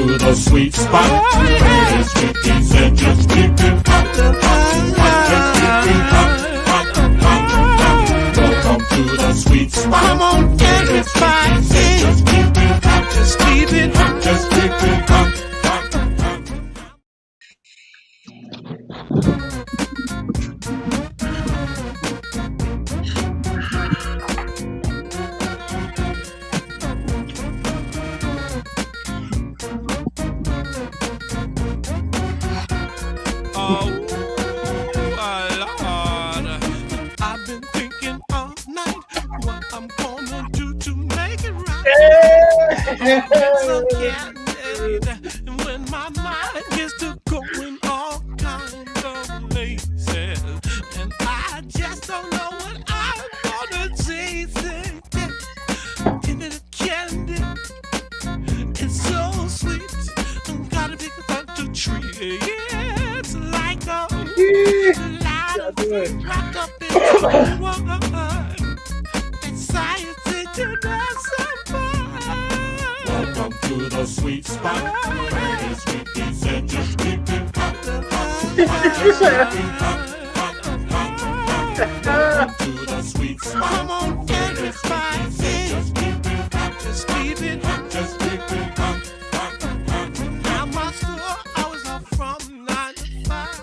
to the sweet spot. Where the sweet tea said just keep it hot. Just keep it hot. Welcome to the sweet spot. Come on, everybody. Just keep it hot. Just keep it hot. Just keep it hot. Oh, Lord, I've been thinking all night what I'm gonna do to make it right. It's so candid, and when my mind gets to going all kinds of places, and I just don't know what I'm gonna say. Tinted candy, it's so sweet. Gotta be fun to treat. It's like a lot of wrapped up in one. Excited to know somebody. Welcome to the sweet spot. Where the sweet tea said just keep it hot. Just keep it hot. Welcome to the sweet spot. Come on, everybody. Just keep it hot. Just keep it hot. Just keep it hot. Now my store hours are from 9 to 5.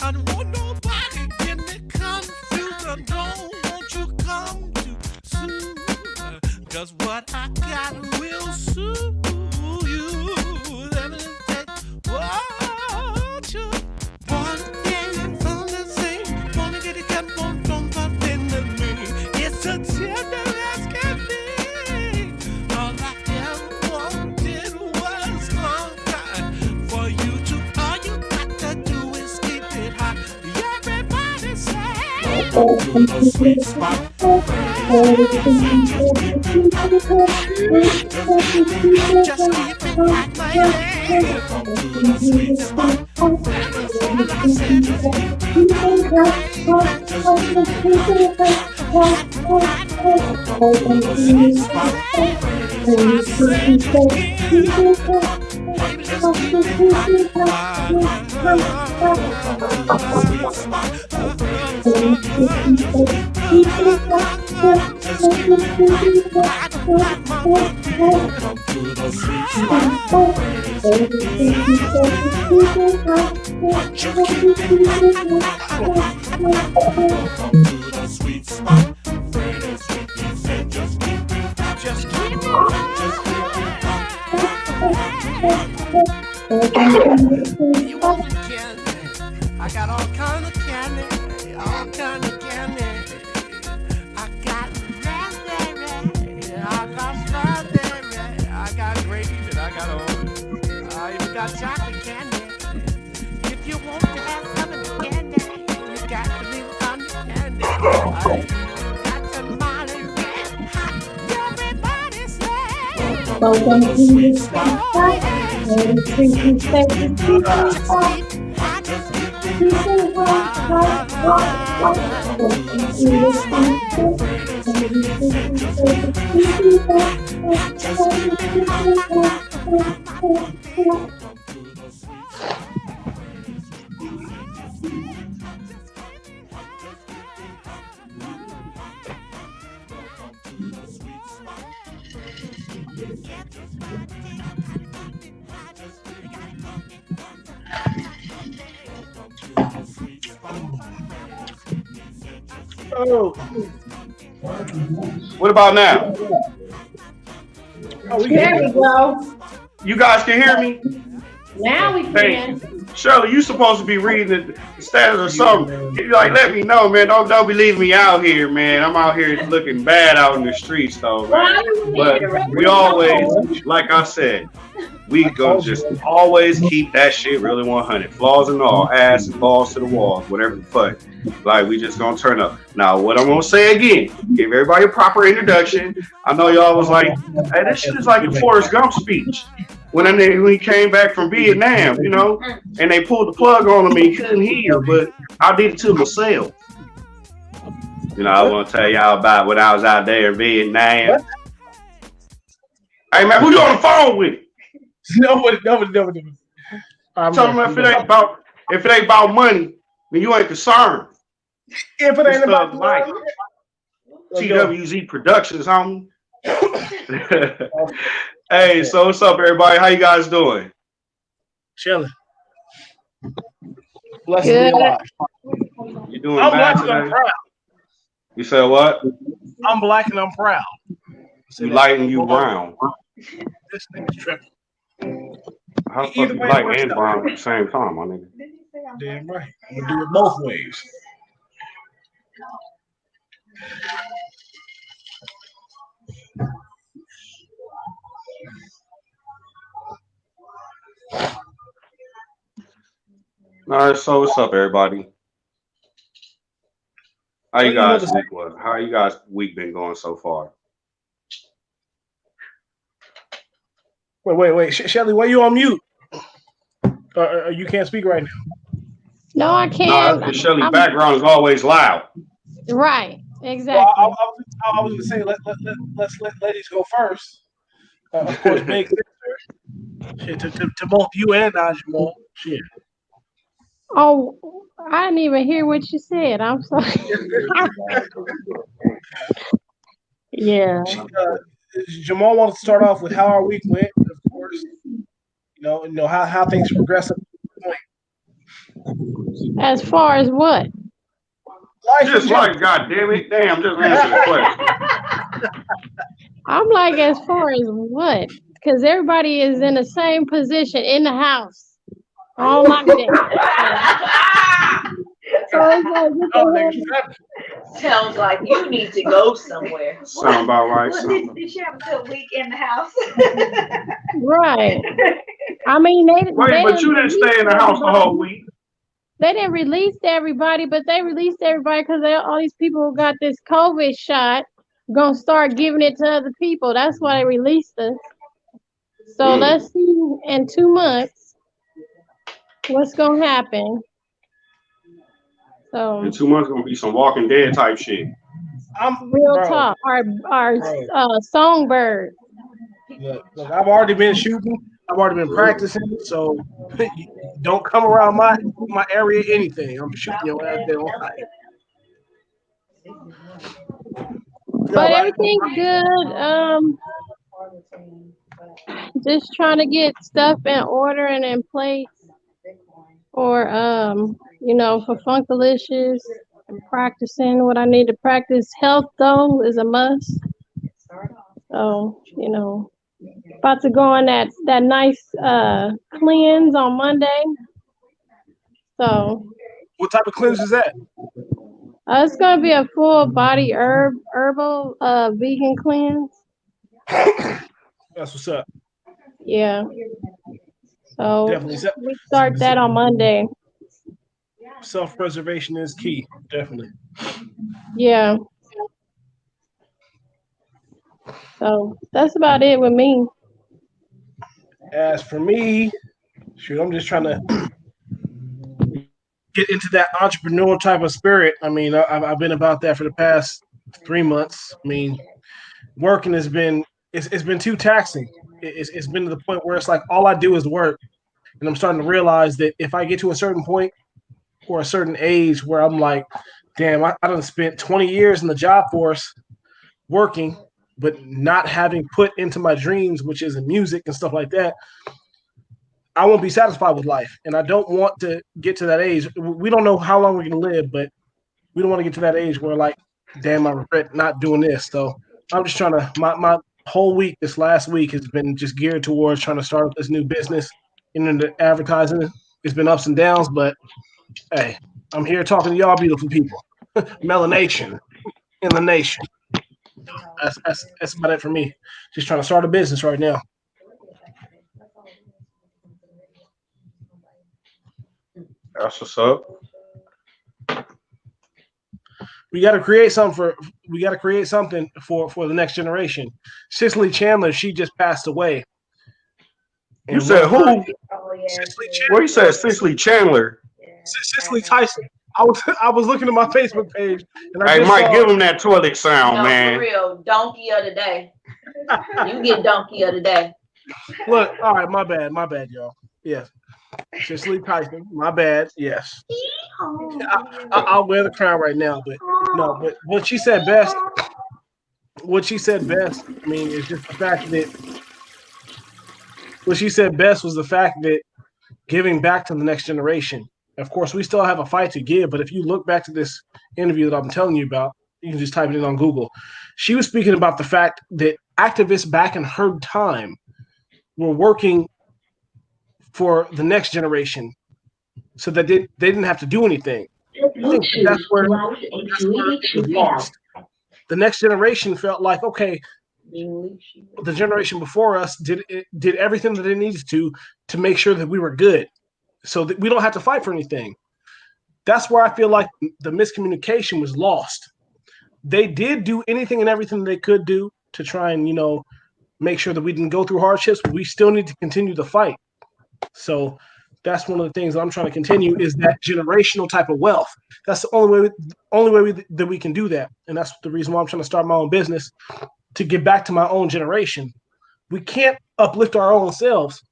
I don't want nobody getting me confused. I don't want you come too soon. Cause what I got will suit you. Let me take what you want. From the same. Wanna get it kept on from something to me. It's a tender as can be. All I ever wanted was contact for you to. All you got to do is keep it hot. Everybody say. Welcome to the sweet spot. Just keep it hot, my lady. Welcome to the sweet spot. That's all I said. Just keep it Welcome to the sweet spot. Baby, just keep it Welcome to the sweet spot. Welcome to the sweet spot. Where the sweet tea said just keep it hot. Just keep it hot. Just keep it hot. You want the candy? I got all kind of candy. All kind of candy. I got raspberry. I got strawberry. I got grapes and I got orange. I even got chocolate candy. If you want to have some of the candy, you got to leave some of the candy. I got some Molly red hot. Everybody say. Welcome to the spot. Where the sweet tea said just keep it hot. Oh. What about now? Oh, there we go. You guys can hear me? Now we Thank can. you. Shirley, you supposed to be reading the status or something. You like, let me know, man. Don't be leaving me out here, man. I'm out here looking bad out in the streets, though, man. But we always, like I said, we gonna just always keep that shit really 100. Flaws and all, ass and balls to the wall, whatever the fuck. Like, we just gonna turn up. Now, what I'm gonna say again, give everybody a proper introduction. I know y'all was like, hey, this shit is like the Forrest Gump speech. When he came back from Vietnam, you know, and they pulled the plug on him and he couldn't hear, but I did it to myself. You know, I want to tell y'all about when I was out there in Vietnam. Hey, man, who you on the phone with? Nobody. I'm Tell them if it ain't about money, then you ain't concerned. If it ain't about the like TWZ Productions, homie. Hey, so what's up, everybody? How you guys doing? Chilling. Blessed to be alive. You doing bad today? I'm proud. You said what? I'm black and I'm proud. You light and you brown. This thing's tripping. How the fuck you light and brown at the same time, my nigga? Damn right. I'm gonna do it both ways. All right, so what's up, everybody? How you guys week was? How you guys week been going so far? Wait. Shelly, why you on mute? You can't speak right now. No, I can't. No, Shelly's background is always loud. Right, exactly. Well, I was gonna say let's let ladies go first. Of course, big sister. To both you and Najma. Shit. Oh, I didn't even hear what you said. I'm sorry. Yeah. Jamal wanted to start off with how our week went, of course. You know how things progress. As far as what? Just like, God damn it, damn, just answer the question. I'm like, as far as what? Because everybody is in the same position in the house. All lockdown. So it's like, sounds like you need to go somewhere. Sound about right. Did you have a good week in the house? Right. I mean, but you didn't stay in the house the whole week. They didn't release everybody, but they released everybody because all these people who got this COVID shot gonna start giving it to other people. That's why they released us. So let's see in 2 months what's gonna happen. So in 2 months gonna be some Walking Dead type shit. Real talk. Our songbird. Look, I've already been shooting. I've already been practicing. So don't come around my area. Anything. I'm shooting your ass there all night. But everything's good. Just trying to get stuff in order and in place for for Funkalicious and practicing what I need to practice. Health though is a must. So, about to go on that nice cleanse on Monday. So what type of cleanse is that? It's gonna be a full body herbal vegan cleanse. That's what's up. Yeah. So definitely. We start that on Monday. Self-preservation is key. Definitely. Yeah. So that's about it with me. As for me, shoot, I'm just trying to get into that entrepreneurial type of spirit. I mean, I've been about that for the past 3 months. I mean, working has been it's been too taxing. It's been to the point where it's like all I do is work, and I'm starting to realize that if I get to a certain point or a certain age where I'm like, damn, I done spent 20 years in the job force working, but not having put into my dreams, which is in music and stuff like that, I won't be satisfied with life. And I don't want to get to that age. We don't know how long we're going to live, but we don't want to get to that age where like, damn, I regret not doing this. So I'm just trying to, my whole week, this last week has been just geared towards trying to start up this new business into advertising. It's been ups and downs, but hey, I'm here talking to y'all beautiful people. Melanation in the nation. That's about it for me. Just trying to start a business right now. That's what's up. We got to create something for the next generation. Cicely Chandler, she just passed away. You said who? Cicely Chandler. What you said, Cicely Chandler? Cicely Tyson. I was looking at my Facebook page and I might give him that toilet sound, no, man. For real, donkey of the day. You get donkey of the day. Look, all right, my bad, y'all. Yes, Cicely Tyson, my bad. Yes, I'll wear the crown right now, but no. But what she said best, I mean, is just the fact that what she said best was the fact that giving back to the next generation. Of course, we still have a fight to give, but if you look back to this interview that I'm telling you about, you can just type it in on Google. She was speaking about the fact that activists back in her time were working for the next generation so that they didn't have to do anything. I think that's where it was lost. The next generation felt like, okay, the generation before us did everything that they needed to make sure that we were good, so that we don't have to fight for anything. That's where I feel like the miscommunication was lost. They did do anything and everything they could do to try and make sure that we didn't go through hardships, but we still need to continue the fight. So that's one of the things I'm trying to continue is that generational type of wealth. That's the only way that we can do that, and that's the reason why I'm trying to start my own business to get back to my own generation. We can't uplift our own selves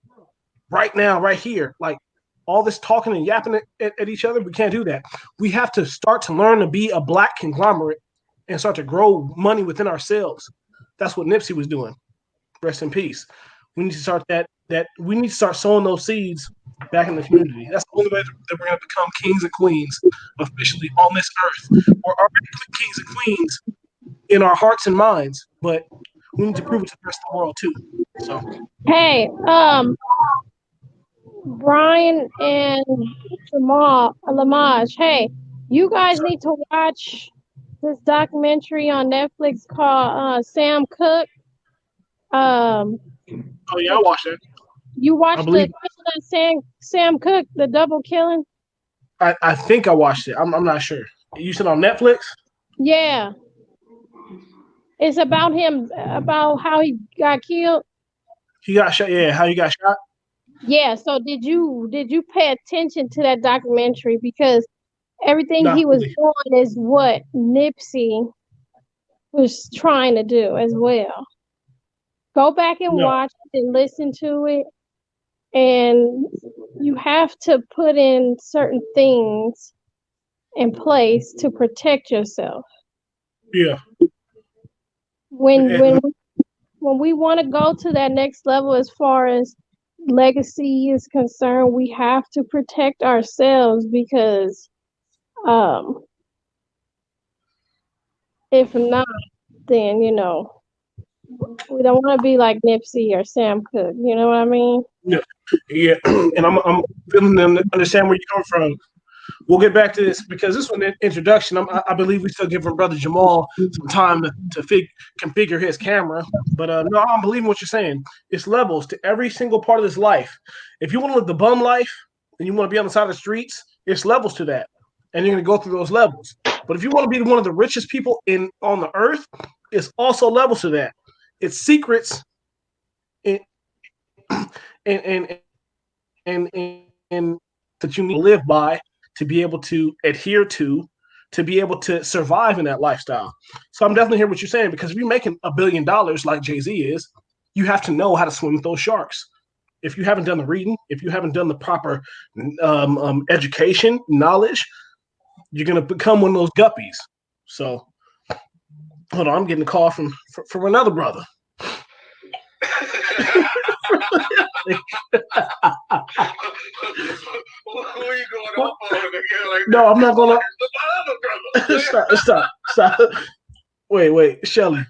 right now, right here. Like all this talking and yapping at each other, we can't do that. We have to start to learn to be a black conglomerate and start to grow money within ourselves. That's what Nipsey was doing. Rest in peace. We need to start that we need to start sowing those seeds back in the community. That's the only way that we're going to become kings and queens officially on this earth. We're already kings and queens in our hearts and minds, but we need to prove it to the rest of the world too. So, Hey, Brian and Jamal Lamaj. Hey, you guys need to watch this documentary on Netflix called Sam Cooke. oh yeah, I watched it. You I watched the believe killing of Sam Cooke, the double killing? I think I watched it. I'm not sure. You said on Netflix? Yeah. It's about him, about how he got killed. He got shot. Yeah, how he got shot? Yeah. So did you pay attention to that documentary? Because everything Not he was really. doing is what Nipsey was trying to do as well. Go back and No. watch it and listen to it. And you have to put in certain things in place to protect yourself. Yeah. When we want to go to that next level as far as legacy is concerned, we have to protect ourselves because if not, then we don't want to be like Nipsey or Sam Cooke. You know what I mean? Yeah. And I'm feeling them to understand where you come from. We'll get back to this because this was an introduction. I believe we still giving Brother Jamal some time to configure his camera. But no, I'm believing what you're saying. It's levels to every single part of this life. If you want to live the bum life and you want to be on the side of the streets, it's levels to that. And you're going to go through those levels. But if you want to be one of the richest people on the earth, it's also levels to that. It's secrets and that you need to live by to be able to adhere to be able to survive in that lifestyle. So I'm definitely hearing what you're saying, because if you're making $1 billion like Jay-Z is, you have to know how to swim with those sharks. If you haven't done the reading, if you haven't done the proper education, knowledge, you're going to become one of those guppies. So hold on, I'm getting a call from another brother. Who are you going up on again? Like, no, I'm not gonna. My other brother. Stop. Wait, Shelly.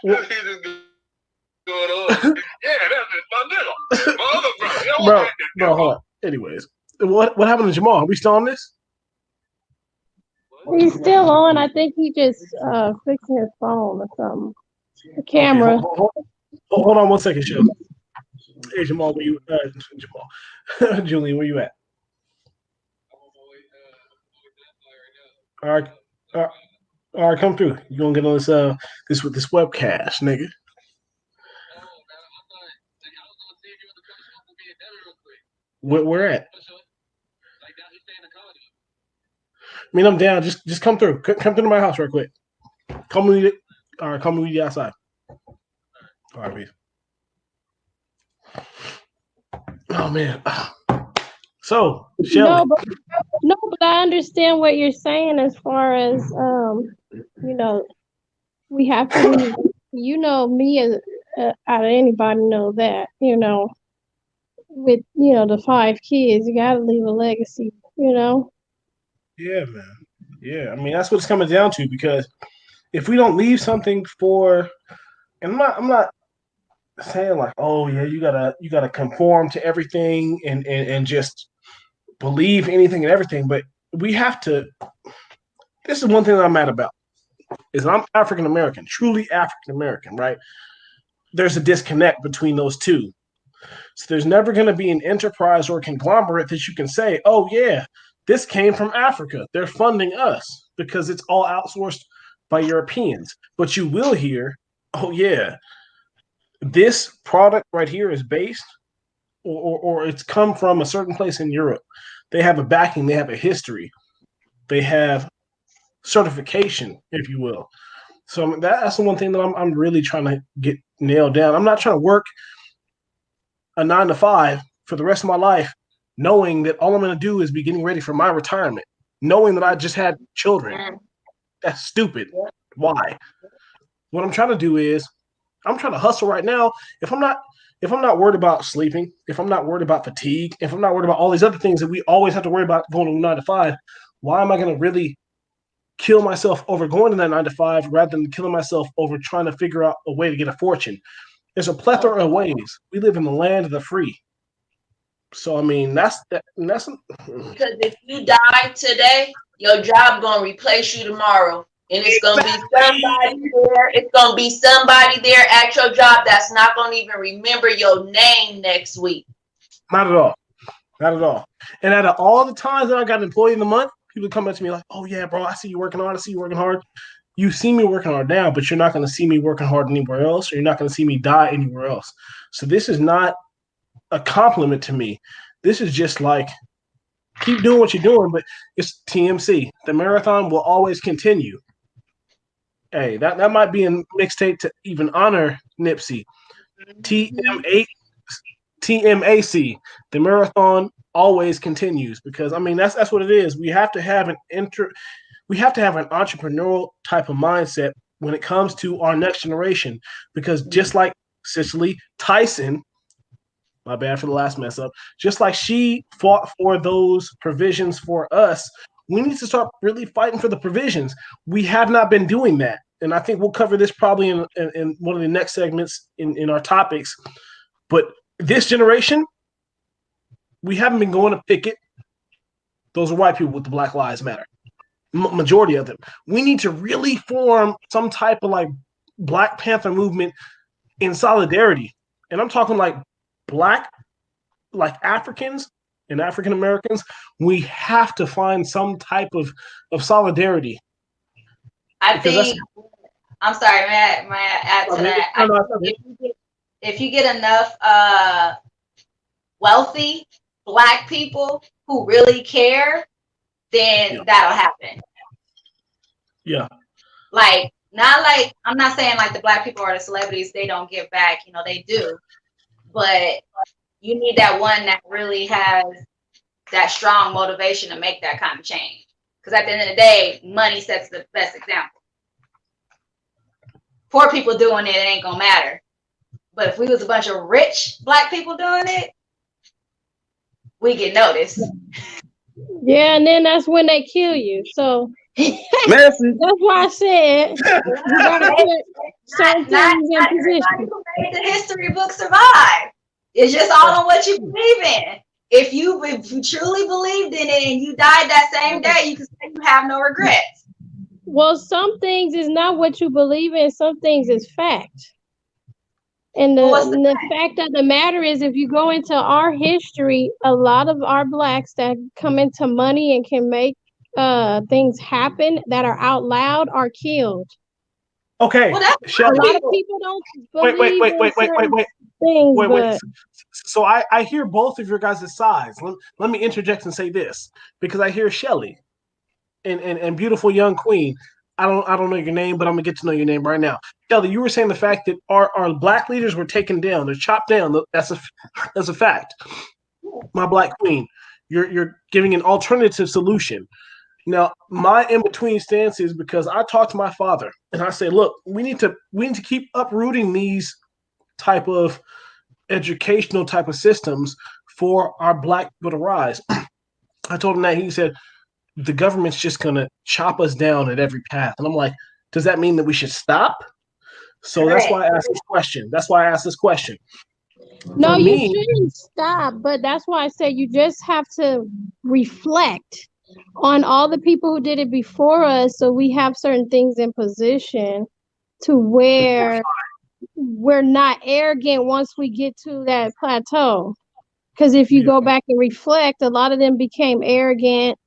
He just going on. Yeah, that's my other brother. Bro, hold on. Anyways, what happened to Jamal? Are we still on this? He's still on. I think he just fixing his phone or something. The camera. Okay, hold on 1 second, Shelly. Hey, Jamal, where you? Jamal, Julian, where you at? All right, come through. You gonna get on this with this webcast, nigga? Where at? I mean, I'm down. Just come through. Come through to my house real quick. Come with you. All right, come with you outside. All right, peace. Oh man. So, No, Shelly. but I understand what you're saying as far as you know, we have to leave. You know, me as out of anybody know that. You know, with the 5 kids, you got to leave a legacy. You know. Yeah, man. Yeah, I mean that's what it's coming down to because if we don't leave something for, and I'm not saying like, oh yeah, you gotta conform to everything and just believe anything and everything, but we have to. This is one thing that I'm mad about is I'm African American, truly African American, right? There's a disconnect between those two. So there's never going to be an enterprise or conglomerate that you can say, oh, yeah, this came from Africa. They're funding us because it's all outsourced by Europeans. But you will hear, oh, yeah, this product right here is based or it's come from a certain place in Europe. They have a backing, they have a history, they have certification, if you will. So that's the one thing that I'm really trying to get nailed down. I'm not trying to work a 9 to 5 for the rest of my life, knowing that all I'm going to do is be getting ready for my retirement, knowing that I just had children. That's stupid. Why? What I'm trying to do is I'm trying to hustle right now. If I'm not worried about sleeping, if I'm not worried about fatigue, if I'm not worried about all these other things that we always have to worry about going to 9 to 5, why am I going to really kill myself over going to that 9 to 5 rather than killing myself over trying to figure out a way to get a fortune? There's a plethora of ways. We live in the land of the free. So I mean, that's Because if you die today, your job gonna replace you tomorrow. And it's gonna be somebody there. It's gonna be somebody there at your job that's not gonna even remember your name next week. not at all, not at all. And out of all the times that I got an employee in the month, people come up to me like, "Oh yeah, bro, I see you working hard. I see you working hard. You see me working hard now, but you're not going to see me working hard anywhere else, or you're not going to see me die anywhere else." So this is not a compliment to me. This is just like keep doing what you're doing, but it's TMC. The marathon will always continue. Hey, that might be a mixtape to even honor Nipsey. TMA TMAC. The marathon always continues because I mean that's what it is. We have to have an entrepreneurial type of mindset when it comes to our next generation because just like Cicely Tyson, my bad for the last mess up, just like she fought for those provisions for us, we need to start really fighting for the provisions. We have not been doing that. And I think we'll cover this probably in one of the next segments in our topics. But this generation, we haven't been going to picket. Those are white people with the Black Lives Matter. Majority of them. We need to really form some type of like Black Panther movement in solidarity. And I'm talking like Black, like Africans and African Americans. We have to find some type of solidarity. I think, I'm sorry, may I add to that? If you get enough wealthy Black people who really care, then that'll happen. Yeah. Like, not like, I'm not saying like the Black people are the celebrities, they don't give back, they do. But you need that one that really has that strong motivation to make that kind of change. Because at the end of the day, money sets the best example. Poor people doing it ain't gonna matter. But if we was a bunch of rich Black people doing it, we get noticed. Yeah, and then that's when they kill you. So that's why I said you gotta put certain things in position. Who made the history book survive? It's just all on what you believe in. If you truly believed in it and you died that same day, you can say you have no regrets. Well, some things is not what you believe in. Some things is fact. And the fact of the matter is, if you go into our history, a lot of our Blacks that come into money and can make things happen that are out loud are killed. Okay. Well, a lot of people don't believe wait. things. Wait. So I hear both of your guys' sides. Let me interject and say this because I hear Shelly and beautiful young queen. I don't know your name, but I'm gonna get to know your name right now. Shelly, you were saying the fact that our Black leaders were taken down, they're chopped down. That's a fact. my black queen. You're giving an alternative solution. Now, my in between stance is because I talked to my father and I say, look, we need to keep uprooting these type of educational type of systems for our black people to rise. I told him that. He said the government's just gonna chop us down at every path, and I'm like, does that mean that we should stop? So that's why I asked this question. No, For you me, shouldn't stop, but that's why I say you just have to reflect on all the people who did it before us, so we have certain things in position to where we're not arrogant once we get to that plateau. Because if you go back and reflect, a lot of them became arrogant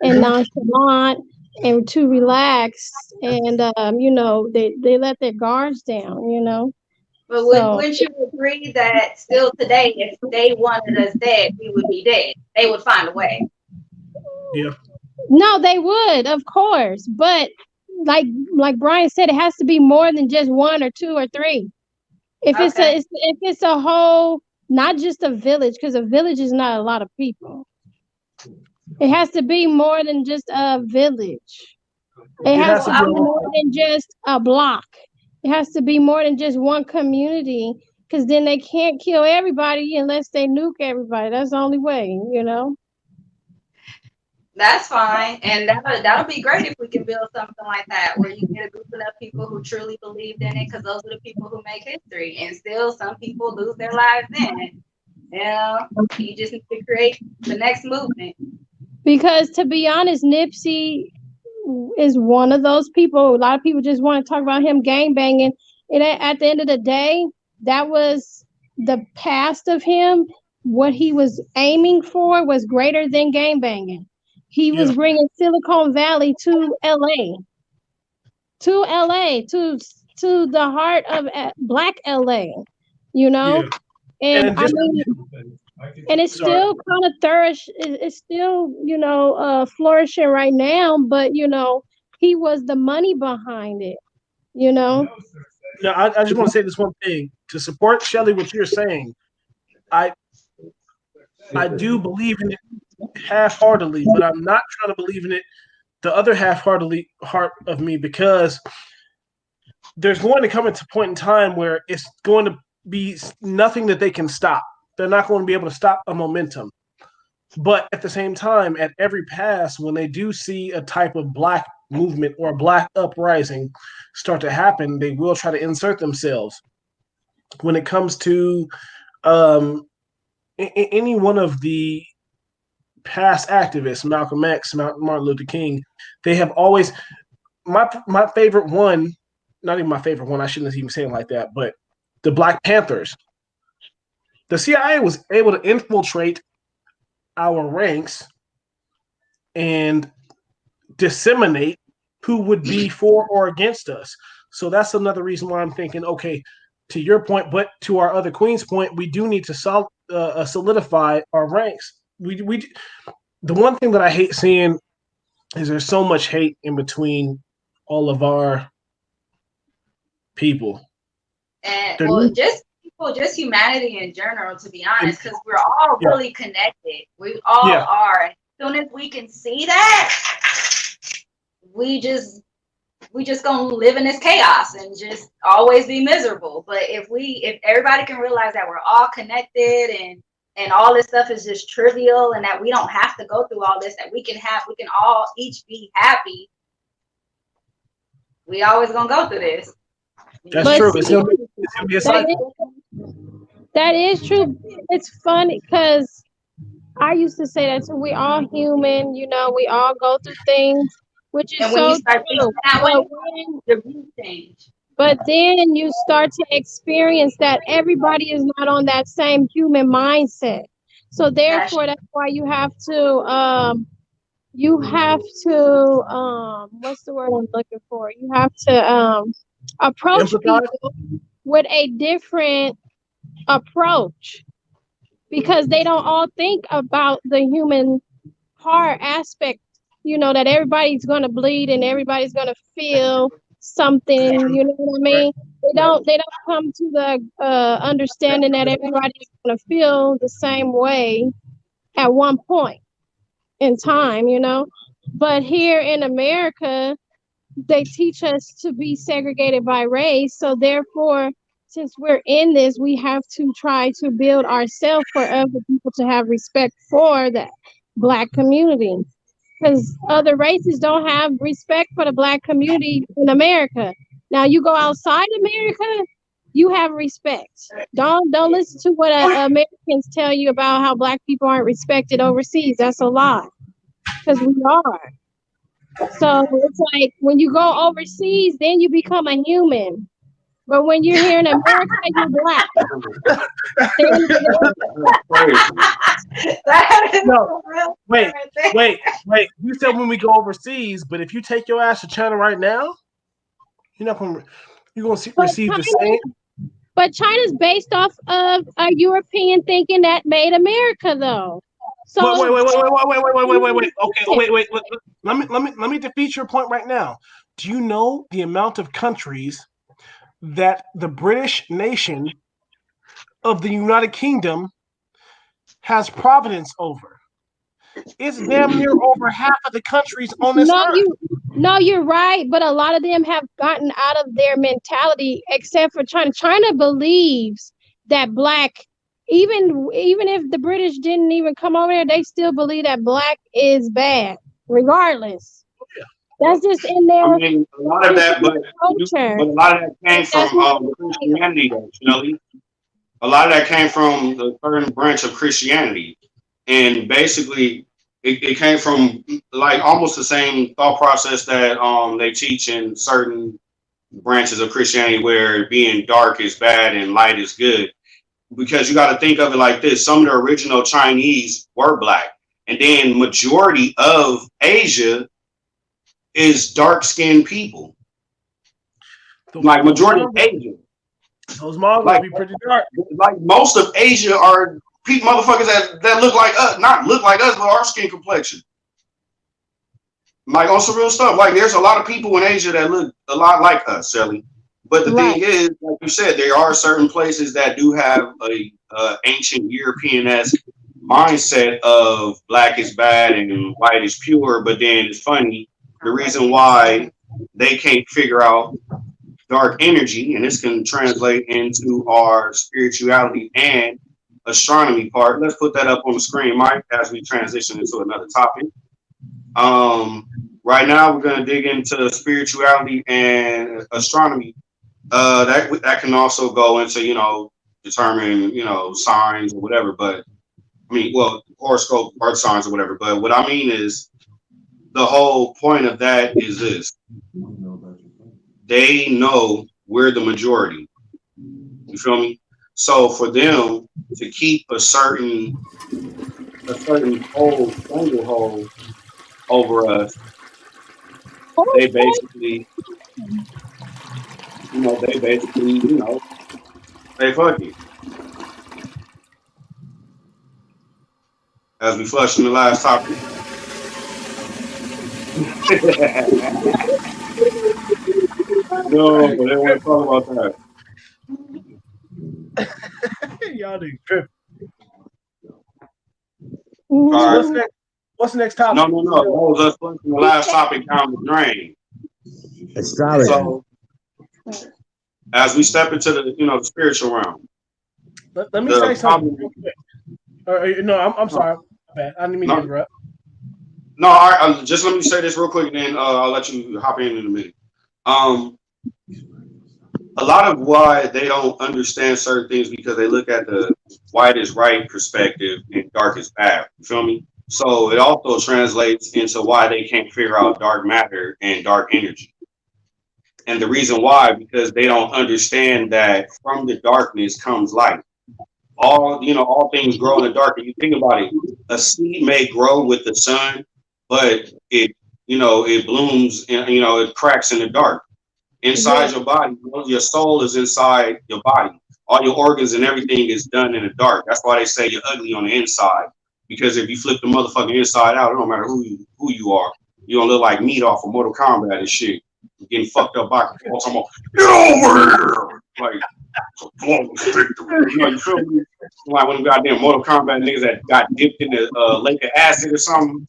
and nonchalant and too relaxed, and they let their guards down. But So wouldn't you agree that still today, if they wanted us dead, we would be dead? They would find a way. yeah, no, they would, of course, but like Brian said, it has to be more than just one or two or three. If Okay. it's a whole, not just a village, because a village is not a lot of people. It has to be more than just a village. It it has has to to be be. more than just a block. It has to be more than just one community, because then they can't kill everybody unless they nuke everybody. That's the only way. That's fine, and that'll be great if we can build something like that, where you get a group of people who truly believed in it, because those are the people who make history, and still some people lose their lives in it. You just need to create the next movement. Because to be honest, Nipsey is one of those people. A lot of people just want to talk about him gang banging. And at the end of the day, that was the past of him. What he was aiming for was greater than gang banging. He was Yeah, bringing Silicon Valley to LA, to the heart of Black LA, you know? yeah, And and I just mean, and it's sorry. still kind of flourish. It's still, flourishing right now. But he was the money behind it. You know. No, I just want to say this one thing to support Shelly. What you're saying, I I do believe in it half-heartedly, but I'm not trying to believe in it the other half-heartedly heart of me, because there's going to come into a point in time where it's going to be nothing that they can stop. They're not going to be able to stop a momentum. But at the same time, at every pass, when they do see a type of black movement or a black uprising start to happen, they will try to insert themselves. When it comes to um, any one of the past activists, Malcolm X, Martin Luther King, they have always my favorite one, not even my favorite one. I shouldn't even say it like that, but the Black Panthers. The CIA was able to infiltrate our ranks and disseminate who would be for or against us. So that's another reason why I'm thinking, okay, to your point, but to our other Queen's point, we do need to solidify our ranks. The one thing that I hate seeing is there's so much hate in between all of our people. And There just people, just humanity in general, to be honest, because we're all really connected. We all Yeah. are. And as soon as we can see that, we just gonna live in this chaos and just always be miserable. But if everybody can realize that we're all connected, and all this stuff is just trivial, and that we don't have to go through all this, that we can all each be happy, we always gonna go through this. That's But true. see, It's gonna be a cycle. that is true. It's funny because I used to say that too. We all human. We all go through things, which is And when you so start thinking true. that way, But when your view change. But then you start to experience that everybody is not on that same human mindset. So therefore, that's why you have to what's the word I'm looking for? You have to approach Empathize. people with a different approach, because they don't all think about the human part aspect, that everybody's going to bleed and everybody's going to feel something, you know what I mean? They don't come to the understanding that everybody's going to feel the same way, at one point in time, you know. But here in America, they teach us to be segregated by race. So therefore, since we're in this, we have to try to build ourselves for other people to have respect for the Black community. Because other races don't have respect for the Black community in America. Now you go outside America, you have respect. Don't listen to what Americans tell you about how Black people aren't respected overseas. That's a lie. Because we are. So it's like when you go overseas, then you become a human. But when you're here in America, you're Black. That is No, real wait, right there. wait. You said when we go overseas, but if you take your ass to China right now, you're not gonna But receive the China, same. but China's based off of a European thinking that made America, though. Wait, So wait, wait, wait, wait, wait, wait, wait, wait, wait, wait. Okay, wait. Let me defeat your point right now. Do you know the amount of countries that the British nation of the United Kingdom has providence over? It's damn near over half of the countries on this no, earth. you're right. But a lot of them have gotten out of their mentality, except for China. China believes that Black, even if the British didn't even come over there, they still believe that Black is bad, regardless. That's just in I their mean, a lot of that, but culture. a lot of that came That's from what Christianity, though, Shelly. A lot of that came from the certain branch of Christianity, and basically, it came from like almost the same thought process that they teach in certain branches of Christianity, where being dark is bad and light is good. Because you got to think of it like this: some of the original Chinese were Black, and then majority of Asia is dark skinned people. Like majority of Asia. Those Mongols Like be pretty dark. most of Asia are people motherfuckers that look like us, not look like us, but our skin complexion. Like on some real stuff. Like there's a lot of people in Asia that look a lot like us, Shelly. But the right. thing is, like you said, there are certain places that do have a ancient European-esque mindset of Black is bad and white is pure. But then it's funny, the reason why they can't figure out dark energy, and this can translate into our spirituality and astronomy part. Let's put that up on the screen, Mike, as we transition into another topic. Right now, we're going to dig into spirituality and astronomy. That can also go into, determine, signs or whatever. But I mean, well, horoscope, earth signs or whatever. But what I mean is the whole point of that is this. They know we're the majority. You feel me? So for them to keep a certain stranglehold over us, they basically, they fuck you. As we flushed in the last topic. No, but they want to talk about that. Y'all do trip. All right. What's the next topic? No. That was us flushing the last topic down the drain. Astrology. So, as we step into the spiritual realm. Let me say something real quick. No, I'm sorry. Bad. I didn't mean to interrupt. No, all right. Just let me say this real quick, and then I'll let you hop in a minute. A lot of why they don't understand certain things because they look at the white is right perspective and dark is bad. You feel me? So it also translates into why they can't figure out dark matter and dark energy. And the reason why, because they don't understand that from the darkness comes light. All things grow in the dark. If you think about it, a seed may grow with the sun, but it blooms and it cracks in the dark. Inside your body, your soul is inside your body. All your organs and everything is done in the dark. That's why they say you're ugly on the inside. Because if you flip the motherfucking inside out, it don't matter who you are. You don't look like meat off of Mortal Kombat and shit. You're getting fucked up by people talking about, get over here. like flawless victory. You feel me? Like when goddamn Mortal Kombat niggas that got dipped in the lake of acid or something.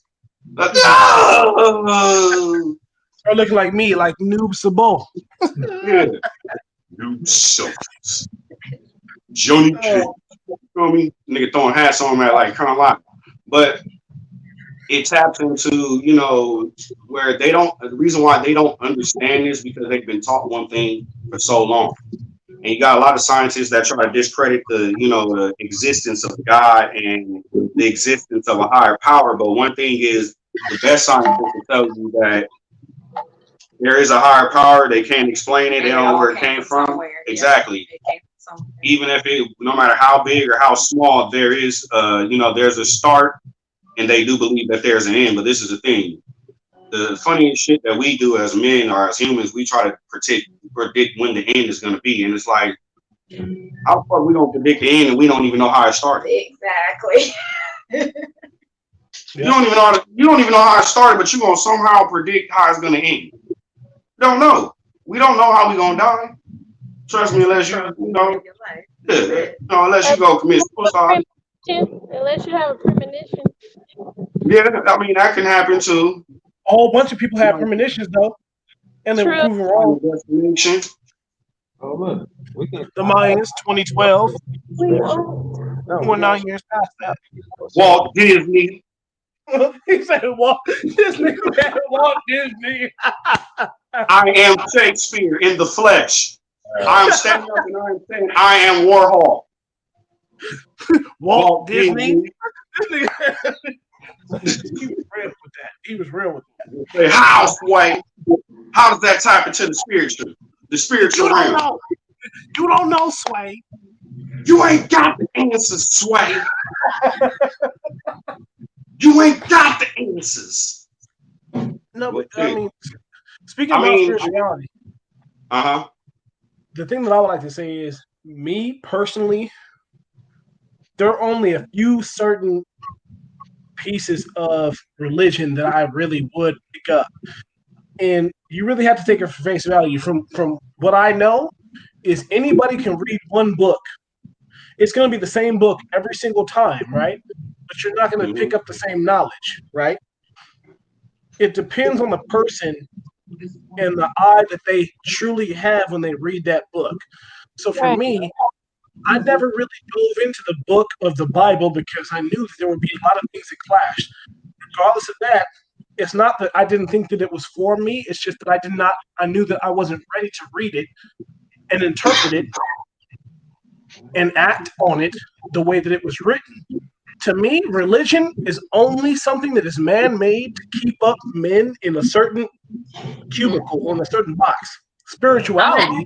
Like, no! Or looking like me, like Noob Sabot. Yeah. New selfies. Johnny Cage. You feel me? Nigga throwing hats on that like kind of lot. But it taps into, where they don't, the reason why they don't understand this because they've been taught one thing for so long. And you got a lot of scientists that try to discredit the existence of God and the existence of a higher power. But one thing is the best scientists will tell you that there is a higher power. They can't explain it. They don't know where it came from. Somewhere. Exactly. Yeah, it came from somewhere. Even if no matter how big or how small, there is, there's a start, and they do believe that there's an end. But this is the thing: the funniest shit that we do as men or as humans, we try to predict when the end is going to be, and it's like, how the fuck we don't predict the end and we don't even know how it started? Exactly. You don't even know how it started, but you're gonna somehow predict how it's gonna end. Don't know. We don't know how we gonna die. Trust me, unless unless you go commit suicide. Unless you have a premonition. Yeah, I mean that can happen too. A whole bunch of people have premonitions though, and they were proven wrong. Oh look, we can. The Mayans, 2012. We're 9 years past that. Walt Disney. He said Walt Disney. Walt Disney. I am Shakespeare in the flesh. I'm standing up and I'm saying I am Warhol. Walt Disney. He was real with that. How, Sway? How does that tap into the spiritual? The spiritual realm. You don't know, Sway. You ain't got the answers, Sway. You ain't got the answers. No, but I mean, speaking about spirituality, the thing that I would like to say is, me personally, there are only a few certain pieces of religion that I really would pick up, and you really have to take it for face value. From what I know, is anybody can read one book. It's going to be the same book every single time, right? But you're not going to pick up the same knowledge, right? It depends on the person and the eye that they truly have when they read that book. So for me, I never really dove into the book of the Bible because I knew that there would be a lot of things that clashed. Regardless of that, it's not that I didn't think that it was for me. It's just that I knew that I wasn't ready to read it and interpret it and act on it the way that it was written. To me, religion is only something that is man-made to keep up men in a certain cubicle, in a certain box. Spirituality.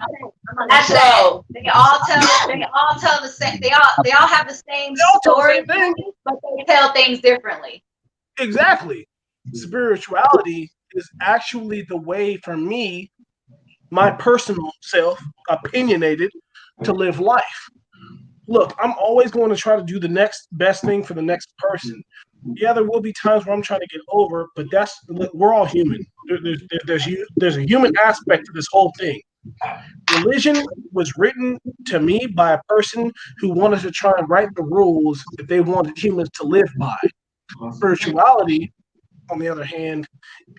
That's right. They all tell the same. They all have the same story, but they tell things differently. Exactly. Spirituality is actually the way for me, my personal self, opinionated, to live life. Look, I'm always going to try to do the next best thing for the next person. Yeah, there will be times where I'm trying to get over, but we're all human. There's a human aspect to this whole thing. Religion was written to me by a person who wanted to try and write the rules that they wanted humans to live by. Spirituality, on the other hand,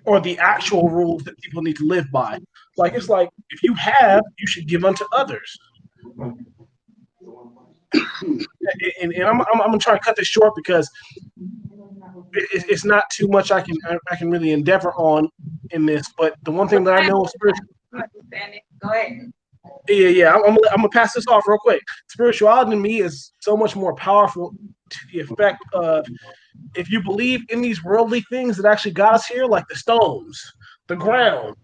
or the actual rules that people need to live by. It's like if you have, you should give unto others. And I'm gonna try to cut this short because it's not too much I can really endeavor on in this. But the one thing that I know is spirituality. Go ahead. Yeah. I'm gonna pass this off real quick. Spirituality to me is so much more powerful to the effect of, if you believe in these worldly things that actually got us here, like the stones, the ground,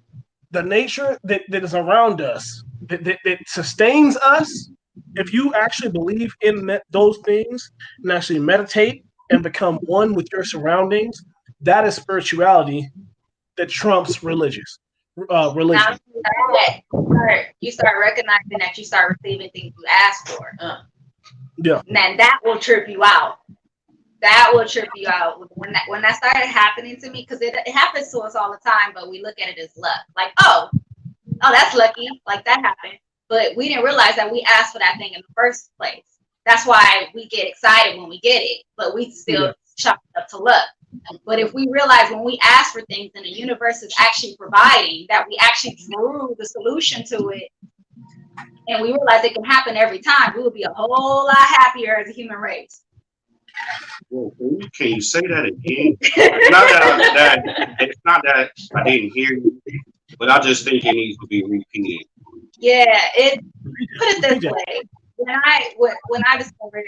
the nature that is around us, that sustains us. If you actually believe in those things and actually meditate and become one with your surroundings, that is spirituality that trumps religion. You start recognizing that you start receiving things you ask for. Yeah. And then that will trip you out. That will trip you out when that started happening to me, because it happens to us all the time, but we look at it as luck. Like, oh, that's lucky. Like that happened. but we didn't realize that we asked for that thing in the first place. That's why we get excited when we get it, but we still chalk it up to luck. But if we realize when we ask for things and the universe is actually providing, that we actually drew the solution to it, and we realize it can happen every time, we would be a whole lot happier as a human race. Well, can you say that again? It's not that I didn't hear you, but I just think it needs to be repeated. Yeah, put it this way. When I discovered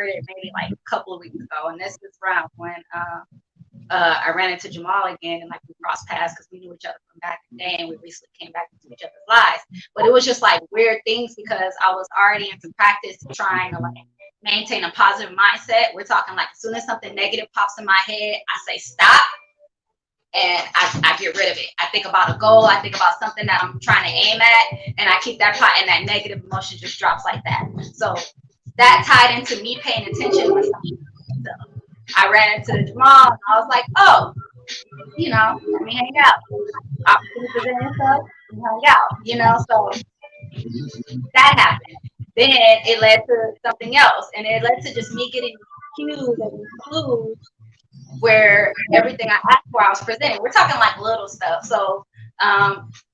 it maybe like a couple of weeks ago, and this is around when I ran into Jamal again, and like we crossed paths because we knew each other from back in the day, and we recently came back into each other's lives. But it was just like weird things because I was already into practice trying to like maintain a positive mindset. We're talking like as soon as something negative pops in my head, I say stop, and I get rid of it. I think about a goal, I think about something that I'm trying to aim at, and I keep that pot, and that negative emotion just drops like that. So that tied into me paying attention. So I ran into Jamal, and I was like, oh, let me hang out. Opportunity present itself, we hang out, so that happened. Then it led to something else, and it led to just me getting cues and clues where everything I asked for, I was presenting. We're talking like little stuff. So,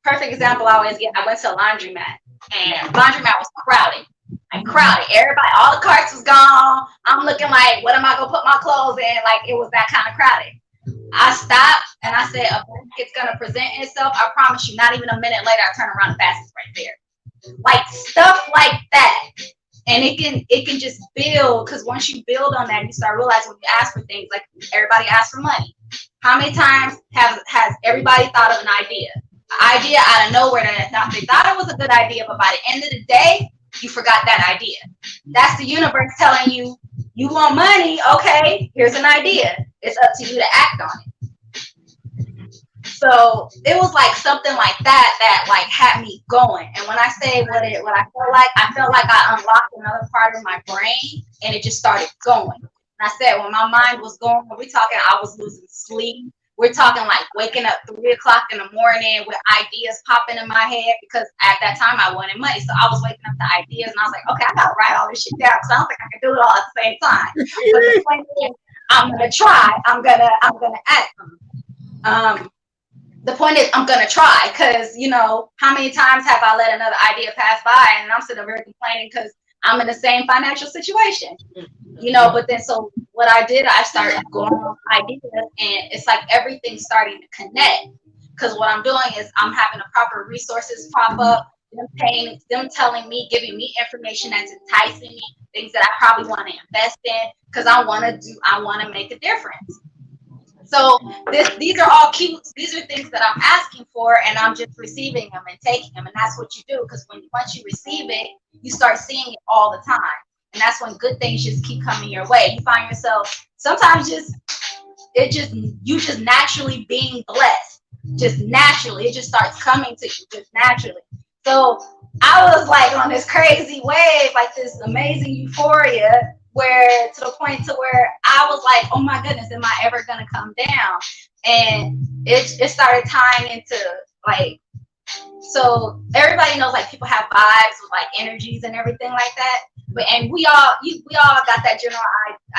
perfect example I always get, I went to a laundromat, and laundromat was crowded. Everybody, all the carts was gone. I'm looking like, what am I gonna put my clothes in? Like, it was that kind of crowded. I stopped and I said, a basket's gonna present itself. I promise you, not even a minute later, I turn around, the basket's right there. Like stuff like that. And it can just build, because once you build on that, you start realizing when you ask for things, like everybody asks for money. How many times has everybody thought of an idea? An idea out of nowhere that they thought it was a good idea, but by the end of the day, you forgot that idea. That's the universe telling you, you want money, okay, here's an idea. It's up to you to act on it. So it was like something like that like had me going. And when I say what I felt like I unlocked another part of my brain, and it just started going. And I said, when my mind was going, we're talking, I was losing sleep. We're talking like waking up 3 o'clock in the morning with ideas popping in my head, because at that time I wanted money. So I was waking up to ideas, and I was like, okay, I gotta write all this shit down because I don't think I can do it all at the same time. But the point is, I'm gonna try. I'm gonna act. The point is, I'm gonna try, because how many times have I let another idea pass by, and I'm sitting over here complaining because I'm in the same financial situation, But then, so what I did, I started going on ideas, and it's like everything's starting to connect. Because what I'm doing is I'm having the proper resources pop up, them telling me, giving me information that's enticing me, things that I probably want to invest in, because I want to make a difference. So these are all cues. These are things that I'm asking for, and I'm just receiving them and taking them. And that's what you do, because once you receive it, you start seeing it all the time. And that's when good things just keep coming your way. You find yourself sometimes you just naturally being blessed. Just naturally. It just starts coming to you just naturally. So I was like on this crazy wave, like this amazing euphoria, where to the point to where I was like, oh my goodness, am I ever gonna come down? And it started tying into like, so everybody knows like people have vibes with like energies and everything like that. And we all got that general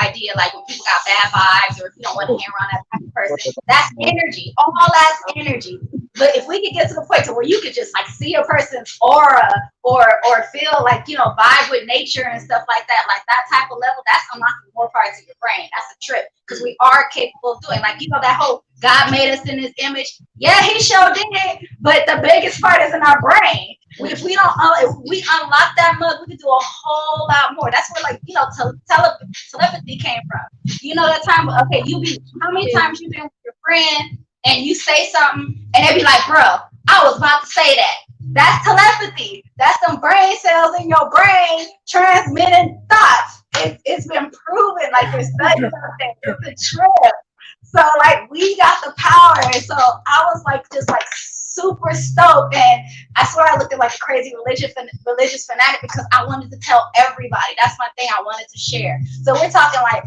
idea, like when people got bad vibes, or if you don't want to hang around that type of person, that's energy. All that's energy. But if we could get to the point to where you could just like see a person's aura, or feel like, vibe with nature and stuff like that type of level, that's unlocking more parts of your brain. That's a trip, because we are capable of doing, like, that whole God made us in his image. Yeah, he sure did. But the biggest part is in our brain. If we unlock that mug, we can do a whole lot more. That's where, like, telepathy came from. That time, okay, how many times you been with your friend and you say something and they be like, bro, I was about to say that. That's telepathy. That's some brain cells in your brain transmitting thoughts. It's been proven, like, there's studies out there. It's a trip. So, like, we got the power. And so I was like, just like super stoked. And I swear I looked at like a crazy religious fanatic, because I wanted to tell everybody. That's my thing. I wanted to share. So we're talking like,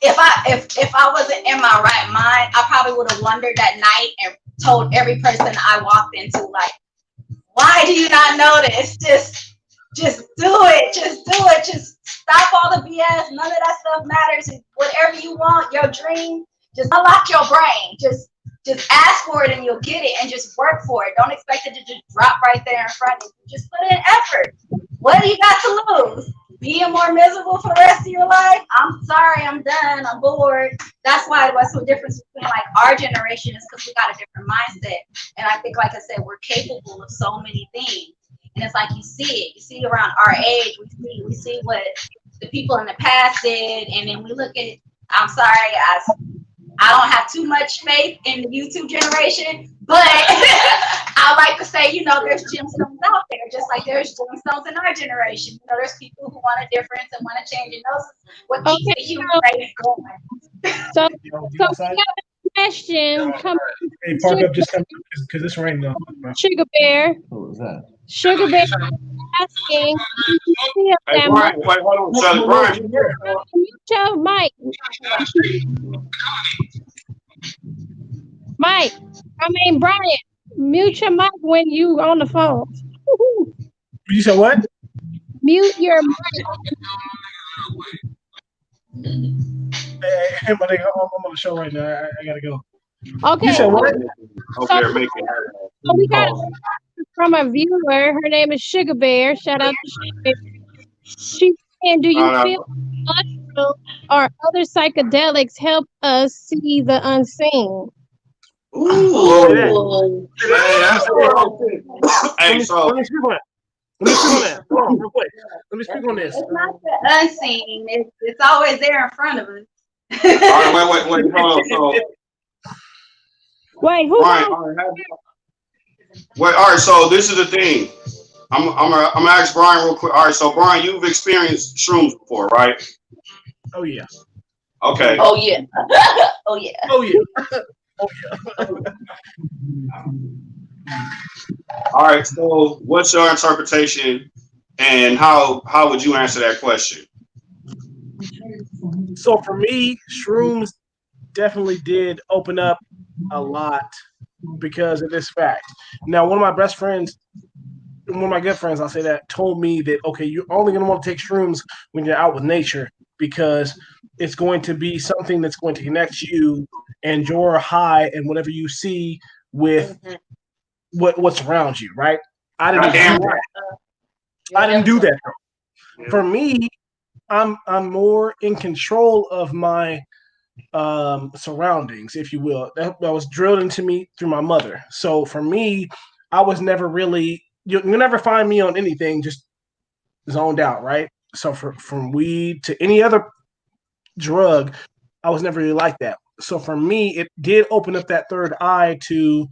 if I wasn't in my right mind, I probably would have wondered that night and told every person I walked into, like, Why do you not know this? Just do it. Just do it. Just stop all the BS. None of that stuff matters. Whatever you want, your dream, just unlock your brain. Just ask for it and you'll get it, and just work for it. Don't expect it to just drop right there in front of you. Just put in effort. What do you got to lose? Being more miserable for the rest of your life? I'm sorry, I'm done, I'm bored. That's why what's the difference between like our generation is because we got a different mindset. And I think, like I said, we're capable of so many things. And it's like you see it around our age, we see what the people in the past did, and then we look at, I'm sorry, I don't have too much faith in the YouTube generation, but I like to say, there's gemstones out there, just like there's gemstones in our generation. There's people who want a difference and want to change, and those is what keeps the human race going. So we have a question. Hey, park up, just come because it's raining now. Sugar Bear. What was that? Sugar Bear asking. Hey, Brian, wait, hold on, Shelly. Brian, Mute your mic. Brian, mute your mic when you on the phone. You said what? Mute your mic. Hey, my nigga, I'm on the show right now. I gotta go. Okay. You said what? So we got from a viewer. Her name is Sugar Bear. Shout out to Sugar Bear. She's saying, do you feel mushrooms or other psychedelics help us see the unseen? Ooh. Hey, so Let me speak on that. Hold on, real quick. Let me speak on this. It's not the unseen. It's always there in front of us. all right, wait, hold on. So, Wait, who? Wait, all right. So this is the thing. I'm gonna ask Brian real quick. All right, so Brian, you've experienced shrooms before, right? Oh yeah. Okay. Oh yeah. Oh yeah. Oh yeah. Oh yeah. All right. So, what's your interpretation, and how would you answer that question? So for me, shrooms definitely did open up a lot because of this fact. Now, one of my best friends, one of my good friends, I'll say that, told me that, okay, you're only going to want to take shrooms when you're out with nature because it's going to be something that's going to connect you and your high and whatever you see with what's around you, right? I didn't do that. I didn't do that. For me, I'm more in control of my surroundings, if you will. That was drilled into me through my mother. So for me, I was never really, you'll never find me on anything just zoned out, right? So from weed to any other drug, I was never really like that. So for me, it did open up that third eye to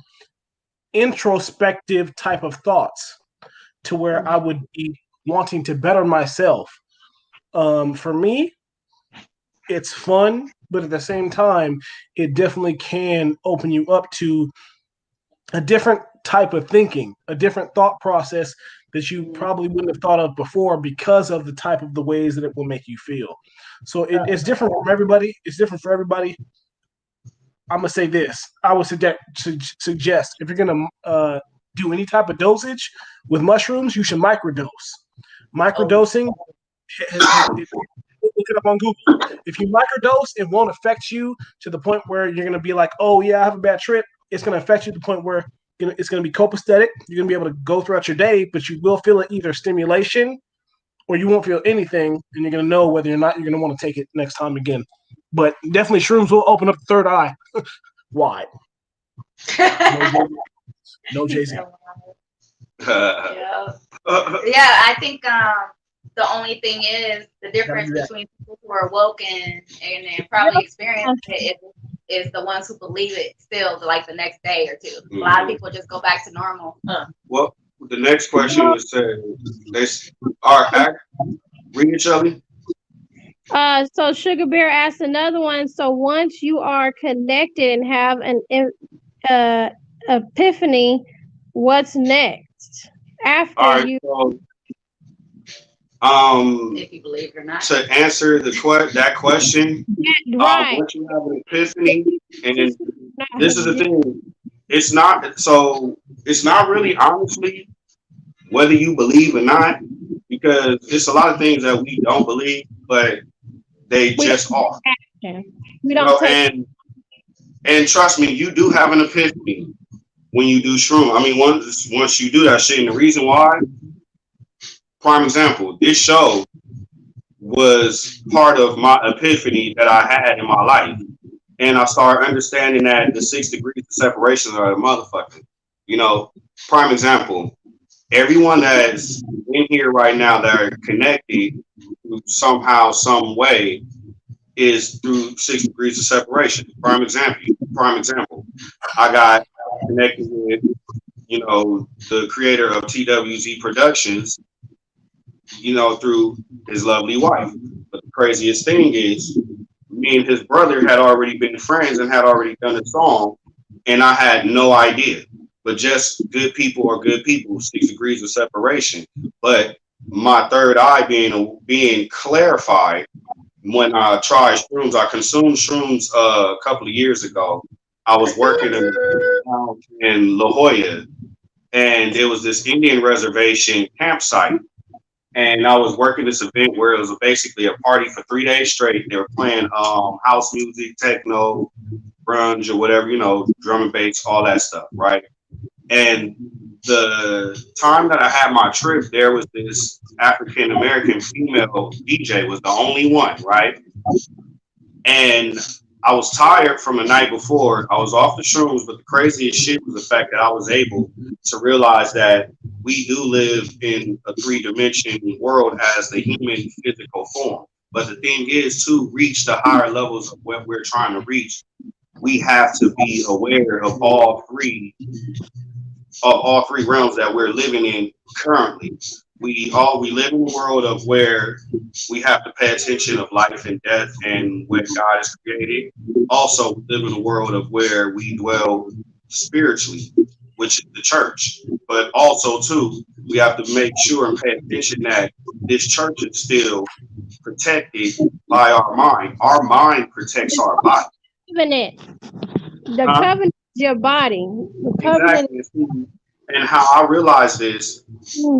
introspective type of thoughts to where I would be wanting to better myself. For me, it's fun, but at the same time, it definitely can open you up to a different type of thinking, a different thought process that you probably wouldn't have thought of before because of the type of the ways that it will make you feel. So it's different from everybody. It's different for everybody. I'm gonna say this. I would suggest if you're gonna do any type of dosage with mushrooms, you should microdose. Microdosing, look it up on Google. If you microdose, it won't affect you to the point where you're gonna be like, oh yeah, I have a bad trip. It's gonna affect you to the point where it's gonna be copacetic. You're gonna be able to go throughout your day, but you will feel it either stimulation or you won't feel anything, and you're gonna know whether or not you're gonna want to take it next time again. But definitely, shrooms will open up the third eye wide. No Jay-Z. Yeah, I think the only thing is the difference between people who are woke and probably experience it is the ones who believe it still like the next day or two. A lot of people just go back to normal. Well, the next question was read it, Shelly. So Sugar Bear asked another one. So once you are connected and have an epiphany, what's next after you? So, if you believe it or not. To answer that question, right. once you have an epiphany, and this is the thing, it's not really honestly whether you believe or not, because it's a lot of things that we don't believe, but they We just don't are. take action. We You don't know, take. and trust me, you do have an epiphany when you do shroom. I mean, once you do that shit, and the reason why, prime example, this show was part of my epiphany that I had in my life. And I started understanding that the 6 degrees of separation are a motherfucker. You know, prime example, everyone that's in here right now that are connected somehow, some way, is through 6 degrees of separation. Prime example. I got connected with, the creator of TWZ Productions, through his lovely wife. But the craziest thing is, me and his brother had already been friends and had already done a song, and I had no idea. But just good people are good people, 6 degrees of separation. But my third eye being clarified when I tried shrooms. I consumed shrooms a couple of years ago. I was working in La Jolla, and there was this Indian reservation campsite, and I was working this event where it was basically a party for 3 days straight. They were playing house music, techno, grunge, or whatever, drum and bass, all that stuff, right? And the time that I had my trip, there was this African American female DJ, was the only one, right? And I was tired from the night before. I was off the shrooms, but the craziest shit was the fact that I was able to realize that we do live in a 3-dimension world as the human physical form. But the thing is, to reach the higher levels of what we're trying to reach, we have to be aware of all three realms that we're living in currently. We live in a world of where we have to pay attention of life and death and what God has created. Also, we live in a world of where we dwell spiritually, which is the church. But also, too, we have to make sure and pay attention that this church is still protected by our mind. Our mind protects our body. Covenant. The covenant is your body. The covenant. Exactly. And how I realized this,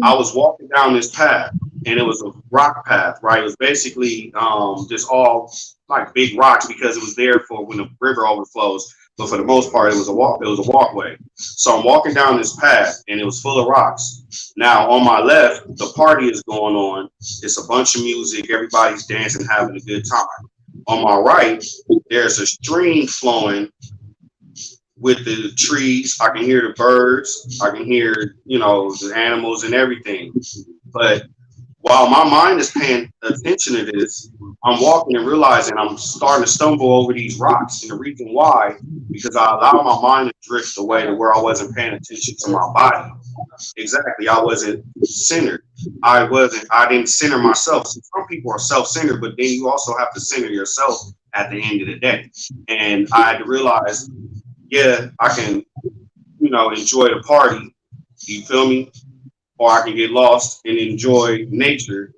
I was walking down this path, and it was a rock path, right? It was basically just all like big rocks because it was there for when the river overflows. But for the most part, it was a walkway. So I'm walking down this path, and it was full of rocks. Now on my left, the party is going on. It's a bunch of music. Everybody's dancing, having a good time. On my right, there's a stream flowing with the trees. I can hear the birds. I can hear, the animals and everything. But while my mind is paying attention to this, I'm walking and realizing I'm starting to stumble over these rocks. And the reason why, because I allowed my mind to drift away to where I wasn't paying attention to my body. Exactly. I wasn't centered. I didn't center myself. So some people are self-centered, but then you also have to center yourself at the end of the day. And I had to realize, yeah, I can, enjoy the party, you feel me? Or I can get lost and enjoy nature.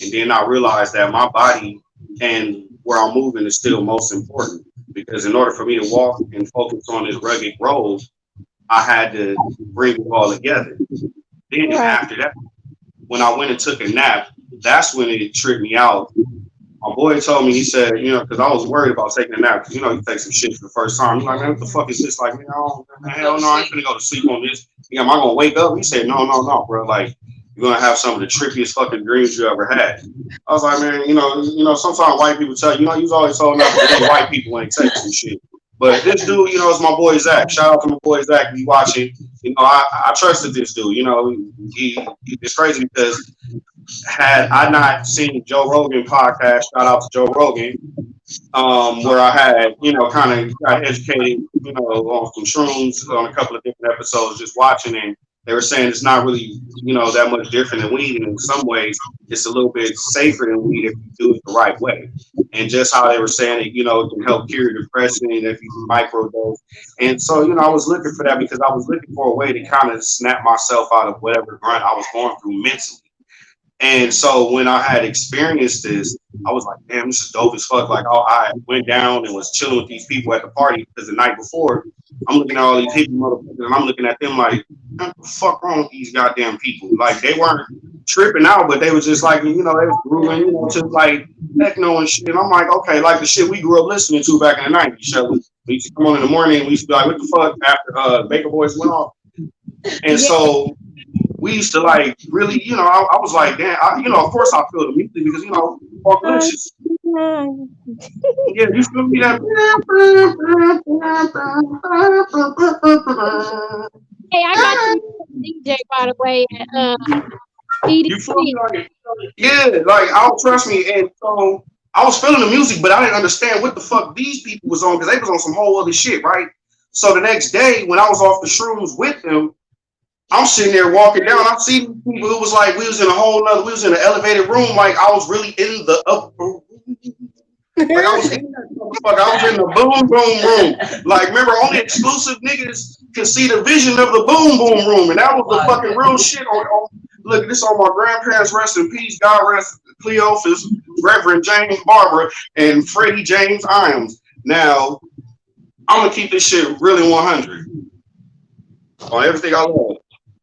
And then I realize that my body and where I'm moving is still most important. Because in order for me to walk and focus on this rugged road, I had to bring it all together. Then after that, when I went and took a nap, that's when it tripped me out. My boy told me, he said, because I was worried about taking a nap, because, you take some shit for the first time. I'm like, man, what the fuck is this? Like, hell no, I ain't gonna go to sleep on this. Am I gonna wake up? He said, no, bro. Like, you're gonna have some of the trippiest fucking dreams you ever had. I was like, man, sometimes white people tell you, you always told me that white people ain't text and shit. But this dude, is my boy Zach. Shout out to my boy Zach. Be watching. I trusted this dude. It's crazy because had I not seen Joe Rogan podcast, shout out to Joe Rogan, where I had, kind of got educated, on some shrooms on a couple of different episodes, just watching, and they were saying it's not really, that much different than weed, and in some ways it's a little bit safer than weed if you do it the right way. And just how they were saying it, it can help cure depression if you microdose. And so, I was looking for that because I was looking for a way to kind of snap myself out of whatever grunt I was going through mentally. And so when I had experienced this, I was like, damn, this is dope as fuck. Like, I went down and was chilling with these people at the party because the night before, I'm looking at all these hippie motherfuckers and I'm looking at them like, what the fuck wrong with these goddamn people? Like they weren't tripping out, but they was just like, you know, they was grooving, you know, to like techno and shit. And I'm like, okay, like the shit we grew up listening to back in the 90s. So we used to come on in the morning and we used to be like, what the fuck after Baker Boys went off. And so we used to like really, you know, I was like, damn, you know, of course I feel the music because, you know, delicious. Yeah, you feel me? That. Hey, I got you DJ by the way. You feel me? Like, yeah, like I don't trust me, and so I was feeling the music, but I didn't understand what the fuck these people was on because they was on some whole other shit, right? So the next day when I was off the shrooms with them, I'm sitting there walking down. I see people. It was like we was in a whole nother. We was in an elevated room. Like I was really in the upper. Like I was in that motherfucker. I was in the boom boom room. Like remember, only exclusive niggas could see the vision of the boom boom room, and that was the fucking real shit. Look, this on my grandparents. Rest in peace. God rest Cleophas, Reverend James Barber, and Freddie James Iams. Now I'm gonna keep this shit really 100 on everything I love.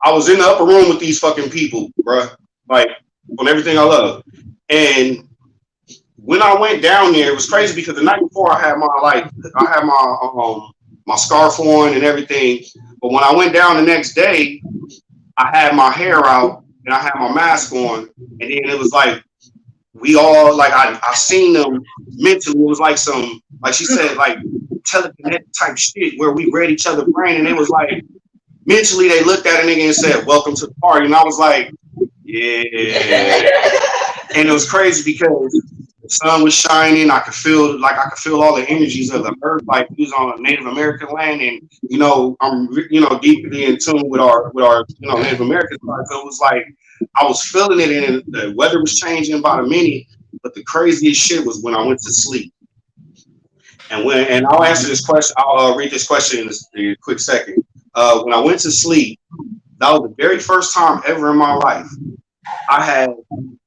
I was in the upper room with these fucking people, bruh. Like on everything I love, and when I went down there, it was crazy because the night before I had my scarf on and everything. But when I went down the next day, I had my hair out and I had my mask on, and then it was like we all like I seen them mentally. It was like some like she said like telekinetic type shit where we read each other's brain, and it was like mentally they looked at a nigga and said, "Welcome to the party," and I was like, "Yeah," and it was crazy because the sun was shining. I could feel all the energies of the earth, like we was on Native American land, and you know I'm deeply in tune with our Native American side. So it was like I was feeling it, and the weather was changing about a minute. But the craziest shit was when I went to sleep. And I'll answer this question. I'll read this question in a quick second. When I went to sleep, that was the very first time ever in my life I had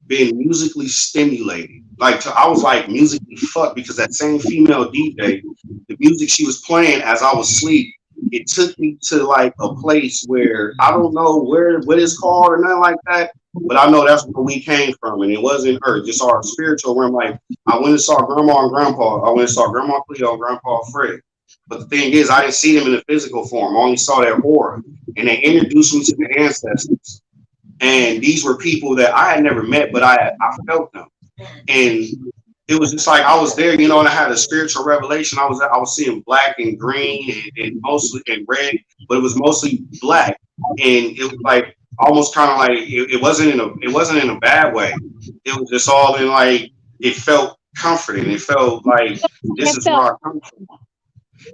been musically stimulated. Like I was like musically fucked because that same female DJ, the music she was playing as I was asleep, it took me to like a place where I don't know what it's called or nothing like that, but I know that's where we came from, and it wasn't Earth, just our spiritual realm. Like I went and saw Grandma and Grandpa. I went and saw Grandma Cleo and Grandpa Fred. But the thing is, I didn't see them in the physical form. I only saw their aura, and they introduced me to the ancestors. And these were people that I had never met, but I felt them. And it was just like I was there, you know, and I had a spiritual revelation. I was seeing black and green and mostly and red, but it was mostly black. And it was like almost kind of like it wasn't in a bad way. It was just all in like it felt comforting. It felt like this is where I come from.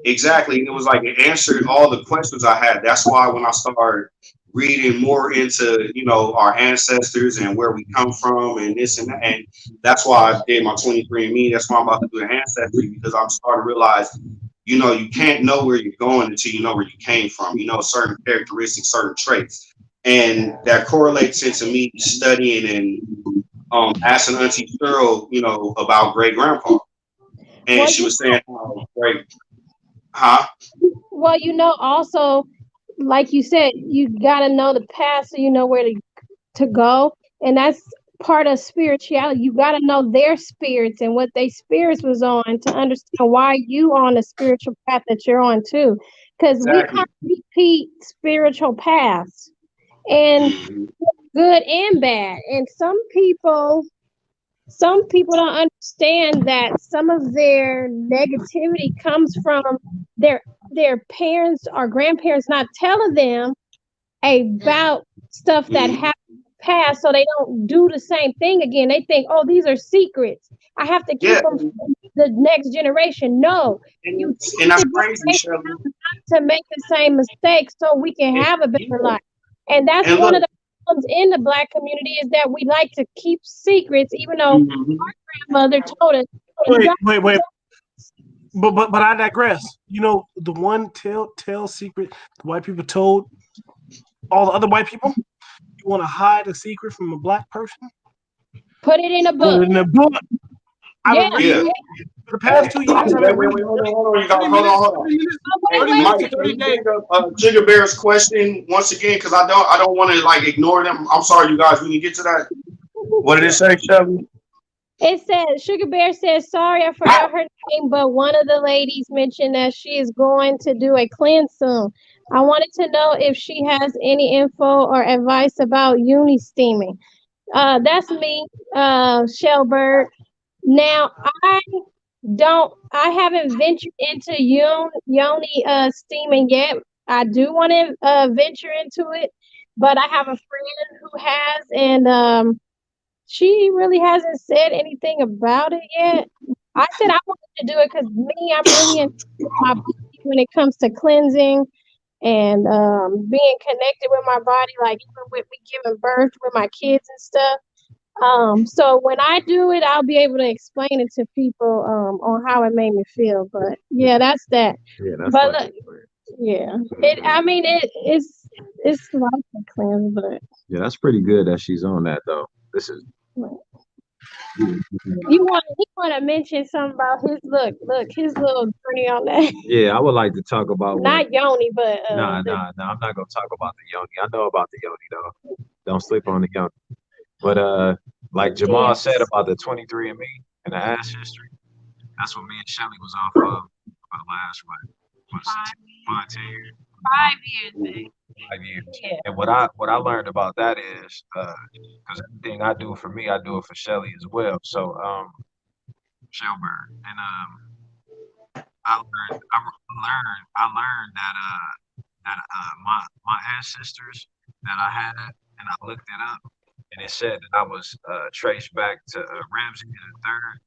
Exactly. And it was like it answered all the questions I had. That's why when I started reading more into, you know, our ancestors and where we come from and this and that, and that's why I did my 23andMe. That's why I'm about to do the ancestry, because I'm starting to realize, you know, you can't know where you're going until you know where you came from, you know, certain characteristics, certain traits. And that correlates into me studying and asking Auntie Cheryl, you know, about great grandpa. And she was saying how great. Huh? Well, you know, also, like you said, you got to know the past so you know where to go. And that's part of spirituality. You got to know their spirits and what their spirits was on to understand why you on the spiritual path that you're on too. Because we can't repeat spiritual paths, and good and bad. And some people don't understand that some of their negativity comes from their parents or grandparents not telling them about stuff that happened in the past, so they don't do the same thing again. They think, oh, these are secrets. I have to keep them for the next generation. No, you teach the generation not to make the same mistakes so we can have a better life. And that's one of the in the Black community is that we like to keep secrets, even though our grandmother told us. Wait. But I digress. You know, the one tell secret the white people told all the other white people. You want to hide a secret from a Black person? Put it in a book. Put it in a book. I've been reading For the past 2 years, I've been reading hold on, you guys, 30 hold minutes, on, hold on. 30 minutes, Wait, 30 wait. minutes Mike, to can 30 you days. bring up Sugar Bear's question once again? Because I don't want to like ignore them. I'm sorry, you guys. We can get to that. What did it say, Shelby? It says Sugar Bear says, sorry, I forgot her name, but one of the ladies mentioned that she is going to do a cleanse soon. I wanted to know if she has any info or advice about uni steaming. That's me, Shellbird. Now I haven't ventured into yoni steaming yet. I do want to venture into it, but I have a friend who has, and she really hasn't said anything about it yet. I said I wanted to do it because me, I'm really into my body when it comes to cleansing and being connected with my body, like even with me giving birth with my kids and stuff. So when I do it, I'll be able to explain it to people on how it made me feel. But yeah, that's that. Yeah, that's But like, yeah, it's like a cleanse, but yeah, that's pretty good that she's on that though. This is you want to mention something about his his little journey on that. yeah, I would like to talk about when Not Yoni, but nah, I'm not gonna talk about the yoni. I know about the yoni though. Don't sleep on the yoni. But like Jamal yes, said about the 23 and Me and the ancestry, that's what me and Shelly was off of for the last what is it, 10 years? 5 years, man. 5 years. Yeah. And what I learned about that is because everything I do for me, I do it for Shelly as well. So Shelburne. And I learned that my ancestors that I had, and I looked it up, and it said that I was traced back to Ramsey the third,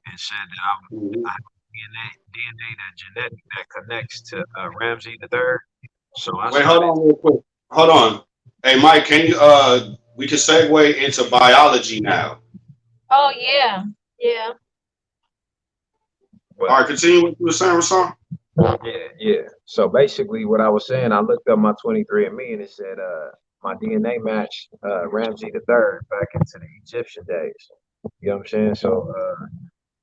and said that I have DNA that genetic that connects to Ramsey the third. So I Wait, hold started. on real quick. Hold on. Hey, Mike, can you we can segue into biology now. Oh yeah, yeah. All right, continue what you were saying, Rashawn. Yeah. So basically, what I was saying, I looked up my 23andMe, and it said my DNA matched Ramsey the third back into the Egyptian days. You know what I'm saying? So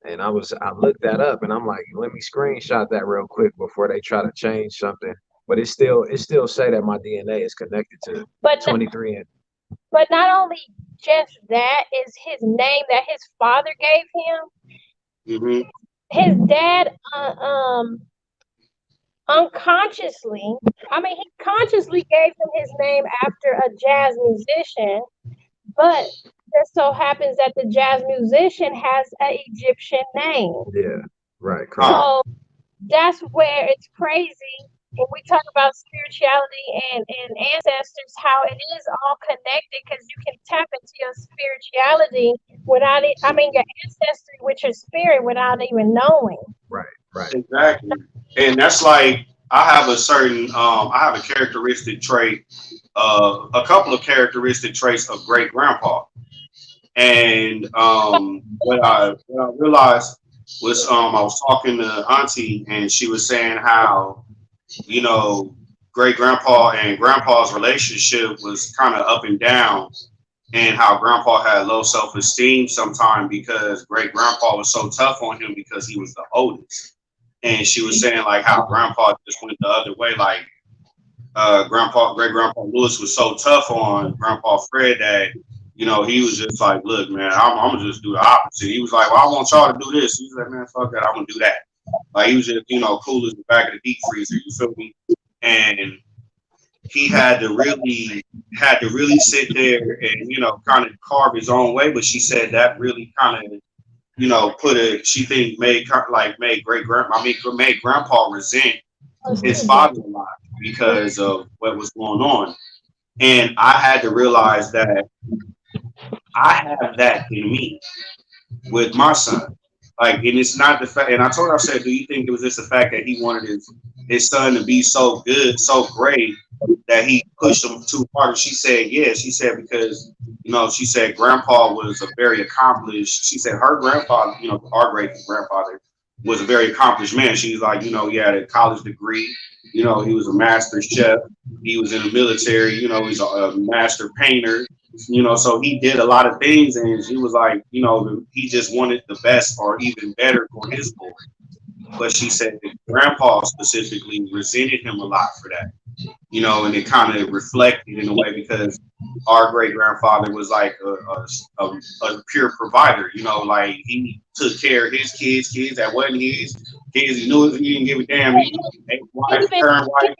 and I looked that up, and I'm like, let me screenshot that real quick before they try to change something. But it still say that my DNA is connected to But 23 and but not only just that is his name that his father gave him. Mm-hmm. His dad, unconsciously, he consciously gave him his name after a jazz musician, but it so happens that the jazz musician has an Egyptian name. yeah, right, correct. So that's where it's crazy when we talk about spirituality and ancestors, how it is all connected because you can tap into your spirituality without it. Your ancestry with your spirit without even knowing. Right. Exactly. And that's like I have a characteristic trait, a couple of characteristic traits of great grandpa. And what I realized was I was talking to Auntie and she was saying how, great grandpa and grandpa's relationship was kind of up and down, and how grandpa had low self-esteem sometimes because great grandpa was so tough on him because he was the oldest. And she was saying like how grandpa just went the other way, like great grandpa Lewis was so tough on grandpa Fred that he was just like, look, man, I'm gonna just do the opposite. He was like, well, I want y'all to do this. He was like, man, fuck that, I'm gonna do that. Like he was just cool as the back of the deep freezer. You feel me? And he had to really sit there and kind of carve his own way. But she said that really kind of made grandpa resent his father a lot because of what was going on. And I had to realize that I have that in me with my son. Like, and it's not the fact, and I told her, I said, do you think it was just the fact that he wanted his son to be so good, so great, that he pushed him too hard? And she said, yeah. She said, because, she said grandpa was a very accomplished, she said her grandfather, our great grandfather was a very accomplished man. She's like, he had a college degree, he was a master chef. He was in the military, he's a master painter. So he did a lot of things, and she was like, he just wanted the best or even better for his boy. But she said that grandpa specifically resented him a lot for that, and it kind of reflected in a way because our great grandfather was like a pure provider, like he took care of his kids that wasn't his kids. He knew it, he didn't give a damn. He ex-wife, even current wife.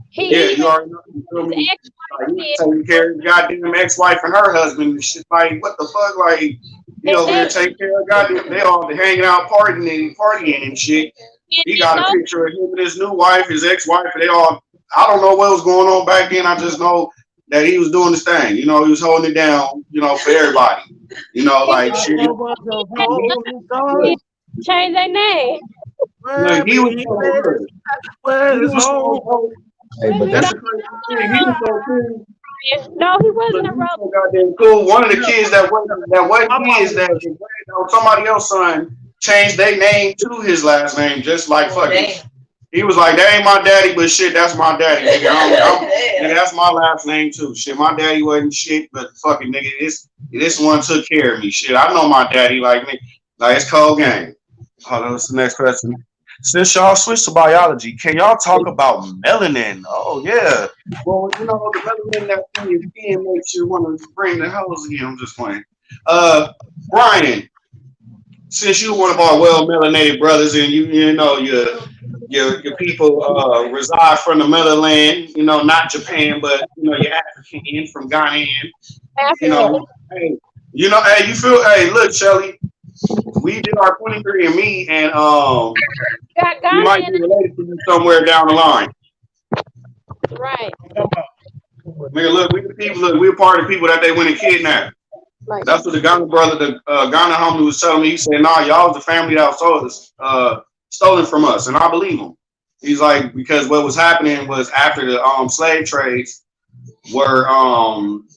he Yeah, you even already know. You feel his me? ex-wife Like, he did, taking care of his goddamn ex-wife and her husband and shit. Like, what the fuck? Like, he and over there they taking care of goddamn. They all hanging out, partying and shit. He and got a those picture of him and his new wife, his ex-wife, and they all. I don't know what was going on back then. I just know that he was doing his thing. He was holding it down. For everybody. Like he shit. I was a rolling stone. Look, changed their name. Where he was we so live, good. He He was so home. cool. Hey, Let but me That's that's the crazy thing. He was so cool. No, he But wasn't a he was road. so goddamn cool. One of the kids that wasn't My his that apologies. somebody else's son changed their name to his last name just like Oh, fucking. damn. He was like, "That ain't my daddy, but shit, that's my daddy, nigga. Nigga, that's my last name too. Shit, my daddy wasn't shit, but fucking nigga, this one took care of me. Shit, I know my daddy, like it's cold game." Hold on, what's the next question? Since y'all switched to biology, can y'all talk about melanin? Oh yeah. Well, the melanin that's in your skin makes you want to bring the hose again. I'm just playing. Brian, since you're one of our well melanated brothers, and you know your people reside from the motherland, not Japan, but you're African from Ghana, you African. know, hey, hey, you feel, hey, look, Shelly, we did our 23 and me, and Got we Ghana might in be related to you somewhere down the line. it. Right. Nigga, look, we the people, look, we're part of the people that they went and kidnapped. Like That's what the Ghana brother, the Ghana homie was telling me. He said, "Nah, y'all was the family that was stolen from us," and I believe him. He's like, because what was happening was after the slave trades were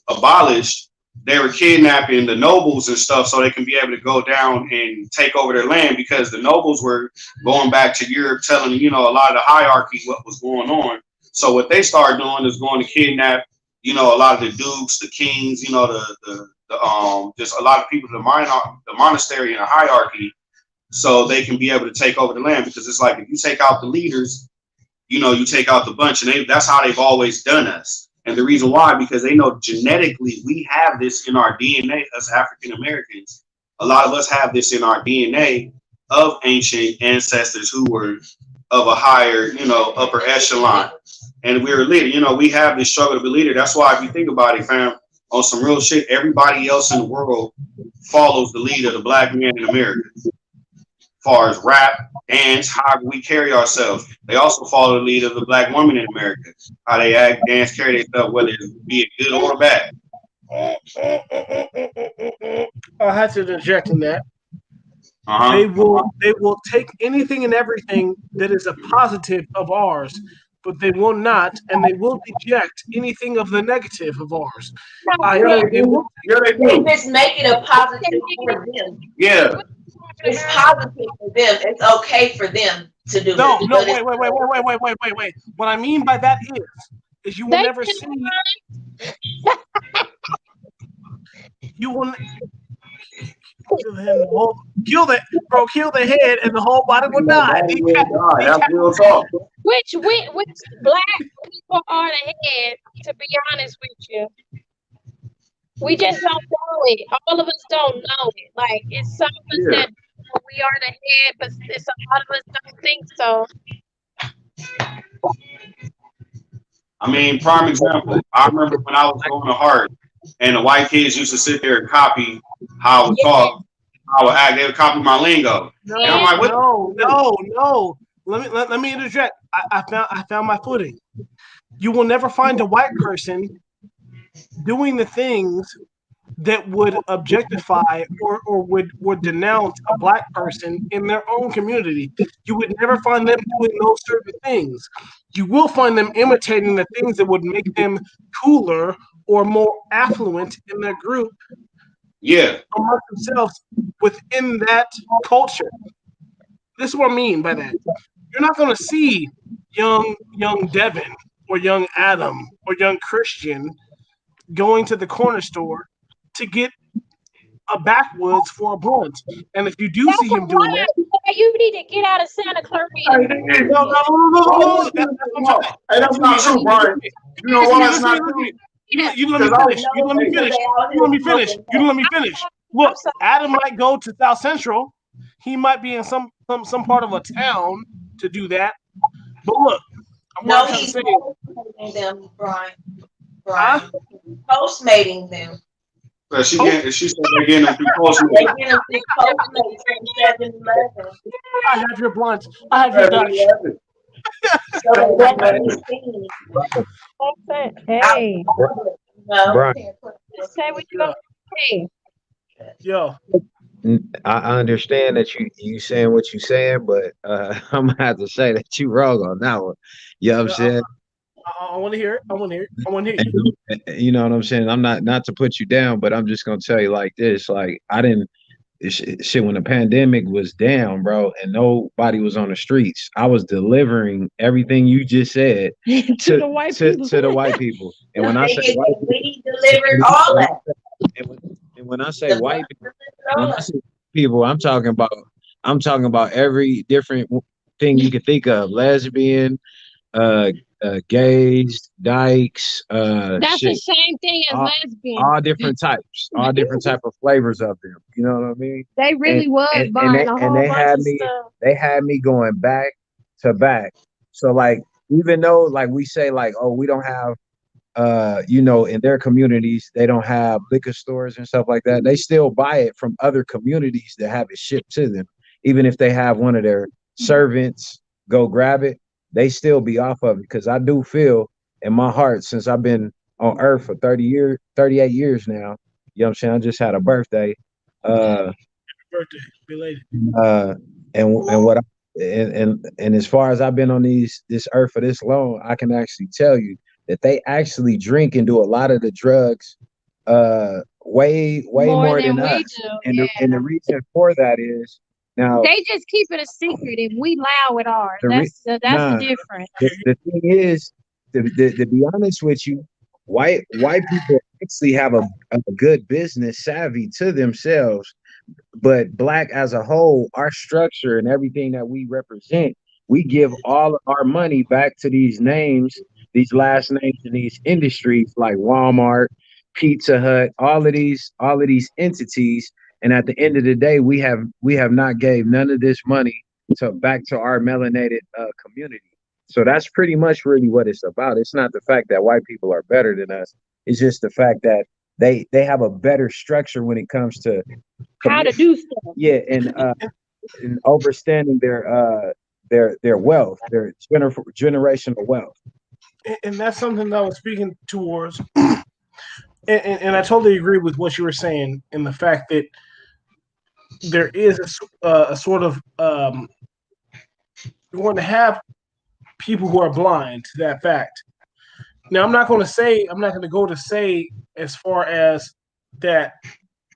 abolished, they were kidnapping the nobles and stuff so they can be able to go down and take over their land because the nobles were going back to Europe, telling a lot of the hierarchy what was going on. So what they started doing is going to kidnap a lot of the dukes, the kings, the just a lot of people, the monastery and the hierarchy, so they can be able to take over the land. Because it's like if you take out the leaders, you take out the bunch, and that's how they've always done us. And the reason why, because they know genetically we have this in our DNA, us African Americans. A lot of us have this in our DNA of ancient ancestors who were of a higher, upper echelon. And we're a leader. We have this struggle to be leader. That's why if you think about it, fam, on some real shit, everybody else in the world follows the lead of the black man in America. As far as rap, dance, how we carry ourselves. They also follow the lead of the black woman in America. How they act, dance, carry themselves, whether it be good or bad. I had to interject in that. Uh-huh. They will take anything and everything that is a positive of ours, but they will not, and they will reject anything of the negative of ours. Yeah, I.e., they they will. do. Yeah, they They do. just make it a positive for them. Yeah. It's positive for them. It's okay for them to do No, it. no, But it's wait. What I mean by that is you will they never see. You will kill the head, and the whole body will That die. body will die. That's real talk. which black people are the head, to be honest with you. We just don't know it. All of us don't know it. Like it's some of us Yeah. that we are the head, but it's a lot of us don't think so. I mean, prime example. I remember when I was going to Hart, and the white kids used to sit there and copy how I would Yeah, talk, how I would act. They would copy my lingo, and I'm yeah. like, what? No. Let me interject. I found my footing. You will never find a white person doing the things that would objectify or would denounce a black person in their own community. You would never find them doing those certain things. You will find them imitating the things that would make them cooler or more affluent in their group Yeah, amongst themselves within that culture. This is what I mean by that. You're not going to see young Devin or young Adam or young Christian going to the corner store to get a backwoods for a blunt. And if you do see him doing that, You need to get out of Santa Clarita. no, Hey, that's not true, Brian. You know why it's not true? You let me finish. You let me finish. You let me finish. You let me finish. Look, Adam might go to South Central. He might be in some part of a town to do that. But look, No, he's postmating them, Brian. Postmating them. But she said they're getting them through Postmates. They get them through Postmates from 7-Eleven. I have your blunt. I have your Dutch. So what we've seen. Hey, No. Brian, say what you gonna say. Yo, I understand that you saying what you saying, but I'm gonna have to say that you wrong on that one. You know what I'm saying? I want to hear it. I want to hear it. I want to hear you. You know what I'm saying? I'm not to put you down, but I'm just gonna tell you like this. Like I didn't shit when the pandemic was down, bro, and nobody was on the streets. I was delivering everything you just said to the white people. And when I say white we delivered all that. and when I say white people, I'm talking about every different thing you could think of: lesbian, gays, dykes, That's shit. the same thing as lesbian. All different types, all different type of flavors of them. You know what I mean? They really was buying a whole bunch of stuff. They had me going back to back. So like, even though like we say like, oh, we don't have, in their communities they don't have liquor stores and stuff like that. They still buy it from other communities that have it shipped to them. Even if they have one of their servants go grab it, they still be off of it. Because I do feel in my heart, since I've been on earth for 38 years now, you know what I'm saying? I just had a birthday. Birthday, belated. And as far as I've been on this earth for this long, I can actually tell you that they actually drink and do a lot of the drugs way more than us. And the reason for that is now they just keep it a secret and we loud with ours. That's the difference. The thing is, to be honest with you, white people actually have a good business savvy to themselves, but black as a whole, our structure and everything that we represent, we give all of our money back to these names, these last names in these industries like Walmart, Pizza Hut, all of these entities. And at the end of the day, we have not gave none of this money back to our melanated community. So that's pretty much really what it's about. It's not the fact that white people are better than us. It's just the fact that they have a better structure when it comes to how to do stuff. Yeah, and understanding their wealth, their generational wealth. And that's something that I was speaking towards. And I totally agree with what you were saying in the fact that there is a sort of we want to have people who are blind to that fact. Now, I'm not going to go to say as far as that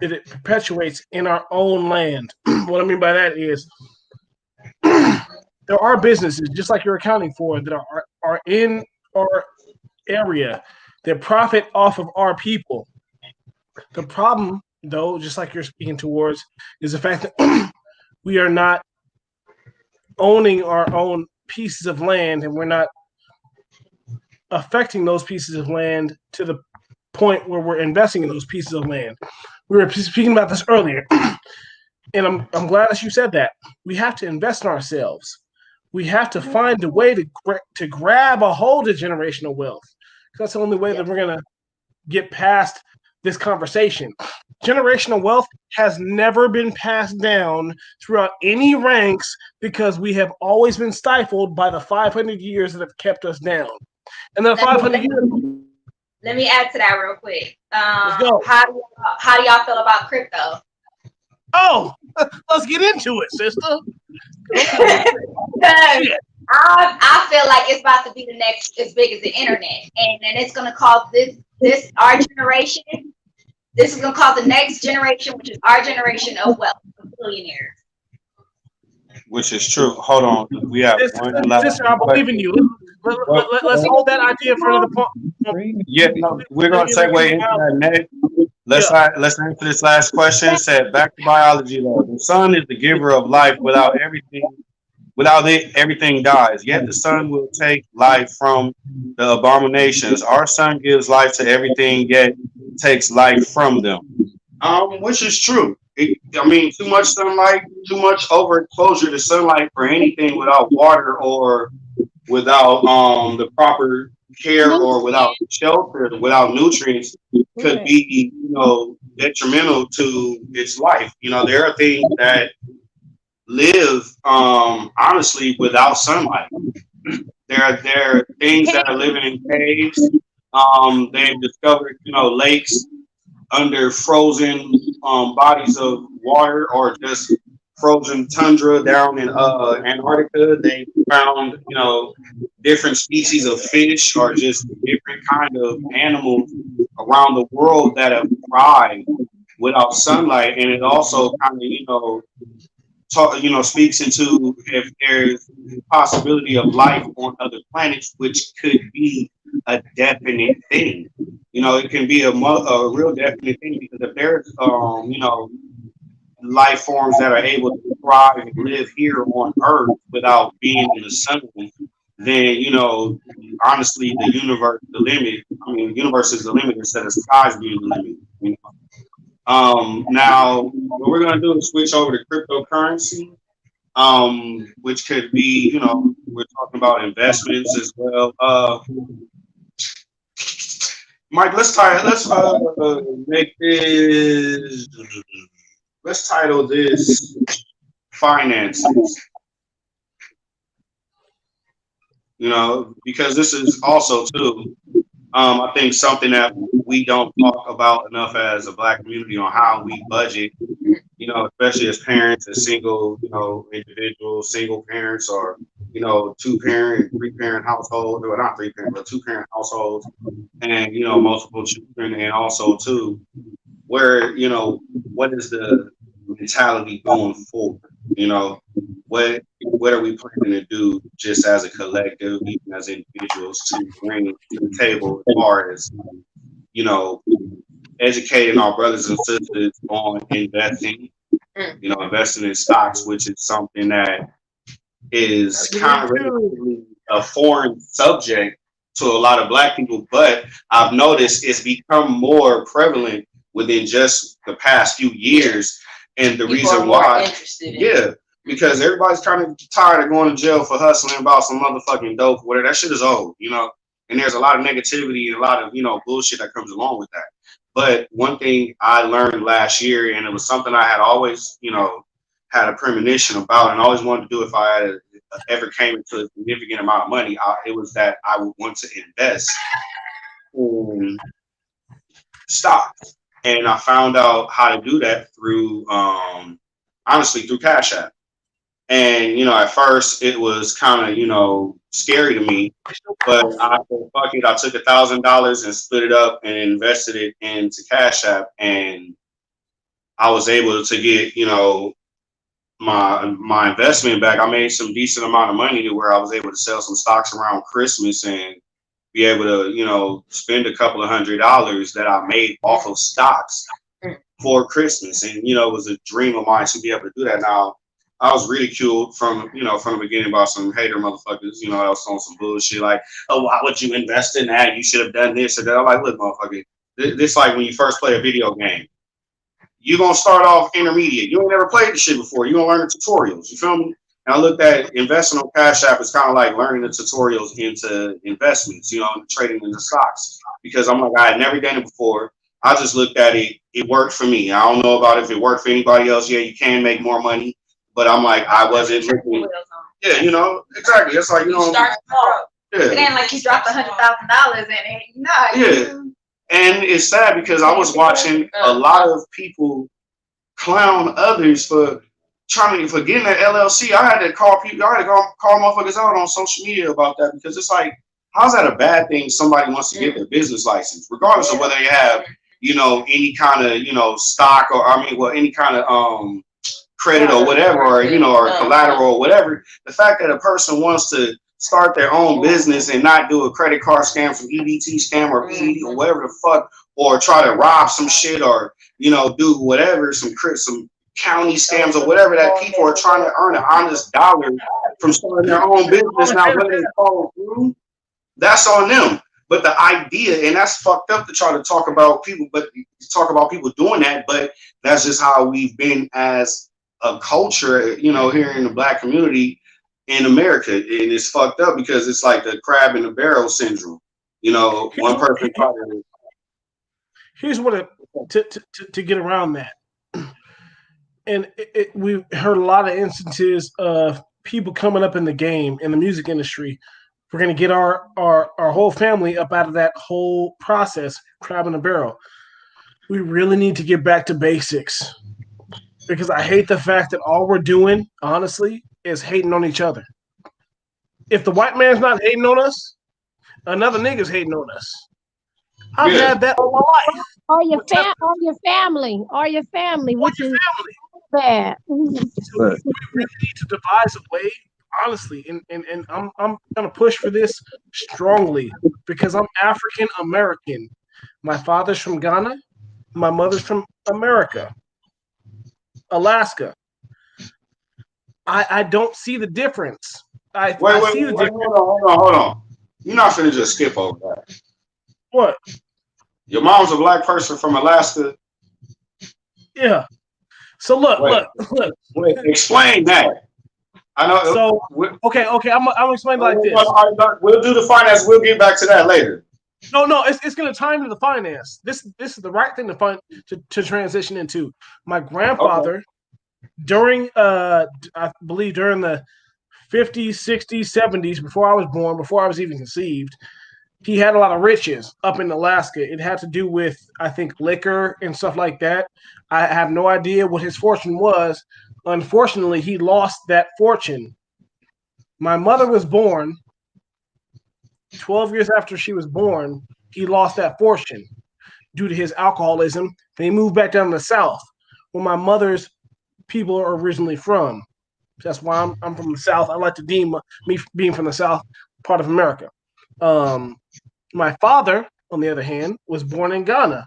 it perpetuates in our own land. What I mean by that is there are businesses, just like you're accounting for, that are in our area that profit off of our people. The problem, though, just like you're speaking towards, is the fact that we are not owning our own pieces of land, and we're not affecting those pieces of land to the point where we're investing in those pieces of land. We were speaking about this earlier, and I'm glad that you said that. We have to invest in ourselves. We have to find a way to grab a hold of generational wealth. That's the only way that we're going to get past this conversation. Generational wealth has never been passed down throughout any ranks because we have always been stifled by the 500 years that have kept us down. And the 500 years. Let me add to that real quick. Let's go. How do y'all feel about crypto? Oh, let's get into it, sister. I feel like it's about to be the next as big as the internet, and it's gonna cause this our generation. This is gonna cause the next generation, which is our generation of wealth, of billionaires. Which is true. Hold on, we have one last. Sister, I believe in you. Let's hold that idea for another Yeah, no, we're gonna segue into that next. Let's answer this last question. Said back to biology though. The sun is the giver of life. Without it, everything dies. Yet the sun will take life from the abominations. Our sun gives life to everything, yet takes life from them. Which is true. I mean, too much sunlight, too much overexposure to sunlight for anything without water or without the proper care or without shelter, without nutrients, could be, detrimental to its life. There are things that live honestly without sunlight. There are things that are living in caves. They've discovered, lakes under frozen bodies of water or just frozen tundra down in Antarctica. They found, different species of fish or just different kind of animals around the world that have thrived without sunlight. And it also kind of, speaks into if there's possibility of life on other planets, which could be a definite thing. It can be a real definite thing because if there's, life forms that are able to thrive and live here on Earth without being in the sun, then, honestly, the universe, the limit. I mean, the universe is the limit instead of skies being the limit. Now, what we're going to do is switch over to cryptocurrency, which could be, we're talking about investments as well. Mike, let's make this. Let's title this finances. Because this is also too. I think something that we don't talk about enough as a Black community on how we budget, especially as parents, as single, individuals, single parents, or, 2-parent, 3-parent households, or not 3-parent, but 2-parent households, and, multiple children, and also too, where, what is the mentality going forward? What are we planning to do just as a collective, even as individuals, to bring to the table as far as, educating our brothers and sisters on investing, investing in stocks, which is something that is kind of relatively a foreign subject to a lot of Black people, but I've noticed it's become more prevalent within just the past few years. And the reason why, because everybody's kind of tired of going to jail for hustling about some motherfucking dope, whatever. That shit is old, and there's a lot of negativity and a lot of, bullshit that comes along with that. But one thing I learned last year, and it was something I had always, had a premonition about and always wanted to do if I had ever came into a significant amount of money, it was that I would want to invest in stocks. And I found out how to do that through, honestly, through Cash App. And, at first it was kind of, scary to me, but I said, fuck it. I took $1,000 and split it up and invested it into Cash App. And I was able to get, my investment back. I made some decent amount of money to where I was able to sell some stocks around Christmas and be able to, spend a couple of $100 that I made off of stocks for Christmas. And, it was a dream of mine to be able to do that. Now, I was ridiculed from the beginning by some hater motherfuckers, that was on some bullshit like, oh, why would you invest in that? You should have done this or that. I'm like, look, motherfucker, this like when you first play a video game. You're going to start off intermediate. You ain't never played the shit before. You're going to learn the tutorials. You feel me? And I looked at investing on Cash App is kind of like learning the tutorials into investments, trading into stocks. Because I'm like, I had never done it before. I just looked at it. It worked for me. I don't know about if it worked for anybody else. Yeah, you can make more money. But I'm like, I wasn't looking. Yeah, exactly. It's like, you start small. Yeah. It ain't like you dropped $100,000 in it. Yeah. And it's sad because I was watching a lot of people clown others for getting that LLC. I had to call people. I had to call motherfuckers out on social media about that because it's like, how's that a bad thing? Somebody wants to get their business license, regardless of whether they have, any kind of, stock or any kind of credit or whatever, or or collateral or whatever. The fact that a person wants to start their own business and not do a credit card scam, some EBT scam or PED or whatever the fuck, or try to rob some shit or do whatever, some county scams or whatever that people are trying to earn an honest dollar from starting their own business. Now whether they follow through, that's on them. But the idea, and that's fucked up to try to talk about people doing that, but that's just how we've been as a culture, here in the black community in America. And it's fucked up because it's like the crab in the barrel syndrome. One person probably. Here's what to get around that. And we've heard a lot of instances of people coming up in the game, in the music industry. We're going to get our whole family up out of that whole process, crab in a barrel. We really need to get back to basics, because I hate the fact that all we're doing, honestly, is hating on each other. If the white man's not hating on us, another nigga's hating on us. I've had that all my life. Or your family, which is bad. So we really need to devise a way, honestly, and I'm gonna push for this strongly because I'm African American. My father's from Ghana, my mother's from America, Alaska. I don't see the difference. I see the difference. Hold on. You're not gonna just skip over that. What? Your mom's a black person from Alaska. Yeah. So look. Explain that. I know. So okay. I'm gonna explain it like this. We'll do the finance. We'll get back to that later. No. It's gonna tie into the finance. This is the right thing to transition into. My grandfather, during I believe during the 50s, 60s, 70s, before I was born, before I was even conceived, he had a lot of riches up in Alaska. It had to do with, I think, liquor and stuff like that. I have no idea what his fortune was. Unfortunately, he lost that fortune. My mother was born 12 years after she was born. He lost that fortune due to his alcoholism. They moved back down to the South, where my mother's people are originally from. That's why I'm from the South. I like to deem me being from the South part of America. My father, on the other hand, was born in Ghana.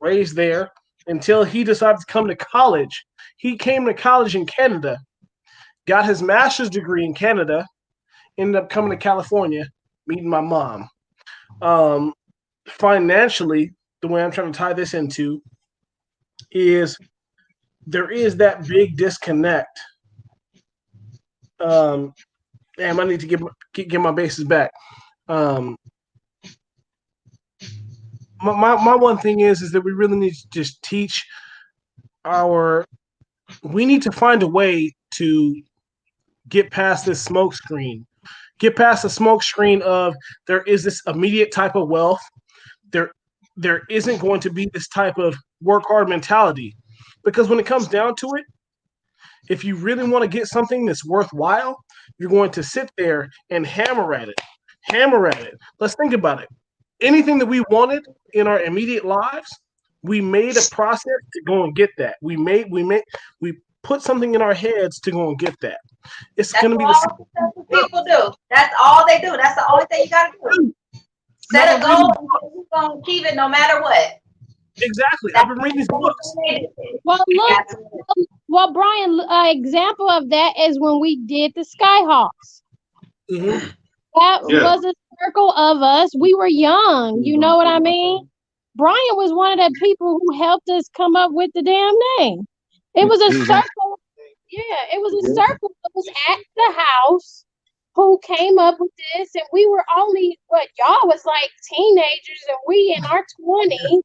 Raised there until he decided to come to college. He came to college in Canada, got his master's degree in Canada, ended up coming to California, meeting my mom. Financially, the way I'm trying to tie this into is there is that big disconnect. Damn, I need to get my bases back. My one thing is that we really need to just teach we need to find a way to get past this smoke screen. Get past the smoke screen of there is this immediate type of wealth. There isn't going to be this type of work hard mentality. Because when it comes down to it, if you really want to get something that's worthwhile, you're going to sit there and hammer at it. Let's think about it. Anything that we wanted in our immediate lives, we made a process to go and get that. We put something in our heads to go and get that. It's going to be the same. People do. That's all they do. That's the only thing you got to do. Set a goal and you're going to achieve it no matter what. Exactly. I've been reading these books. Well, Brian, an example of that is when we did the Skyhawks. Mm-hmm. That was a circle of us. We were young. You know what I mean? Brian was one of the people who helped us come up with the damn name. It was a circle. Yeah, it was a circle that was at the house who came up with this. And we were only, y'all was like teenagers and we in our 20s.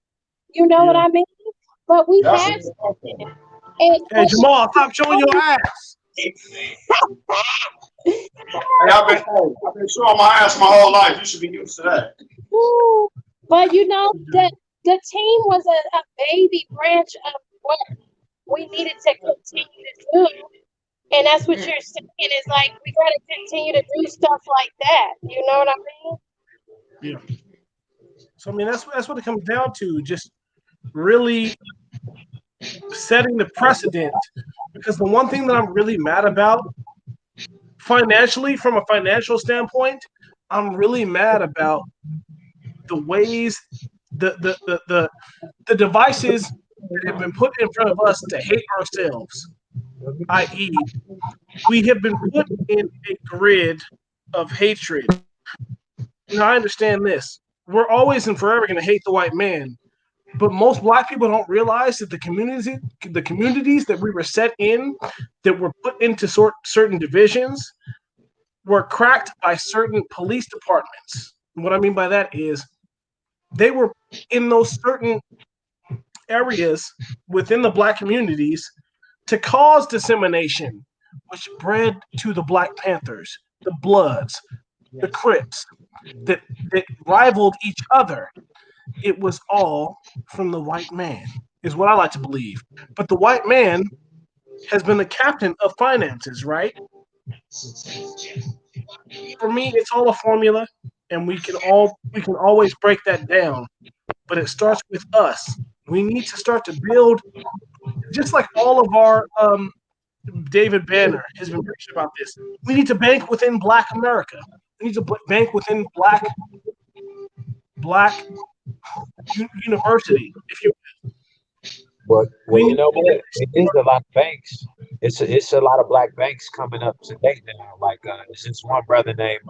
You know what I mean? But we had something. Hey, Jamal, stop showing your ass. I've been showing my ass my whole life. You should be used to that. Ooh, but the team was a baby branch of what we needed to continue to do. And that's what you're saying is like, we got to continue to do stuff like that. You know what I mean? Yeah. So, I mean, that's what it comes down to. Just really setting the precedent. Because the one thing that I'm really mad about financially, from a financial standpoint, I'm really mad about the ways the devices that have been put in front of us to hate ourselves, i.e., we have been put in a grid of hatred. Now, I understand this. We're always and forever going to hate the white man, but most black people don't realize that the communities that we were set in, that were put into certain divisions, were cracked by certain police departments. And what I mean by that is they were in those certain areas within the black communities to cause dissemination, which bred to the Black Panthers, the Bloods, the Crips, that rivaled each other. It was all from the white man, is what I like to believe. But the white man has been the captain of finances, right? For me, it's all a formula, and we can always break that down. But it starts with us. We need to start to build, just like all of our David Banner has been preaching about this. We need to bank within Black America. We need to bank within Black university, if you. Well, you know what? It is a lot of banks. It's a lot of black banks coming up to date now. Like there's this one brother named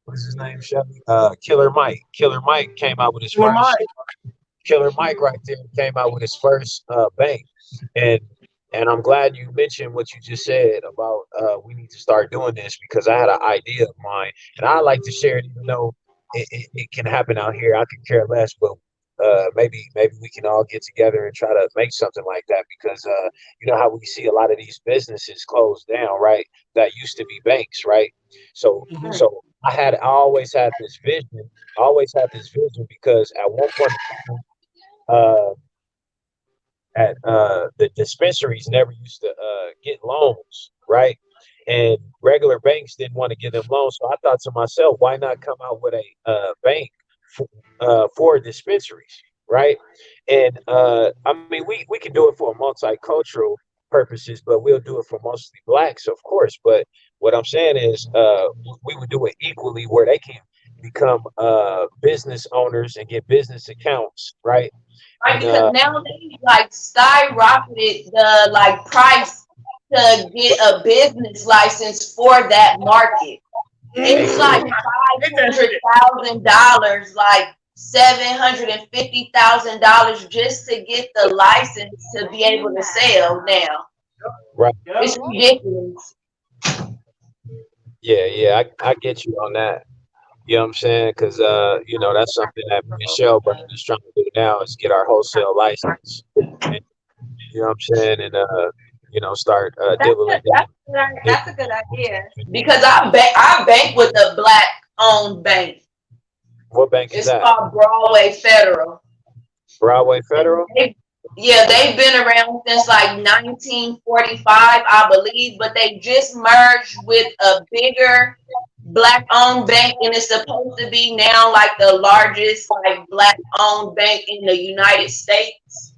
what's his name, Shelby? Killer Mike. Killer Mike came out with his first. Killer Mike right there came out with his first bank, and I'm glad you mentioned what you just said about we need to start doing this, because I had an idea of mine, and I like to share it, even though it can happen out here. I could care less, but maybe we can all get together and try to make something like that, because you know how we see a lot of these businesses close down, right? That used to be banks, right? So I always had this vision. I always had this vision because at one point uh, the dispensaries never used to get loans, right? And regular banks didn't want to give them loans. So I thought to myself, why not come out with a bank for dispensaries, right? And I mean, we can do it for multicultural purposes, but we'll do it for mostly blacks, of course. But what I'm saying is, we would do it equally where they can become business owners and get business accounts, right? Right, And because now they like skyrocketed the like price to get a business license for that market. It's like $500,000, like $750,000 just to get the license to be able to sell now. right, It's ridiculous. yeah, I get you on that. You know what I'm saying? Because you know, that's something that me and Shelburne is trying to do now, is get our wholesale license. And, you know what I'm saying? And you know, start dibbling down. That's a good idea. Because I bank with a black owned bank. What bank is It's that? called Broadway Federal. Broadway Federal? Yeah, they've been around since like 1945, I believe, but they just merged with a bigger black owned bank, and it's supposed to be now like the largest like black owned bank in the United States.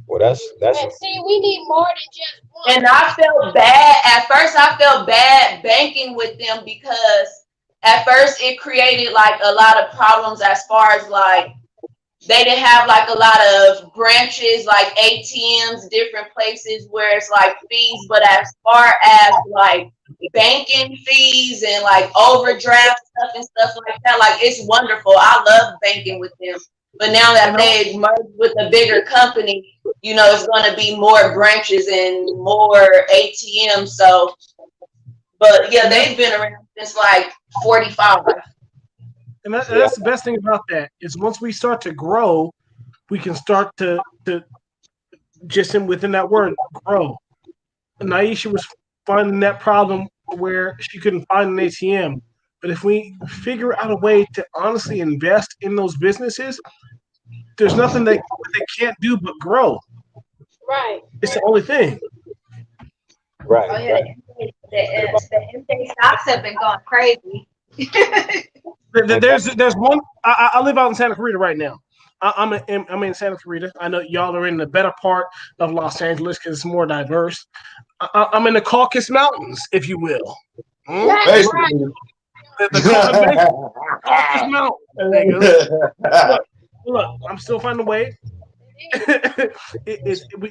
Well, that's See, we need more than just one. And I felt bad at first. I felt bad banking with them because at first it created like a lot of problems as far as like they didn't have like a lot of branches, like ATMs, different places where it's like fees. But as far as like banking fees and like overdraft stuff and stuff like that, like it's wonderful. I love banking with them. But now that they merged with a bigger company, you know, it's going to be more branches and more ATMs. So, but yeah, they've been around since like 45. And that's the best thing about that is once we start to grow, we can start to just within that word grow. And Naisha was finding that problem where she couldn't find an ATM. But if we figure out a way to honestly invest in those businesses, there's nothing they can't do but grow. Right. It's the only thing. right. Oh yeah, the M-Day stocks have been going crazy. There's one. I live out in Santa Clarita right now. I'm in Santa Clarita. I know y'all are in the better part of Los Angeles because it's more diverse. I'm in the Caucasus Mountains, if you will. That's Basically. right. The Caucasus Mountains, niggas. Look, I'm still finding a way.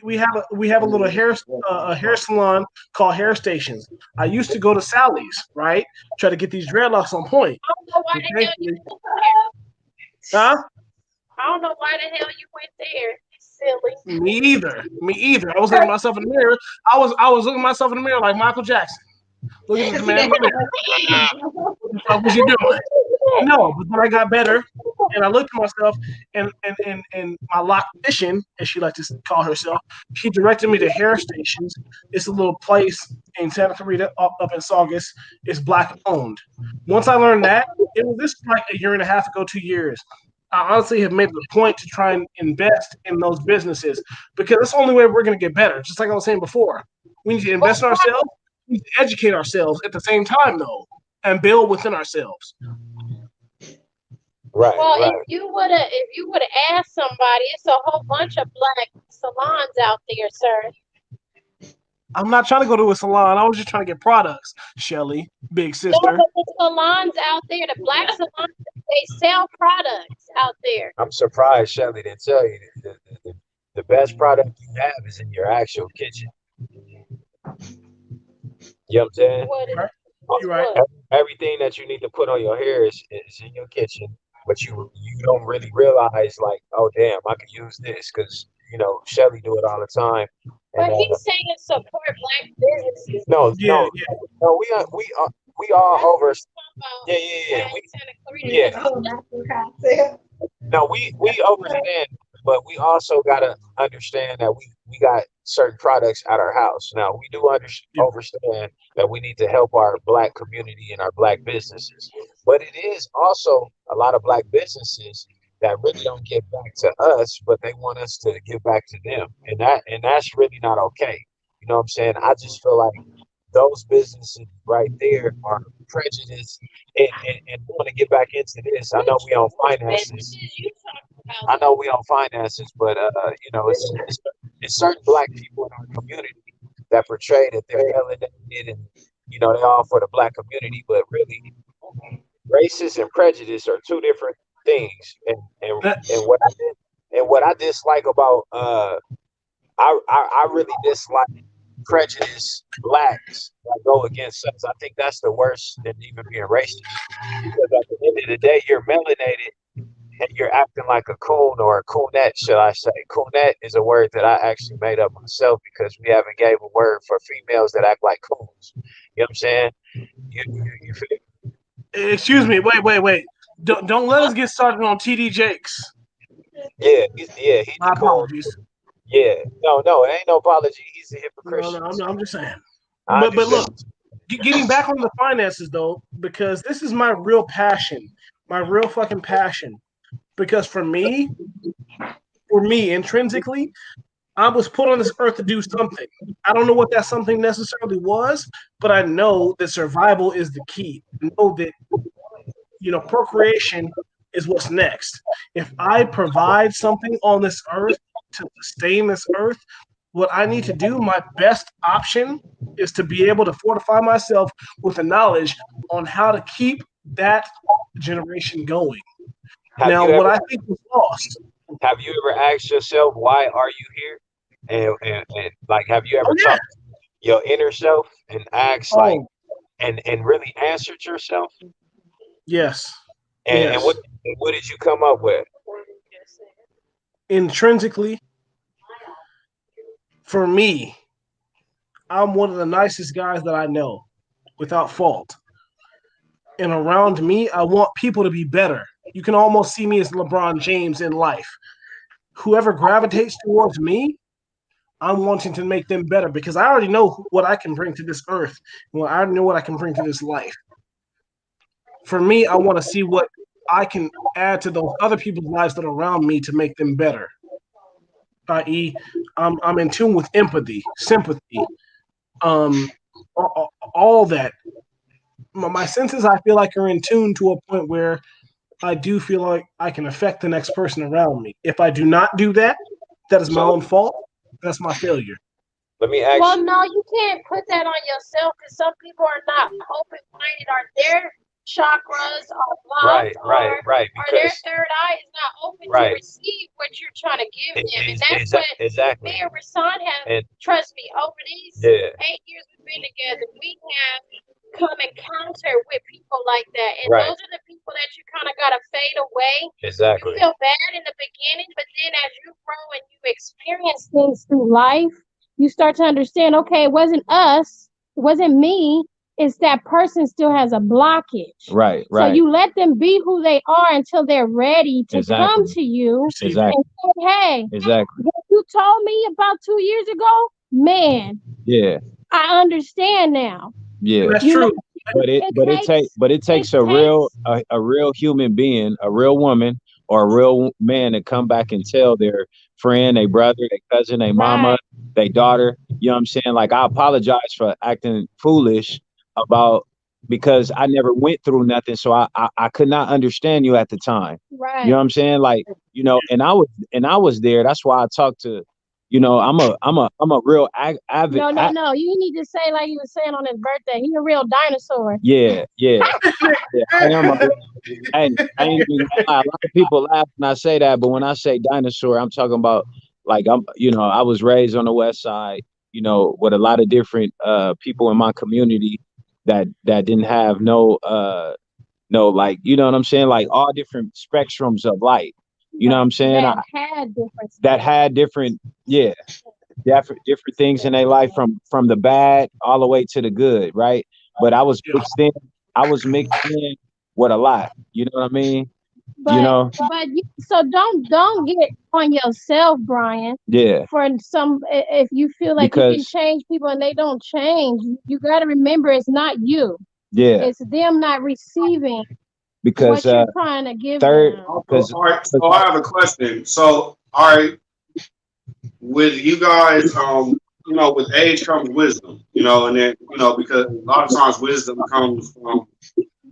We have a little a hair salon called Hair Stations. I used to go to Sally's, right? Try to get these dreadlocks on point. I don't know why But the hell you thankfully- went there. Huh? I don't know why the hell you went there. Silly. Me either. I was looking at myself in the mirror. I was looking at myself in the mirror like Michael Jackson. Looking at the man in the mirror. What the fuck was you doing? No, but then I got better, and I looked at myself, and my loctician, as she likes to call herself, she directed me to Hair Stations. It's a little place in Santa Clarita, up in Saugus. It's black owned. Once I learned that, this was like a year and a half ago, 2 years. I honestly have made the point to try and invest in those businesses because that's the only way we're going to get better. Just like I was saying before, we need to invest in ourselves. We need to educate ourselves at the same time, though, and build within ourselves. Right, Well, right. if you would have asked somebody, it's a whole bunch of black salons out there, sir. I'm not trying to go to a salon. I was just trying to get products, Shelly, big No, sister. but the salons out there, the black salons, they sell products out there. I'm surprised Shelly didn't tell you the best product you have is in your actual kitchen. You know what I'm saying? What is, Right. what's You're right. what? Everything that you need to put on your hair is in your kitchen, but you don't really realize like, oh damn, I could use this because Shelly do it all the time. But And he's saying support black businesses. no, Yeah. we all over. Yeah. We, Santa Clarita, Yeah. No, we understand, but we also gotta understand that we got certain products at our house. Now we do understand that we need to help our black community and our black businesses, but it is also a lot of black businesses that really don't give back to us, but they want us to give back to them, and that's really not okay. You know what I'm saying? I just feel like those businesses right there are prejudiced and want to get back into this. I know we on finances. businesses you talking I about? know we on finances, but it's certain black people in our community that portray that they're elevated and they all for the black community, but really racist and prejudice are two different things. And what I dislike about I really dislike prejudice blacks that go against us. I think that's the worst than even being racist. Because at the end of the day, you're melanated and you're acting like a coon or a coonette, should I say. Coonette is a word that I actually made up myself because we haven't gave a word for females that act like coons. You know what I'm saying? You feel? Excuse me. Wait. Don't let us get started on TD Jakes. Yeah, he's My the coon. apologies. Yeah, no, it ain't no apology. He's a hypocrite. No, I'm just saying. I But look, understand. getting back on the finances though, because this is my real passion, my real fucking passion. Because for me, intrinsically, I was put on this earth to do something. I don't know what that something necessarily was, but I know that survival is the key. I know that procreation is what's next. If I provide something on this earth to sustain this earth, what I need to do, my best option is to be able to fortify myself with the knowledge on how to keep that generation going. What I think was lost. Have you ever asked yourself, why are you here? And like, have you ever talked to your inner self and asked and really answered yourself? Yes. And what did you come up with? Intrinsically, for me, I'm one of the nicest guys that I know, without fault. And around me, I want people to be better. You can almost see me as LeBron James in life. Whoever gravitates towards me, I'm wanting to make them better because I already know what I can bring to this earth. Well, I already know what I can bring to this life. For me, I want to see what I can add to those other people's lives that are around me to make them better. I.e., I'm in tune with empathy, sympathy, all that. My senses, I feel like, are in tune to a point where I do feel like I can affect the next person around me. If I do not do that, that is my own fault. That's my failure. Let me ask Well, you. no, you can't put that on yourself because some people are not open-minded, or their chakras are blocked, Right. or their Because third eye is not open to right, receive what you're trying to give them. And is that's what exactly. me and Rasan have. And Trust me, over these yeah, 8 years we've been together, we have come encounter with people like that, and right, those are the people that you kind of gotta fade away. You exactly. feel bad in the beginning, but then as you grow and you experience things through life, you start to understand, okay, it wasn't us, it wasn't me, it's that person still has a blockage. Right, So right. you let them be who they are until they're ready to come Exactly. to you Exactly. and say, hey, Exactly. what you told me about 2 years ago, man, Yeah. I understand now. Yeah. And that's You know, true. But it it takes a real takes a real human being, a real woman or a real man to come back and tell their friend, their brother, their cousin, their mama, right, their daughter. You know what I'm saying? Like I apologize for acting foolish about because I never went through nothing, so I could not understand you at the time. You know right. what I'm saying? Like and I was there. That's why I talked to. I'm a real avid. No, no, no. You need to say like he was saying on his birthday. He a real dinosaur. Yeah, yeah. Yeah, I am. I ain't even gonna lie. A lot of people laugh when I say that, but when I say dinosaur, I'm talking about like I was raised on the West Side, with a lot of different people in my community that didn't have no like, you know what I'm saying, like all different spectrums of light. You know what I'm saying? That had different That spectrum. had different, yeah, different things in their life from the bad all the way to the good, right? But I was mixed in with a lot. You know what I mean? You But know? so don't get on yourself, Brian. Yeah. For some, if you feel like you can Because change people and they don't change, you got to remember it's not you. yeah, It's them not receiving because what you're trying to give third them. Also, because all right. So I have a question. So, all right, with you guys, with age comes wisdom, and then, because a lot of times wisdom comes from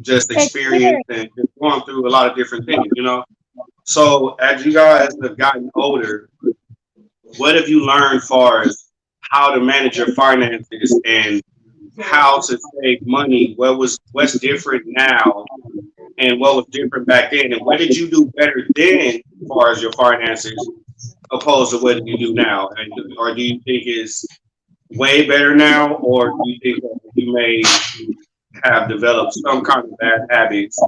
just experience Experience. and just going through a lot of different things. So as you guys have gotten older, what have you learned far as how to manage your finances and how to save money? What's different now and what was different back then? And what did you do better then as far as your finances opposed to what you do now? Or do you think it's way better now, or do you think that you may have developed some kind of bad habits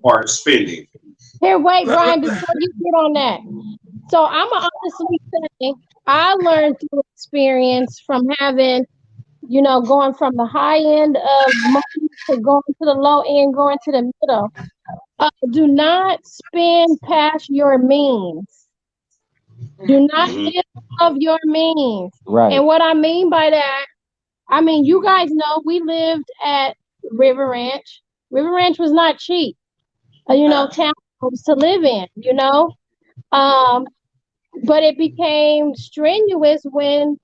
or spending? Here, wait, Brian, before you get on that. So I'm gonna honestly say I learned through experience from having, going from the high end of money to going to the low end, going to the middle. Do not spend past your means. Do not Hmm. live above your means. right, And what I mean by that, I mean, you guys know we lived at River Ranch. River Ranch was not cheap, townhomes to live in. Um, but it became strenuous when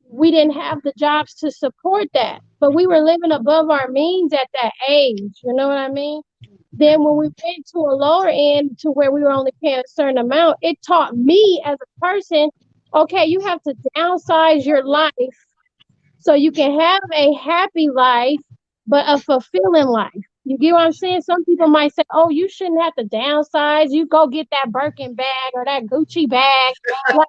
we didn't have the jobs to support that. But we were living above our means at that age. You know what I mean? Then when we went to a lower end to where we were only paying a certain amount, it taught me as a person, okay, you have to downsize your life so you can have a happy life, but a fulfilling life. You get what I'm saying? Some people might say, oh, you shouldn't have to downsize. You go get that Birkin bag or that Gucci bag. Like,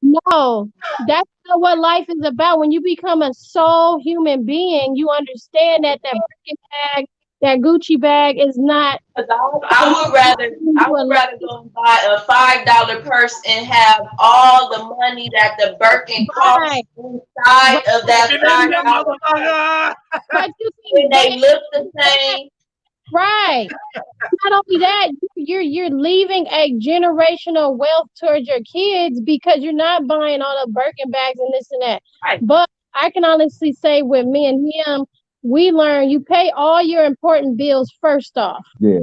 no, that's not what life is about. When you become a soul human being, you understand that that Birkin bag, that Gucci bag is not 'Cause going I to would rather bring I you a would life. rather go and buy a $5 purse and have all the money that the Birkin Right, costs inside right. of that Get in there, $5 purse. motherfucker. But you And can, but they look the same. right. Not only that, you're leaving a generational wealth towards your kids because you're not buying all the Birkin bags and this and that. Right. But I can honestly say with me and him, we learn you pay all your important bills first off. yeah,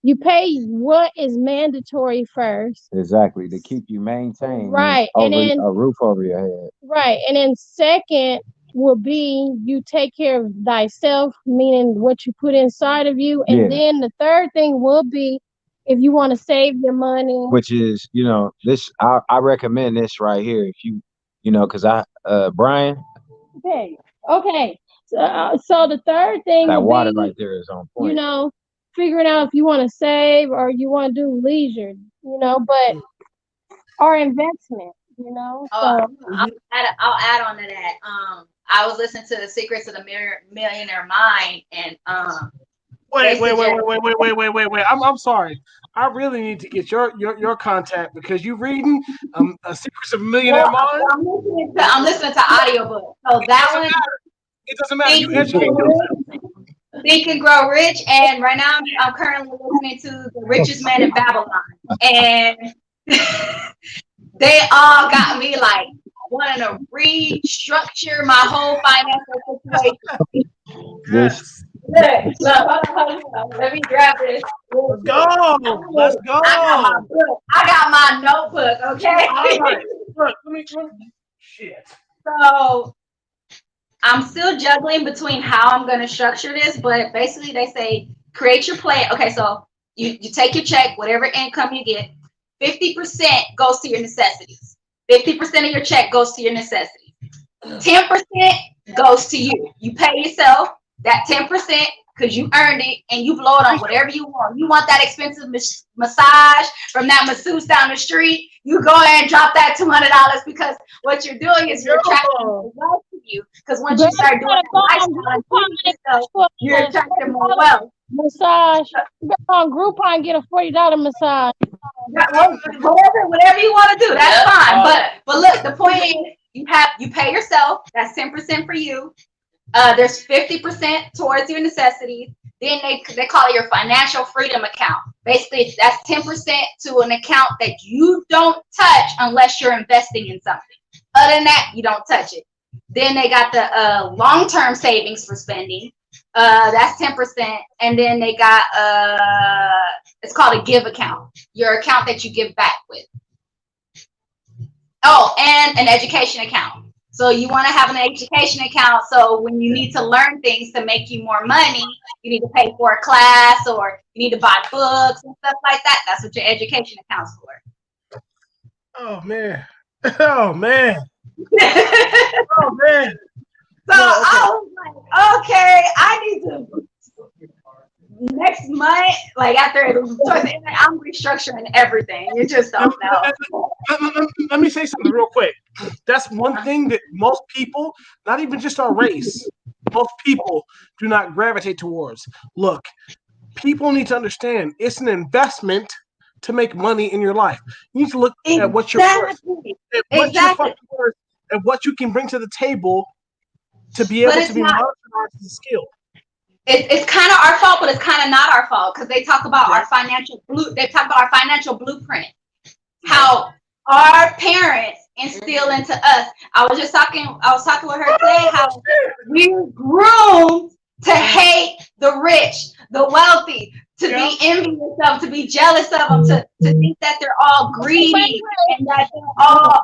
You pay what is mandatory first. exactly. To keep you maintained and Right. And over then a roof over your head. right. And then second will be you take care of thyself, meaning what you put inside of you. And Yeah, then the third thing will be if you want to save your money. which is, this I recommend this right here if because Brian, Okay. Okay. So the third thing That would water be, right there is on you point. know, figuring out if you want to save or you want to do leisure, but or investment, Oh, So I'll add on to that. I was listening to the Secrets of the Millionaire Mind, and Wait, they wait, wait, suggest. wait, wait, wait, wait, wait, wait, wait. I'm sorry. I really need to get your contact because you reading Secrets of a Millionaire Well, Mind. I'm listening to audiobook. So that one, It doesn't matter. Think You and educate Grow yourself. Rich, Think and Grow Rich, and right now I'm currently listening to The Richest Man in Babylon, and they all got me like wanting to restructure my whole financial situation. Yes. Look, hold on. Let me grab this. Let's go. Let's go. I got my book. I got my notebook. Okay. All right. Look, let me. Shit. So I'm still juggling between how I'm going to structure this, but basically they say create your plan. Okay, so you take your check, whatever income you get, 50% goes to your necessities. 50% of your check goes to your necessities. 10% goes to you. You pay yourself that 10% because you earned it and you blow it on whatever you want. You want that expensive massage from that masseuse down the street, you go ahead and drop that $200 because what you're doing is you're attracting more wealth to you. Because once you start doing that lifestyle, you're attracting more wealth. Massage. You go on Groupon and get a $40 massage. Whatever you want to do, that's fine. But look, the point is you pay yourself. That's 10% for you. There's 50% towards your necessities. Then they call it your financial freedom account. Basically, that's 10% to an account that you don't touch unless you're investing in something. Other than that, you don't touch it. Then they got the long-term savings for spending. That's 10%. And then they got it's called a give account. Your account that you give back with. Oh, and an education account. So you want to have an education account. So when you need to learn things to make you more money, you need to pay for a class or you need to buy books and stuff like that. That's what your education account's for. Oh man. Oh man. Oh man. So I was like, okay, I need to next month, like after towards the end, I'm restructuring everything. You just don't know. Let me say something real quick. That's one thing that most people, not even just our race, most people do not gravitate towards. Look, people need to understand it's an investment to make money in your life. You need to look at what you're worth, at what you're fucking worth, and what you can bring to the table to be able to be monetized as a skill. It's kind of our fault, but it's kind of not our fault because they talk about our financial blueprint. How our parents instill into us. I was talking with her today how we're groomed to hate the rich, the wealthy, to be envious of, to be jealous of them, to think that they're all greedy and that they're all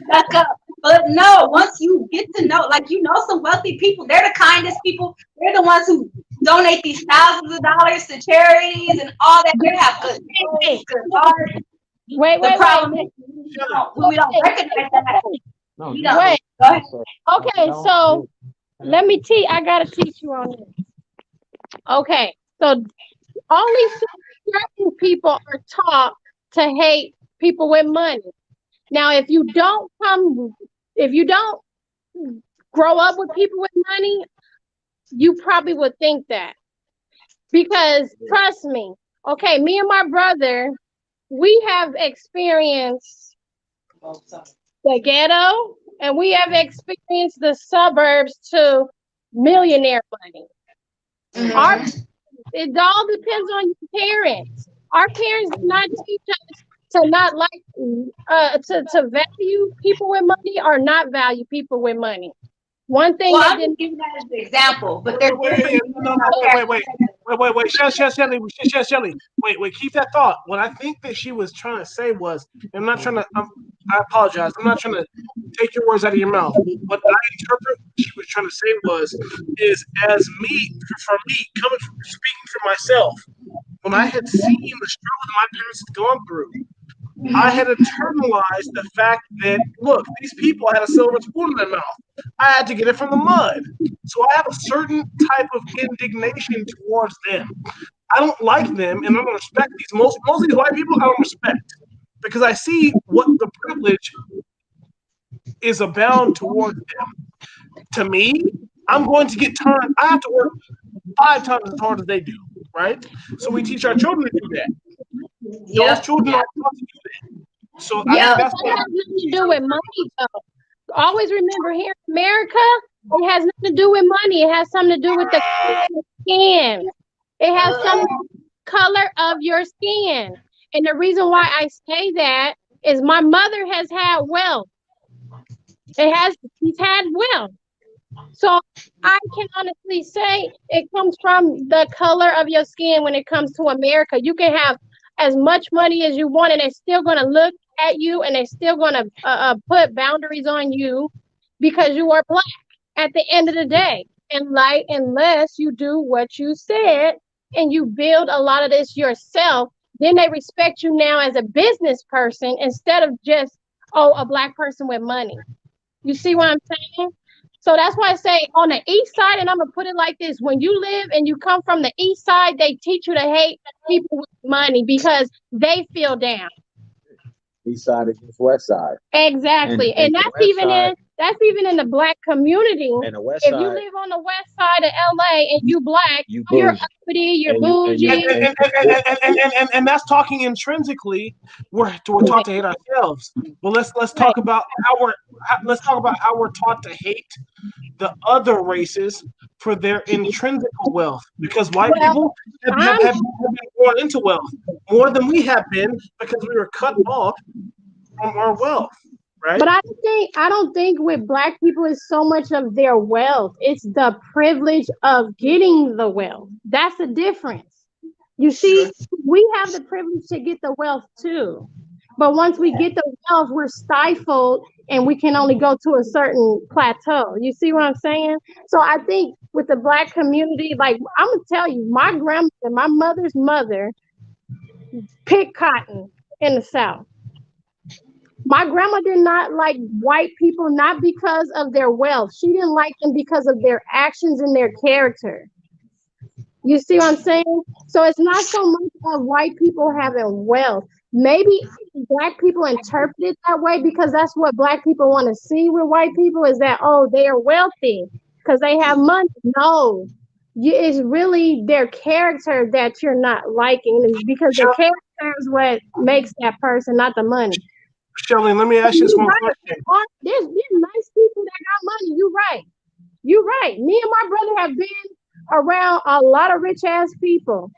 stuck up. But no, once you get to know, like some wealthy people, they're the kindest people. They're the ones who donate these thousands of dollars to charities and all that. They have good things, good heart. The problem is we don't recognize that. No, We don't. Wait. Go ahead. Okay, so let me I gotta teach you on this. Okay, so only certain people are taught to hate people with money. Now, if you don't grow up with people with money, you probably would think that. Because trust me, okay, me and my brother, we have experienced the ghetto and we have experienced the suburbs to millionaire money. Mm-hmm. It all depends on your parents. Our parents did not teach us to not like to value people with money or not value people with money. One thing I'm just giving that as an example, but there's wait, Shelly, wait, keep that thought. What I think that she was trying to say was, I'm not trying to, I apologize. I'm not trying to take your words out of your mouth. What I interpret what she was trying to say is as me, for me, speaking for myself, when I had seen the struggle that my parents had gone through, I had internalized the fact that, look, these people had a silver spoon in their mouth. I had to get it from the mud. So I have a certain type of indignation towards them. I don't like them, and I don't respect these. Most of these white people, I don't respect because I see what the privilege is abound towards them. To me, I'm going to get turned. I have to work 5 times as hard as they do, right? So we teach our children to do that. Those children are taught to do that. So I think that's It has nothing to do with money, though. Always remember, here in America, it has nothing to do with money. It has something to do with the color of your skin. It has something to do with the color of your skin. And the reason why I say that is my mother has had wealth. She's had wealth. So I can honestly say it comes from the color of your skin when it comes to America. You can have as much money as you want, and they're still going to look at you, and they're still going to put boundaries on you because you are black at the end of the day. And like, unless you do what you said and you build a lot of this yourself, then they respect you now as a business person instead of just, oh, a black person with money. You see what I'm saying? So that's why I say on the east side, and I'm going to put it like this. When you live and you come from the east side, they teach you to hate people with money because they feel down. East side against west side. Exactly. And that's even in the black community. And the west if side, you live on the west side of LA and you black, you you're bougie. uppity, you're And you- bougie. and that's talking intrinsically. We're taught to hate ourselves. But let's talk about how we're taught to hate the other races for their intrinsic wealth. Because white people have been born into wealth more than we have been because we were cut off from our wealth. Right? But I don't think with black people it's so much of their wealth. It's the privilege of getting the wealth. That's the difference. You see, we have the privilege to get the wealth too. But once we get the wealth, we're stifled and we can only go to a certain plateau. You see what I'm saying? So I think with the black community, like I'm gonna tell you, my grandmother, my mother's mother, picked cotton in the South. My grandma did not like white people, not because of their wealth. She didn't like them because of their actions and their character. You see what I'm saying? So it's not so much of white people having wealth. Maybe black people interpret it that way because that's what black people want to see with white people is that, oh, they are wealthy because they have money. No, it's really their character that you're not liking. It's because the character is what makes that person, not the money. Shelley, let me ask you this one question. There's nice people that got money. You're right. Me and my brother have been around a lot of rich ass people.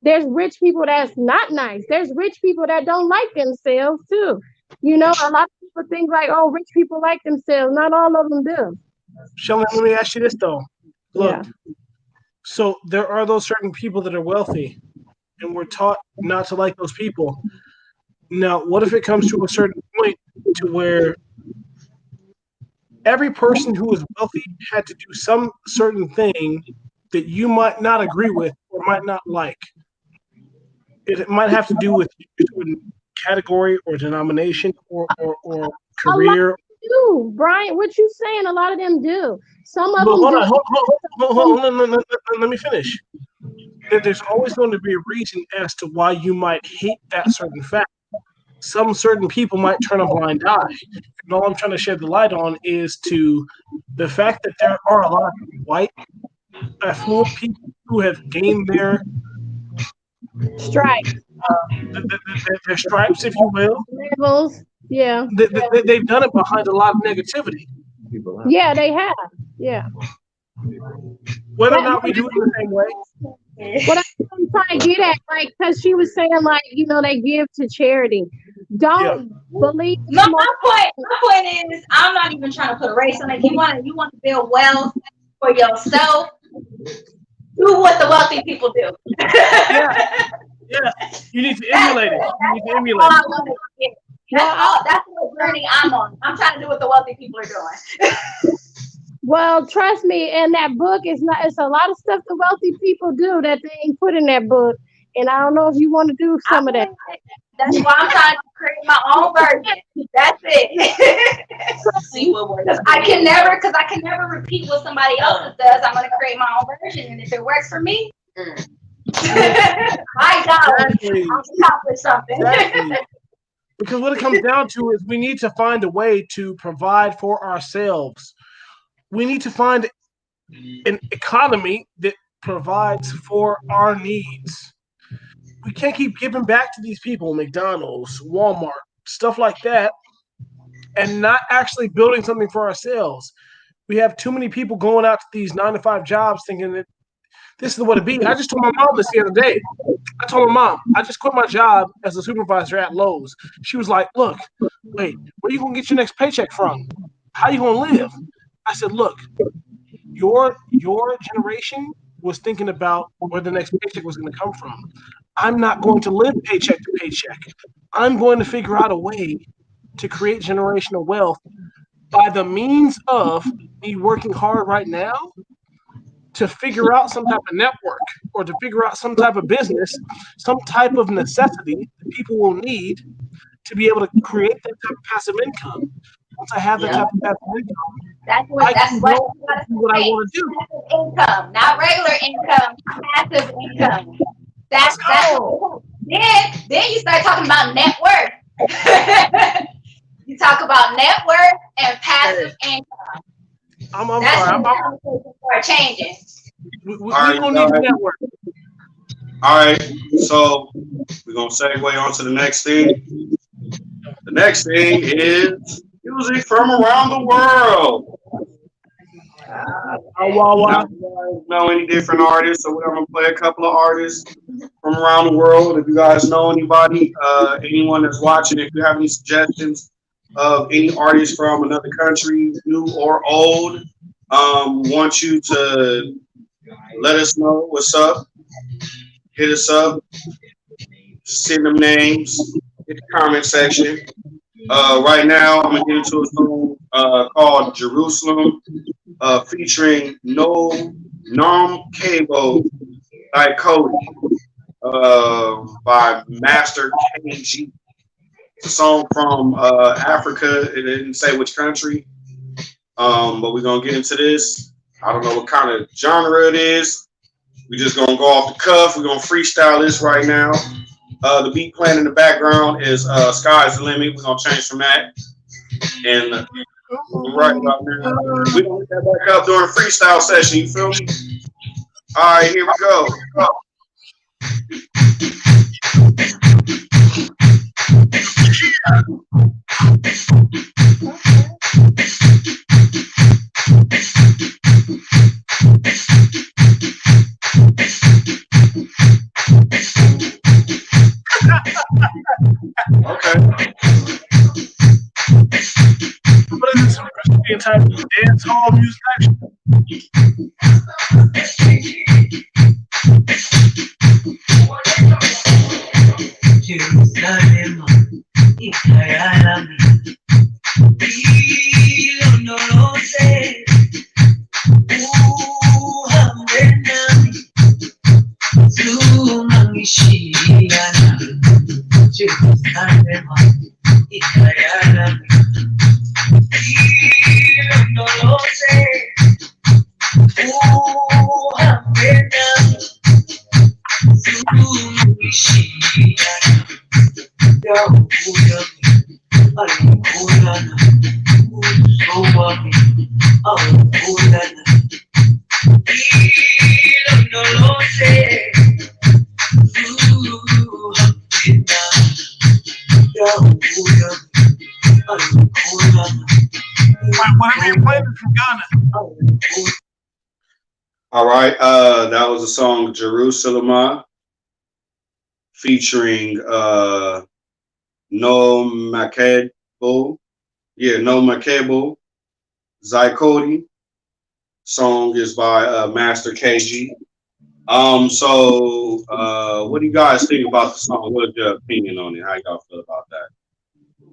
There's rich people that's not nice. There's rich people that don't like themselves too. You know, a lot of people think like, oh, rich people like themselves. Not all of them do. Shelley, let me ask you this though. Look, so there are those certain people that are wealthy, and we're taught not to like those people. Now, what if it comes to a certain point to where every person who is wealthy had to do some certain thing that you might not agree with or might not like? It might have to do with a category or denomination or career. Do, Brian, what you saying? A lot of them do. Some of them hold on, let me finish. There's always going to be a reason as to why you might hate that certain fact. Some certain people might turn a blind eye. And all I'm trying to shed the light on is to the fact that there are a lot of white, affluent people who have gained their stripes. Their stripes, if you will. Levels. Yeah. They've done it behind a lot of negativity. Yeah, they have. Yeah. Whether or not we do it the same way. What I'm trying to get at, like, because she was saying, like, you know, they give to charity. Don't believe. No, my point is, I'm not even trying to put a race on it. You want to build wealth for yourself. Do what the wealthy people do. Yeah. You need to emulate it. That's the journey I'm on. I'm trying to do what the wealthy people are doing. Well, trust me, in that book, it's a lot of stuff the wealthy people do that they ain't put in that book. And I don't know if you want to do some of that. That's why I'm trying to create my own version. That's it. See what works. Because I can never repeat what somebody else does. I'm gonna create my own version, and if it works for me, my God, Exactly. I'll accomplish something. Exactly. Because what it comes down to is we need to find a way to provide for ourselves. We need to find an economy that provides for our needs. We can't keep giving back to these people, McDonald's, Walmart, stuff like that, and not actually building something for ourselves. We have too many people going out to these 9 to 5 jobs thinking that this is what it be. I just told my mom this the other day. I told my mom, I just quit my job as a supervisor at Lowe's. She was like, look, wait, where are you going to get your next paycheck from? How you going to live? I said, look, your generation was thinking about where the next paycheck was going to come from. I'm not going to live paycheck to paycheck. I'm going to figure out a way to create generational wealth by the means of me working hard right now to figure out some type of network or to figure out some type of business, some type of necessity that people will need to be able to create that type of passive income. Once I have that type of passive income, That's what I can you go gotta do what I say. want to do. Passive income, not regular income. Passive income. Let's That's go. then you start talking about net worth. You talk about net worth and passive income. I'm That's sorry. when the conversation start changing. We All right, don't need the network. All right, so we're gonna segue on to the next thing. The next thing is music from around the world. Now, if you guys know any different artists, so we're gonna play a couple of artists from around the world. If you guys know anybody, anyone that's watching, if you have any suggestions of any artists from another country, new or old, want you to let us know what's up. Hit us up, send them names, hit the comment section. Right now, I'm gonna get into a song called Jerusalem, featuring No Nom Cabo by Cody, by Master KG. It's a song from Africa. It didn't say which country, but we're gonna get into this. I don't know what kind of genre it is. We're just gonna go off the cuff. We're gonna freestyle this right now. The beat playing in the background is "Sky's the Limit." We're gonna change from that, and right about now, we don't get that back up during a freestyle session. You feel me? All right, here we go. Okay. What is this? Christian type of dance hall music action? Jerusalem, ikayalami, ilondoloze, uhambe nami, tunangishiana. Jerusalem, ikayalami, ilondoloze, uhambe nami, tunangishiana. Al-Qur'an, Usobami, Al-Qur'an, no lo sé, Whatever you're playing is from Ghana. All right. That was a song Jerusalem featuring No Makebo. Yeah, No Makebo. Zycody. Song is by Master KG. So what do you guys think about the song? What's your opinion on it? How y'all feel about that?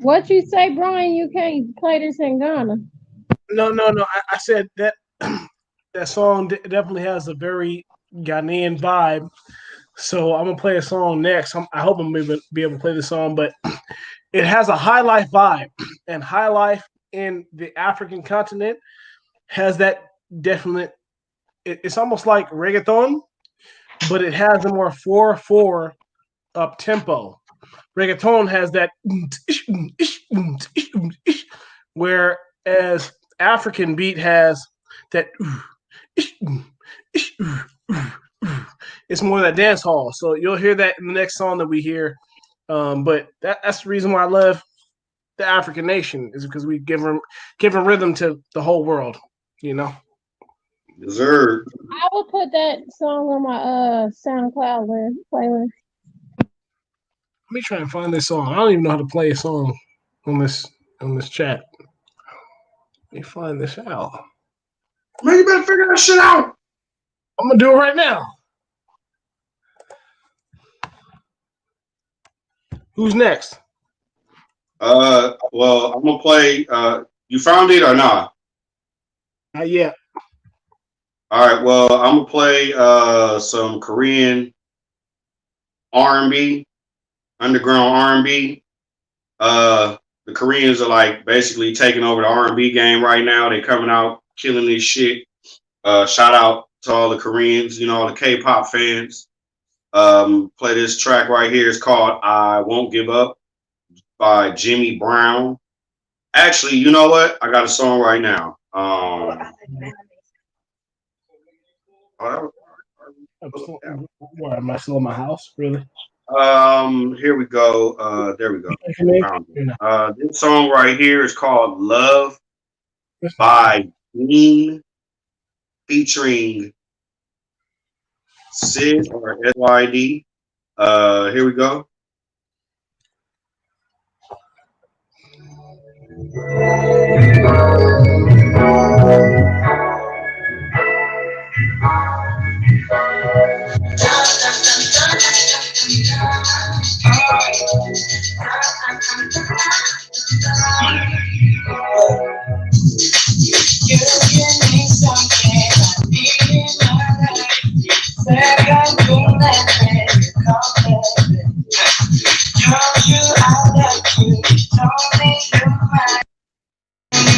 What you say, Brian? You can't play this in Ghana. No. I said that that song definitely has a very Ghanaian vibe. So I'm gonna play a song next. I hope I'm gonna be able to play the song, but it has a high life vibe, and high life in the African continent has that definite. It's almost like reggaeton, but it has a more 4/4 up tempo. Reggaeton has that, whereas African beat has that. It's more that dance hall. So you'll hear that in the next song that we hear. But that's the reason why I love the African nation is because we give them rhythm to the whole world. You know. Deserve. I will put that song on my SoundCloud playlist. Let me try and find this song. I don't even know how to play a song on this chat. Let me find this out. Man, you better figure that shit out. I'm gonna do it right now. Who's next? Well, I'm gonna play. You found it or not? Not yet. All right. Well, I'm gonna play some Korean R&B, underground R&B. The Koreans are like basically taking over the R&B game right now. They're coming out killing this shit. Shout out to all the Koreans, all the K-pop fans. Play this track right here. It's called "I Won't Give Up" by Jimmy Brown. Actually, you know what? I got a song right now. Where am I still in my house? Really? Here we go. There we go. Found it. This song right here is called "Love" by Dean featuring Sid or SYD. Here we go. You give me something I need in my life. Said I won't let it come back. Told you I love you. Told me you're mine.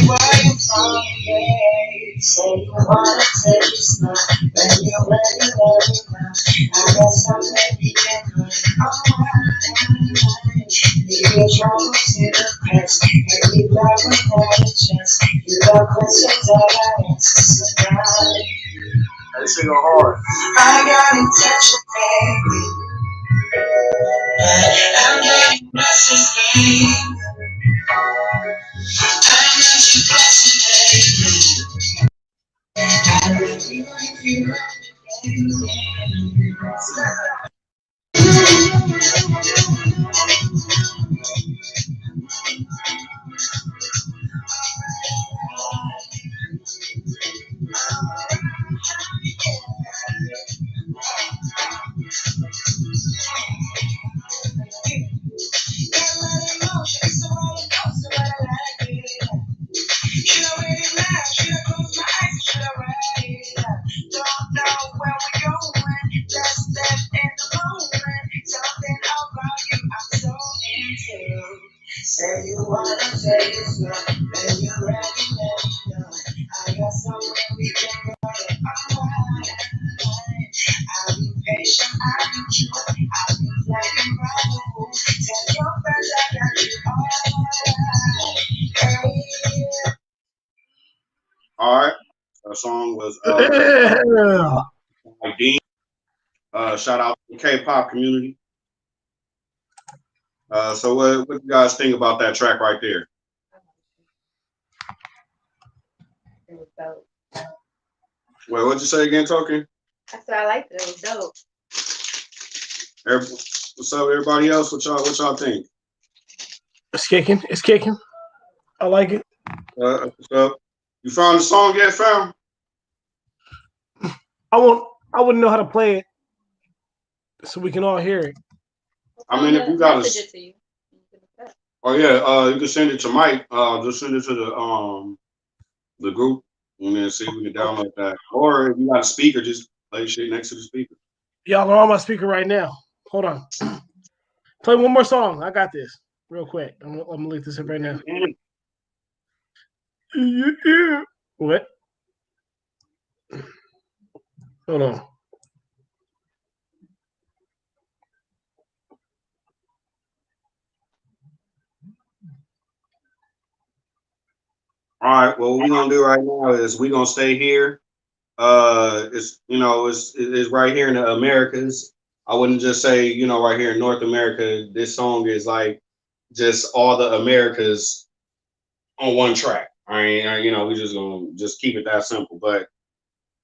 Where you from? Yeah. Say you wanna take it slow. When you're ready, let me know. I got something we can do. Leave your troubles to the past. And we love without a chance. You got questions that I answer. So now Let's sing hard. I got intention, baby. I'm getting blessings, baby. I'm not your blessing, baby. I really like you, should I wait it now? Should I close my eyes? Should I write it out? Don't know where we're going. Just live in the moment. Something about you I'm so into. Say you wanna take it slow. When you're ready, let me know. I got somewhere we can go. Alright. I'll be patient, I'll be true. I'll be playing by the rules. Tell your friends I got you alright. Hey. All right. That song was by Dean. Shout out to the K-pop community. So what do you guys think about that track right there? It was dope. Wait, what'd you say again, talking? That's what I liked. It was dope. What's up, everybody else? What y'all think? It's kicking. It's kicking. I like it. What's up? You found the song yet, fam? I wouldn't know how to play it, so we can all hear it. I mean, if you got Message it to you. oh yeah, you can send it to Mike. Just send it to the group, and then see if we can download that. Or if you got a speaker, just play shit next to the speaker. Y'all are on my speaker right now. Hold on. Play one more song. I got this real quick. I'm gonna leave this up right now. What? Hold on. All right. Well, what we're gonna do right now is we're gonna stay here. It's right here in the Americas. I wouldn't just say right here in North America. This song is like just all the Americas on one track. We just gonna just keep it that simple. But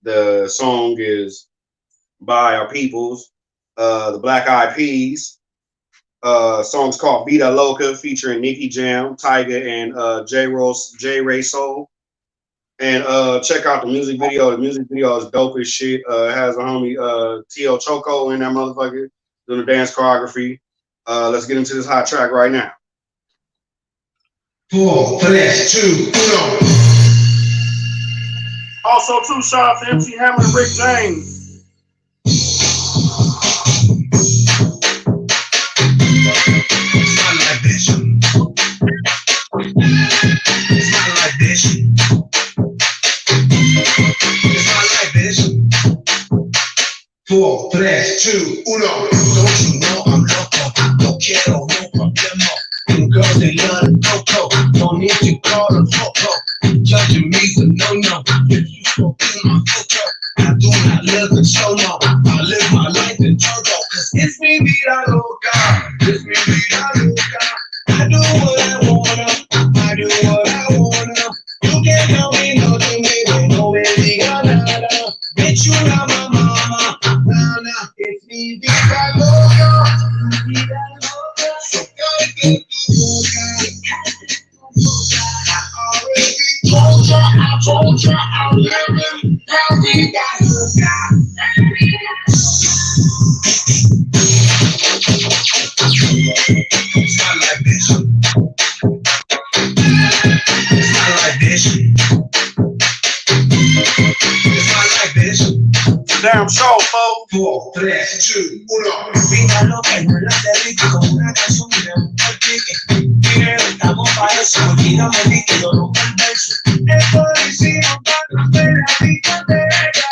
the song is by our peoples, the Black Eyed Peas. Song's called Vida Loca, featuring Nicky Jam, Tyga, and J Ray Soul. And check out the music video. The music video is dope as shit. It has a homie T.O. Choco in that motherfucker doing the dance choreography. Let's get into this hot track right now. 4, 3, 2, 1. Also, too, shout out to MC Hammer and Rick James. It's not like this. It's not like this. It's not like this. 4, 3, 2, 1. Don't you know I'm loco? No quiero, no problema. Them girls, they love the coco. No need to call a foco. Judging me's a no-no. If you spoke in my photo, I do not live in solo. I live my life in turbo. Cause it's me, vida loca. It's me, vida loca. I do what I wanna. I do what I wanna. You can't tell me nothing, baby. No me diga nada. Bitch, you not my mama. Nah, it's me, vida loca. Vida loca. So gotta get you loca. I already told ya, I'm living. Now we got loca. It's not like this. It's not like this. It's not like this. Damn show, folks. 4, 3, 2, 1. Vida loca, no la te rico con una canción y me gusta el pique. Dinero, estamos pa' eso, olvídame de que yo rompo el verso. Esto lo hicimos para hacer la discoteca.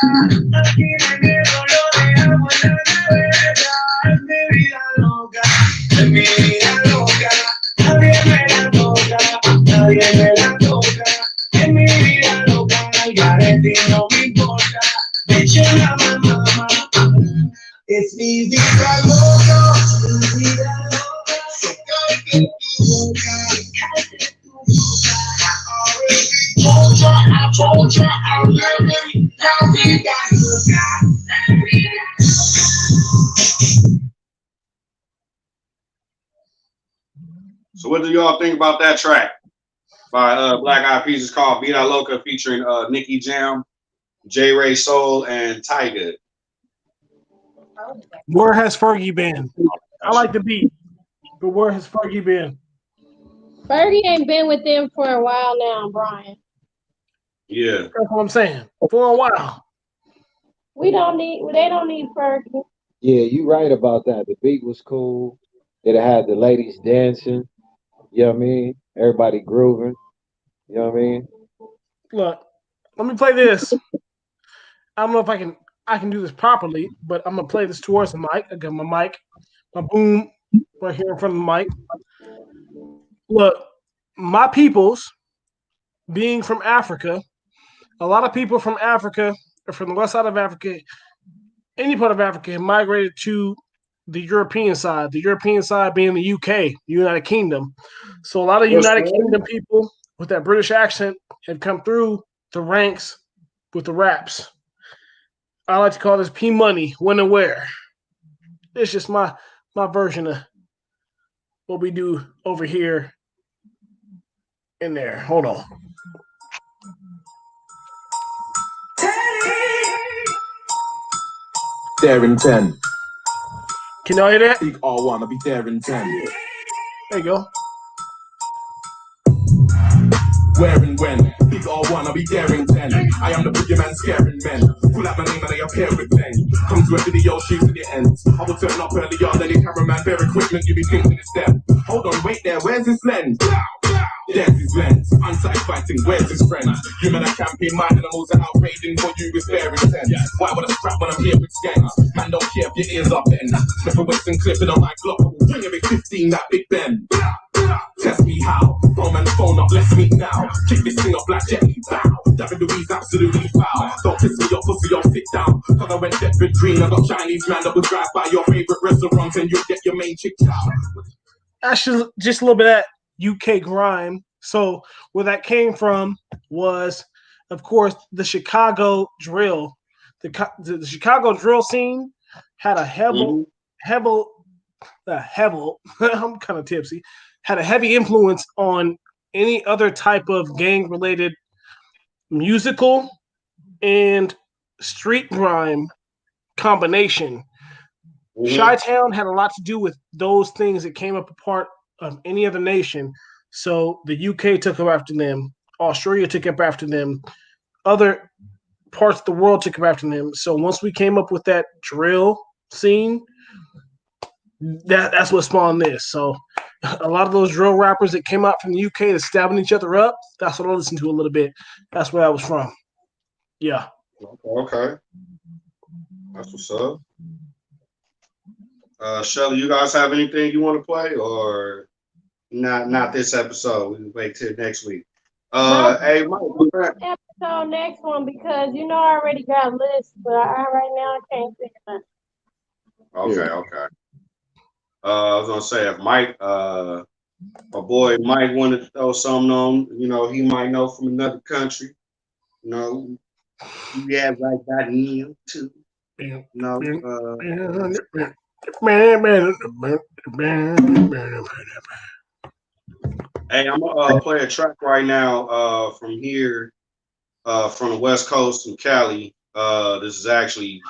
Aquí me miedo, lo dejamos en la nevera. Es mi vida loca, es mi vida loca. Nadie me la toca, nadie me la toca. Es mi vida loca, y a ti no me importa. Bitch, you're not my mama. It's mi vida loca, mi vida loca. So gotta get you loca. I told ya, I'm living. Now we got loca. So what do y'all think about that track by Black Eyed Peas? It's called Vida Loca, featuring Nicky Jam, J Ray Soul, and Tyga. Where has Fergie been? I like the beat, but where has Fergie been? Fergie ain't been with them for a while now, Brian. Yeah. That's what I'm saying. For a while. They don't need Fergie. Yeah, you right about that. The beat was cool. It had the ladies dancing. You know what I mean? Everybody grooving. You know what I mean? Look, let me play this. I don't know if I can do this properly, but I'm gonna play this towards the mic. I got my mic, my boom right here in front of the mic. Look, my peoples, being from Africa, a lot of people from Africa, or from the west side of Africa, any part of Africa, have migrated to the European side being the UK, the United Kingdom. So a lot of United Kingdom people with that British accent have come through the ranks with the raps. I like to call this P Money, when and where. It's just my version of what we do over here in there. Hold on. There in 10. Can y'all hear that? Peak R1, I'll be there in 10. There you go. Where and when? Peak these all one, I'll be daring 10. I am the boogeyman scaring men. Pull out my name and I appear with 10. Come to a video, shoot to the ends. I will turn up early on, then the cameraman, bare equipment, you be thinking it's them. Hold on, wait there, where's his lens? There's his lens, unsight fighting, where's his friends? You men are camping, my animals are out raiding for you with bare intent. Why would I scrap when I'm here with skanks? Man, don't care if your ears are bent. Smith and Wesson clipping on my Glock, I will bring a big 15, that Big Ben. Test me how, phone and phone up, let's meet now. Kick this thing up like Jetty, bow. David Louise absolutely foul. Don't piss me off, pussy, I'll sit down. Cause I went Deptford Green, I got Chinese man that would drive by your favorite restaurant and you get your main chick chow. Actually, just a little bit of that UK grime. So where that came from was, of course, the Chicago drill. The Chicago drill scene had a heavy, I'm kind of tipsy, had a heavy influence on any other type of gang-related musical and street grime combination. Chi-Town had a lot to do with those things that came up a part of any other nation. So the UK took up after them. Australia took up after them. Other parts of the world took up after them. So once we came up with that drill scene, that's what spawned this. So a lot of those drill rappers that came out from the UK that stabbing each other up, that's what I listened to a little bit. That's where I was from. Yeah. Okay. That's what's up. Shelly, you guys have anything you want to play, or not this episode? We can wait till next week. Hey, Mike. Episode next one, because I already got a list, but right now I can't think of nothing. Okay. I was gonna say, if Mike, my boy Mike, wanted to throw something on, he might know from another country. You have like that Neil too. Hey, I'm gonna play a track right now from here, from the West Coast in Cali. This is actually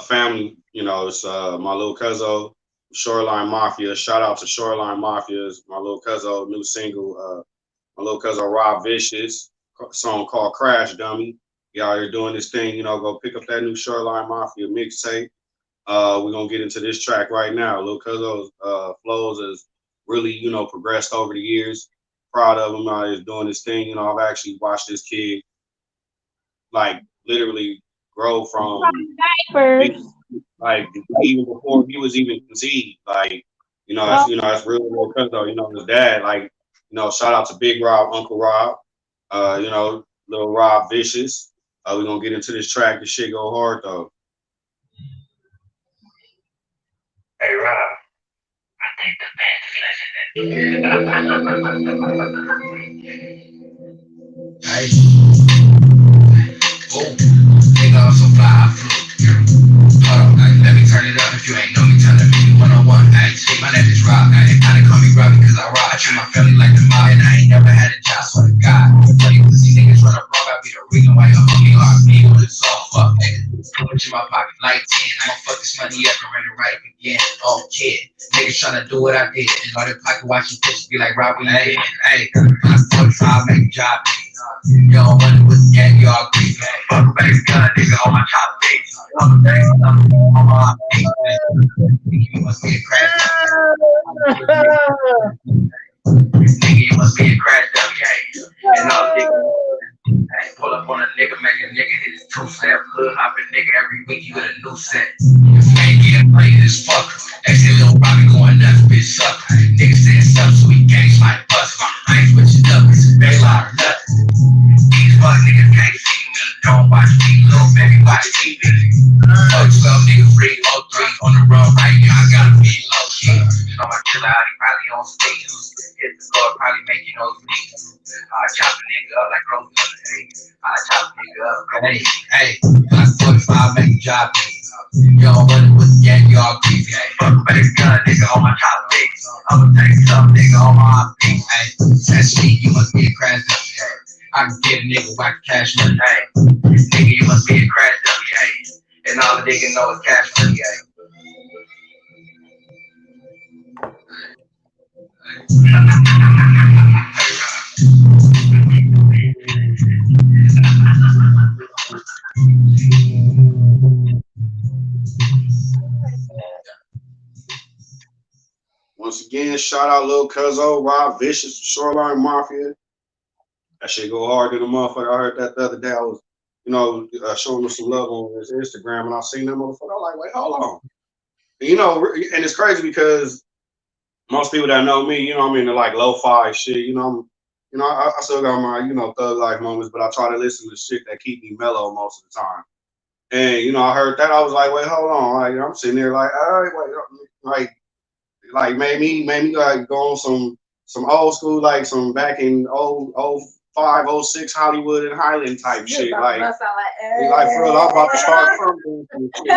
family. It's my little cousin, Shoreline Mafia. Shout out to Shoreline Mafia. It's my little cousin, new single. My little cousin Rob Vicious, song called Crash Dummy. Y'all are doing this thing, go pick up that new Shoreline Mafia mixtape. We're gonna get into this track right now. Lil Cuzzo's flows has really, progressed over the years. Proud of him. He's doing this thing. I've actually watched this kid like literally grow from like even before he was even conceived. Like, that's real Lil Cuzzo. His dad. Like, shout out to Big Rob, Uncle Rob. Little Rob Vicious. We're gonna get into this track. This shit go hard though. Hey Rob, I think the band's listening. Hey. Oh, nigga, I'm so fly, I flew. Hold on, let me turn it up. If you ain't know me, turn it me 101. Hey, my name is Rob. Hey, I done call me Robbie because I rock. I treat my family like the mob, and I ain't never had a job, swear to God. Tell you pussy niggas run up wrong, I be the reason why your homie RP when it's all fuck, nigga. Put in my pocket like 10. I'ma fuck this money up and run it right up again. Oh, kid. Niggas tryna do what I did. And all that pocket watching bitches be like, Rob, hey, I'm 45, make a job, nigga. Y'all money with the gang, y'all agree. Fuck a baby gun, nigga, on my top face. I'm a bang, I'm on my face. You must be a crash dummy. Nigga, you must be a crash dummy, hey. And all the niggas. Hey, pull up on a nigga, make a nigga hit his two-step, hood hopping nigga every week, you get a new set. If you ain't getting played, this fucker. They say Lil Robbie going nuts, bitch sucker. Niggas saying stuff, so he gangs like bust. I ain't switching up, they lie or nothing. These fuck niggas can't see me, don't watch me, little baby, watch TV. Fuck 12 niggas, free, 03, on the road right now, I gotta be low key. So my killer out, he probably on stage. Hit the floor, probably making those knees. I chop a nigga up like Rose. I chop a nigga up. Hey, like 45, make a job. Y'all running with the gang, y'all keep. Fuck a baby gun, nigga, on my top pics. I'ma take some nigga on my feet. Hey, that shit, you must be a crash dummy. Hey, I can get a nigga whack cash money. Hey, nigga, you must be a crash dummy. Hey, and all the nigga know is cash money. Hey. Once again, shout out Lil Cuzzo, Rob Vicious, Shoreline Mafia. That shit go hard to the motherfucker. I heard that the other day. I was, showing him some love on his Instagram, and I seen that motherfucker. I was like, wait, hold on. And, and it's crazy because most people that know me, I'm into like lo-fi shit. I still got my, thug life moments, but I try to listen to shit that keep me mellow most of the time. And I heard that. I was like, wait, hold on. Like, I'm sitting there like, all right, wait, like made me like go on some old school, like some back in 05, 06 Hollywood and Highland type shit. Like for real, I'm about to start from some shit.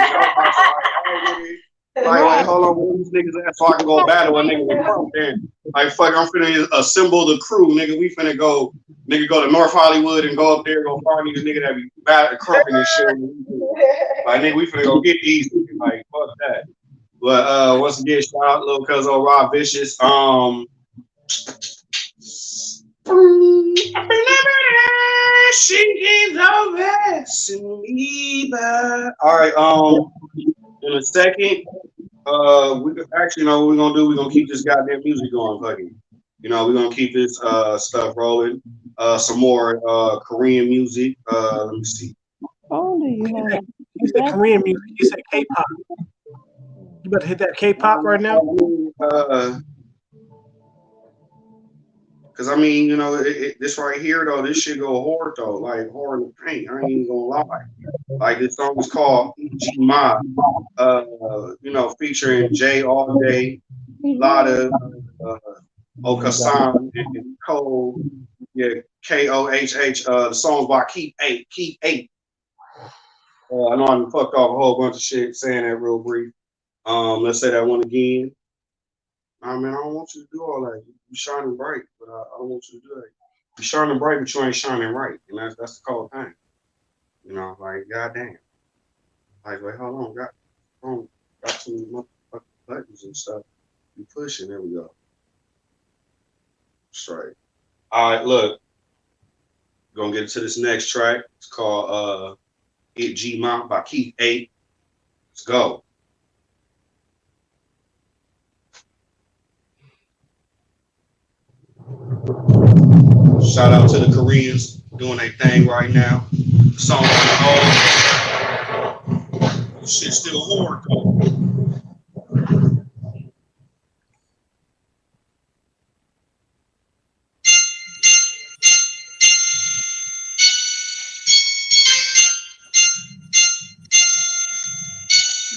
Like, wait, hold on, where these niggas at so I can go battle a nigga with from there. Like, fuck, I'm finna assemble the crew, nigga. We finna go to North Hollywood and go up there, go find these niggas that be bad crumping and shit. Like, nigga, we finna go get these niggas. Like, fuck that. But once again, shout out Lil Cuzzo, Rob Vicious. She is over me, all right, in a second, we're gonna keep this goddamn music going, fucking. We're gonna keep this stuff rolling. Some more Korean music. Let me see. Oh, do you have? You said Korean music. You said K-pop. You better hit that K-pop right now. Cause this right here though, this shit go hard though, like hard in the paint. I ain't even gonna lie. Like this song is called G Ma, featuring Jay All Day, Lada, Okasan, and Cole, Kohh. The song's by Keep 8. I know I fucked off a whole bunch of shit saying that real brief. Let's say that one again. I don't want you to do all that. You shining bright, but I don't want you to do that. You shining bright, but you ain't shining right, and that's the cold thing. Like goddamn. Like wait, hold on, got some motherfucking buttons and stuff. You pushing? There we go. Straight. All right, look. Gonna get into this next track. It's called "It G Mount" by Keith 8. Let's go. Shout out to the Koreans doing their thing right now. The song is old. Shit's still hard though.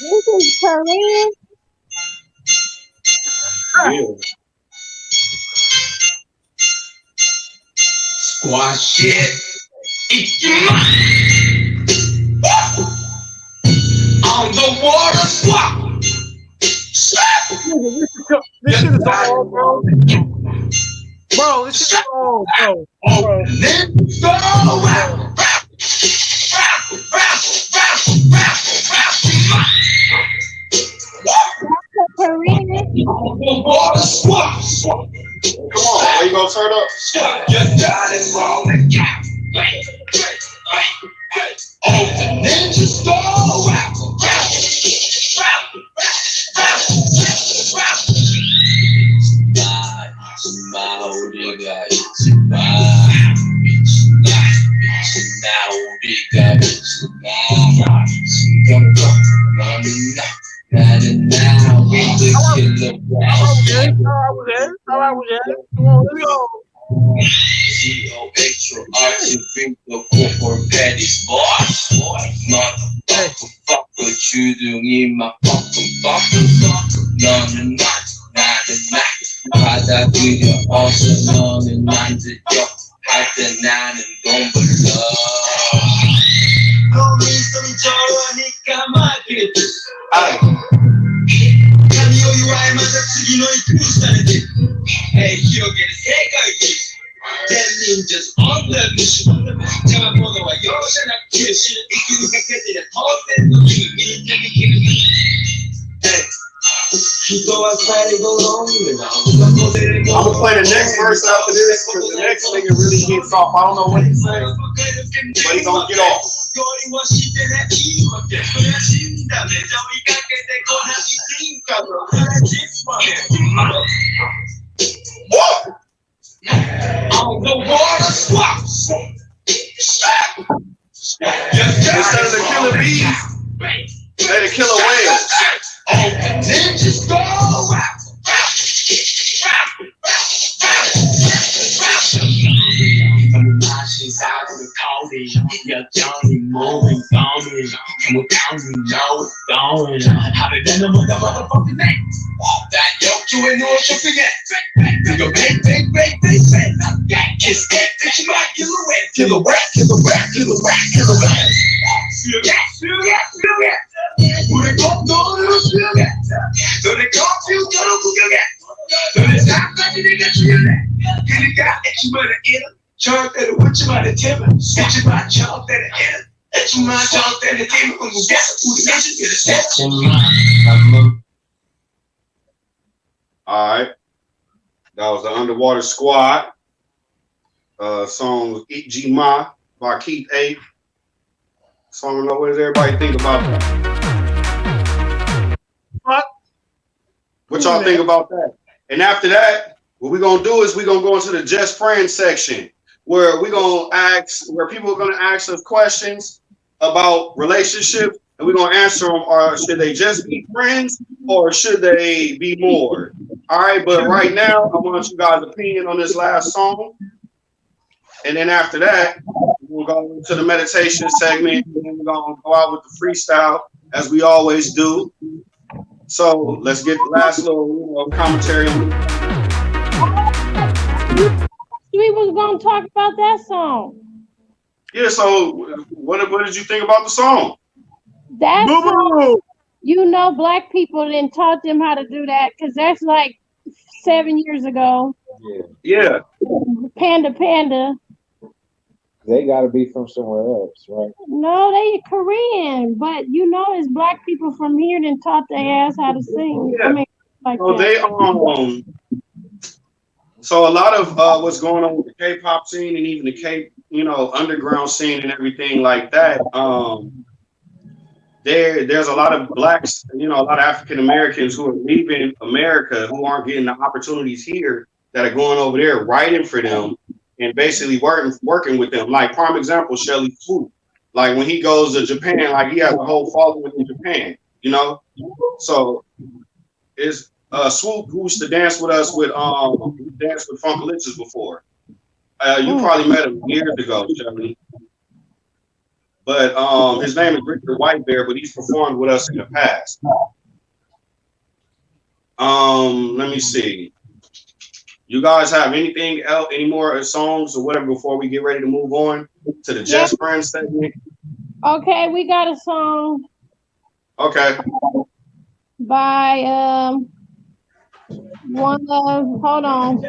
This is Korean. Yeah. Squash it. On the water swap. This shit is old, bro. Bro, this shit is old, bro. Let's go. Korean. On the water swap. Come on, where you gonna turn up? You got it rolling. Oh, the ninjas go rap. Come on, let's go. G-O-H-O-R-T-V, the corporate petty boss. Motherfucker, 주둥이 막 너는 나는 받아들여 어서 너는 만들려 할때 나는 돈 벌러 고민성이 저러니까 말기를 감이 오유와의 맞아次の行くしたねで広げる世界一Ten ninjas on the mission 邪魔者は容赦なく吸収生きるかけて当然の君にだけ君に人は最後の夢な I'm gonna play the next verse after this because the next nigga really gets off. I don't know what he's saying, but he's gonna get off. you down, you know it's gone. Hotter than the motherfucking neck. Off that yoke, you ain't know what you forget. Do your bang, bang, bang, bang, bang. Kiss that bitch, you might kill away. Kill the whack, kill the whack, kill the whack, kill the whack. Feel that, feel that, feel that. Who they come, don't feel that. So they come, feel that. So they stop, like you nigga, feel that. Get it, got it, you better get it. Charge that what you might attempt. Get you my charge that it. Let you mind charge that it came from the gas. Who the bitches get a step. Alright. That was the Underwater Squad. Song was Eat G Ma by Keith A. Song, what does everybody think about that? What y'all think about that? And after that, what we're gonna do is we're gonna go into the Just Friends section, where we're gonna ask, where people are gonna ask us questions about relationships, and we're gonna answer them. Or should they just be friends, or should they be more? All right, but right now, I want you guys' opinion on this last song, and then after that, we'll go into the meditation segment, and then we're gonna go out with the freestyle as we always do. So let's get the last little commentary. We was gonna talk about that song. Yeah. So what did you think about the song? That song, you know, black people didn't taught them how to do that because that's like 7 years ago. Yeah. Panda Panda. They got to be from somewhere else, right? No, they Korean, but you know, it's black people from here that taught their ass how to sing. Yeah. I mean, like So that. So a lot of what's going on with the K-pop scene and even the underground scene and everything like that. There's a lot of blacks, a lot of African Americans who are leaving America who aren't getting the opportunities here that are going over there writing for them and basically working with them. Like prime example, Shelly Swoop. Like when he goes to Japan, like he has a whole following in Japan, So it's Swoop who used to dance with us with dance with Funkalicious before. You probably met him years ago, Shelly. But his name is Richard Whitebear, but he's performed with us in the past. Let me see. You guys have anything else, any more songs or whatever before we get ready to move on to the Just Friends segment? Okay, we got a song. Okay. By hold on.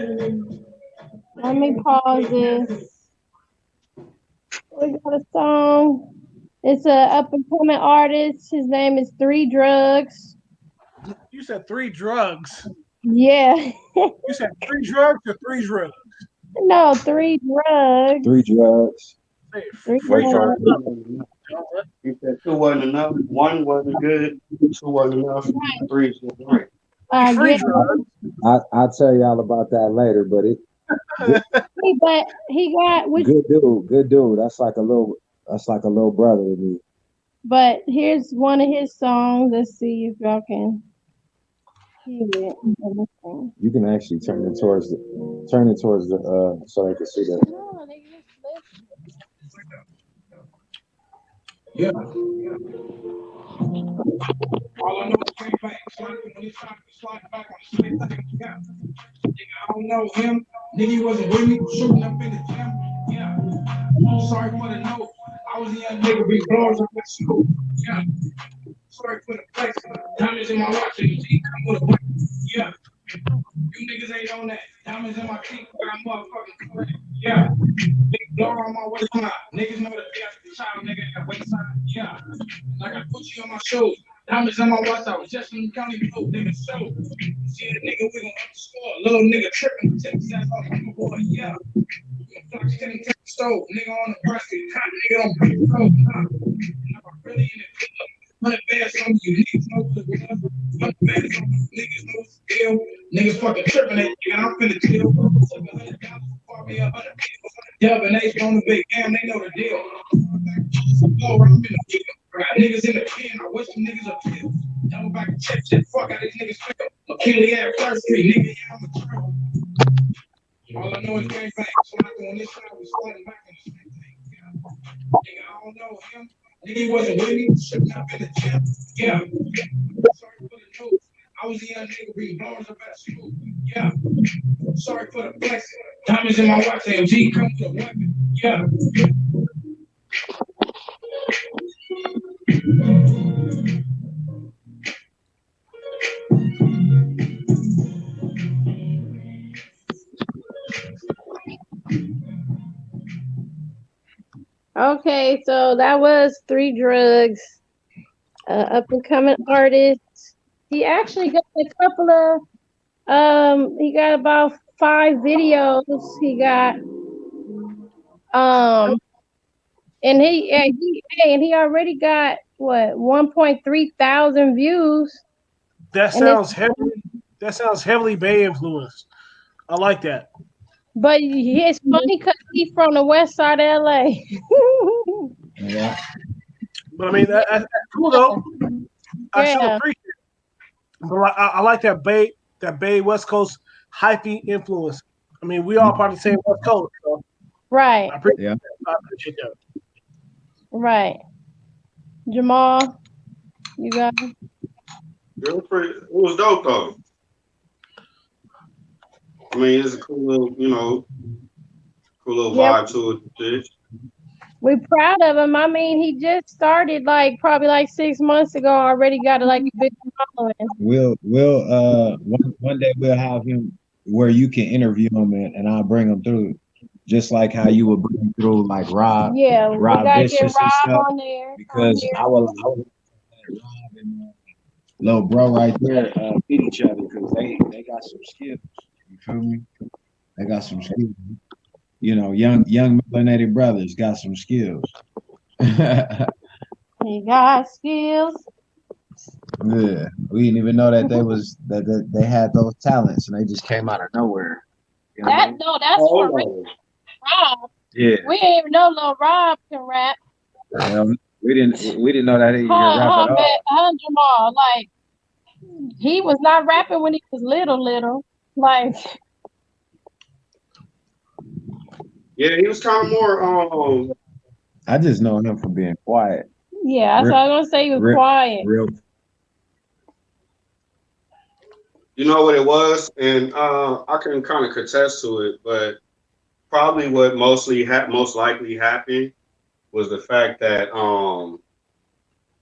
Let me pause this. We got a song. It's a up and coming artist. His name is 3 Drugs. You said 3 drugs. Yeah. You said 3 drugs or 3 drugs? No, 3 drugs. 3 drugs. 3 drugs. You said 2 wasn't enough. 1 wasn't good. 2 wasn't enough. 3 is right. I'll tell y'all about that later, but but he got good dude. That's like a little brother to me. But here's one of his songs. Let's see if y'all can hear it. You can actually turn it towards the so they can see that. No, they just listen. Yeah. All I know is came back. When he tried to slide back on the same thing. Yeah. Nigga, I don't know him. Nigga, he wasn't with me. Shooting up in the gym. Yeah. Sorry for the note. I was a young nigga, big blowers up at school. Yeah. Sorry for the flex. Diamonds in my watch and G come with a whip. Yeah. You niggas ain't on that. Diamonds in my teeth, got motherfucking correct. Yeah. Big blower on my waistline. Niggas know the death of the child, nigga, at waistline. Yeah. Like I put you on my shoes. Diamonds on my watch, I was just in the county blue, nigga, so. See the nigga, we gon' underscore. Little nigga tripping, take his ass off my boy, yeah. Flex couldn't take the stove, nigga on the breast, nigga don't break the code, Never really in it, 100 bands on you, niggas know what it is. 100 bands on you, niggas know what's the deal. Niggas fucking tripping that nigga, I'm finna deal. $700 for me, 100 people. Dub and H on the big damn, they know the deal. Blower, I'm in the deal. Got niggas in the pen, I wish them niggas appeal. Double back and check shit, fuck out these niggas feel. McKinley at First Street, nigga, yeah, I'm a trail. All I know is gang bang, so I go on this side, we sliding back in the same thing. Nigga, I don't know him. Nigga wasn't with me, should not been a champ. Yeah. Sorry for the news. I was a young nigga reading blowing up at school. Yeah. Sorry for the flex. Diamonds in my watch, AMG comes with a weapon. Yeah. Okay, so that was Three Drugs, up and coming artist. He actually got a couple of he got about 5 videos. He got and he already got what 1.3 thousand views. That sounds heavily Bay influenced. I like that. But it's funny because he's from the west side of LA. Yeah. But I mean, that's cool though. I still appreciate it. But I like that Bay West Coast hyphy influence. I mean, we all part of the same West Coast. So Right. I appreciate that. Right. Jamal, you got it? It was dope though. I mean, it's a cool little, vibe to it. We proud of him. I mean, he just started probably 6 months ago. Already got a big following. We'll one day we'll have him where you can interview him and I'll bring him through, just like how you would bring him through like Rob. Yeah, we Rob gotta Vicious get and Rob stuff, on there. because I will let Rob and little bro right there beat each other because they got some skills. You feel me? They got some skills. Young melanated brothers got some skills. He got skills. Yeah, we didn't even know that they had those talents, and they just came out of nowhere. That's for real. Rob. Yeah. We didn't even know little Rob can rap. We didn't know that he could rap at all. Jamal, he was not rapping when he was little. Yeah, he was kind of more. I just know him for being quiet. Yeah, that's what I was gonna say. He was quiet. Real. You know what it was, and I can kind of contest to it, but probably what most likely happened was the fact that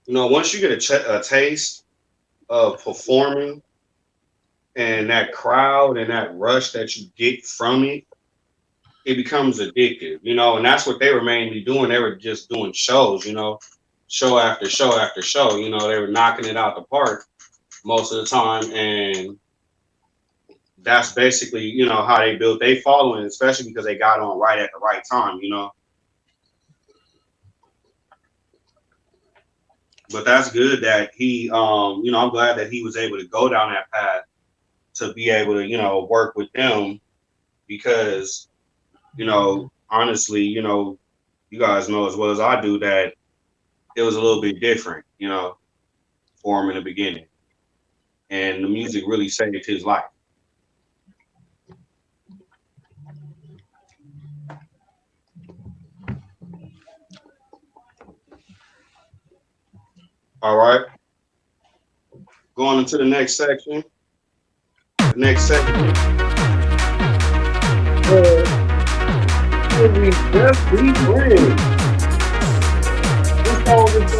once you get a taste of performing and that crowd and that rush that you get from it, it becomes addictive, and that's what they were mainly doing. They were just doing shows, show after show after show. They were knocking it out the park most of the time, and that's basically, how they built their following, especially because they got on right at the right time, But that's good that he, I'm glad that he was able to go down that path to be able to, work with them because, honestly, you guys know as well as I do that it was a little bit different, for him in the beginning. And the music really saved his life. All right. Going into the next section. The next section. We just be friends. This song is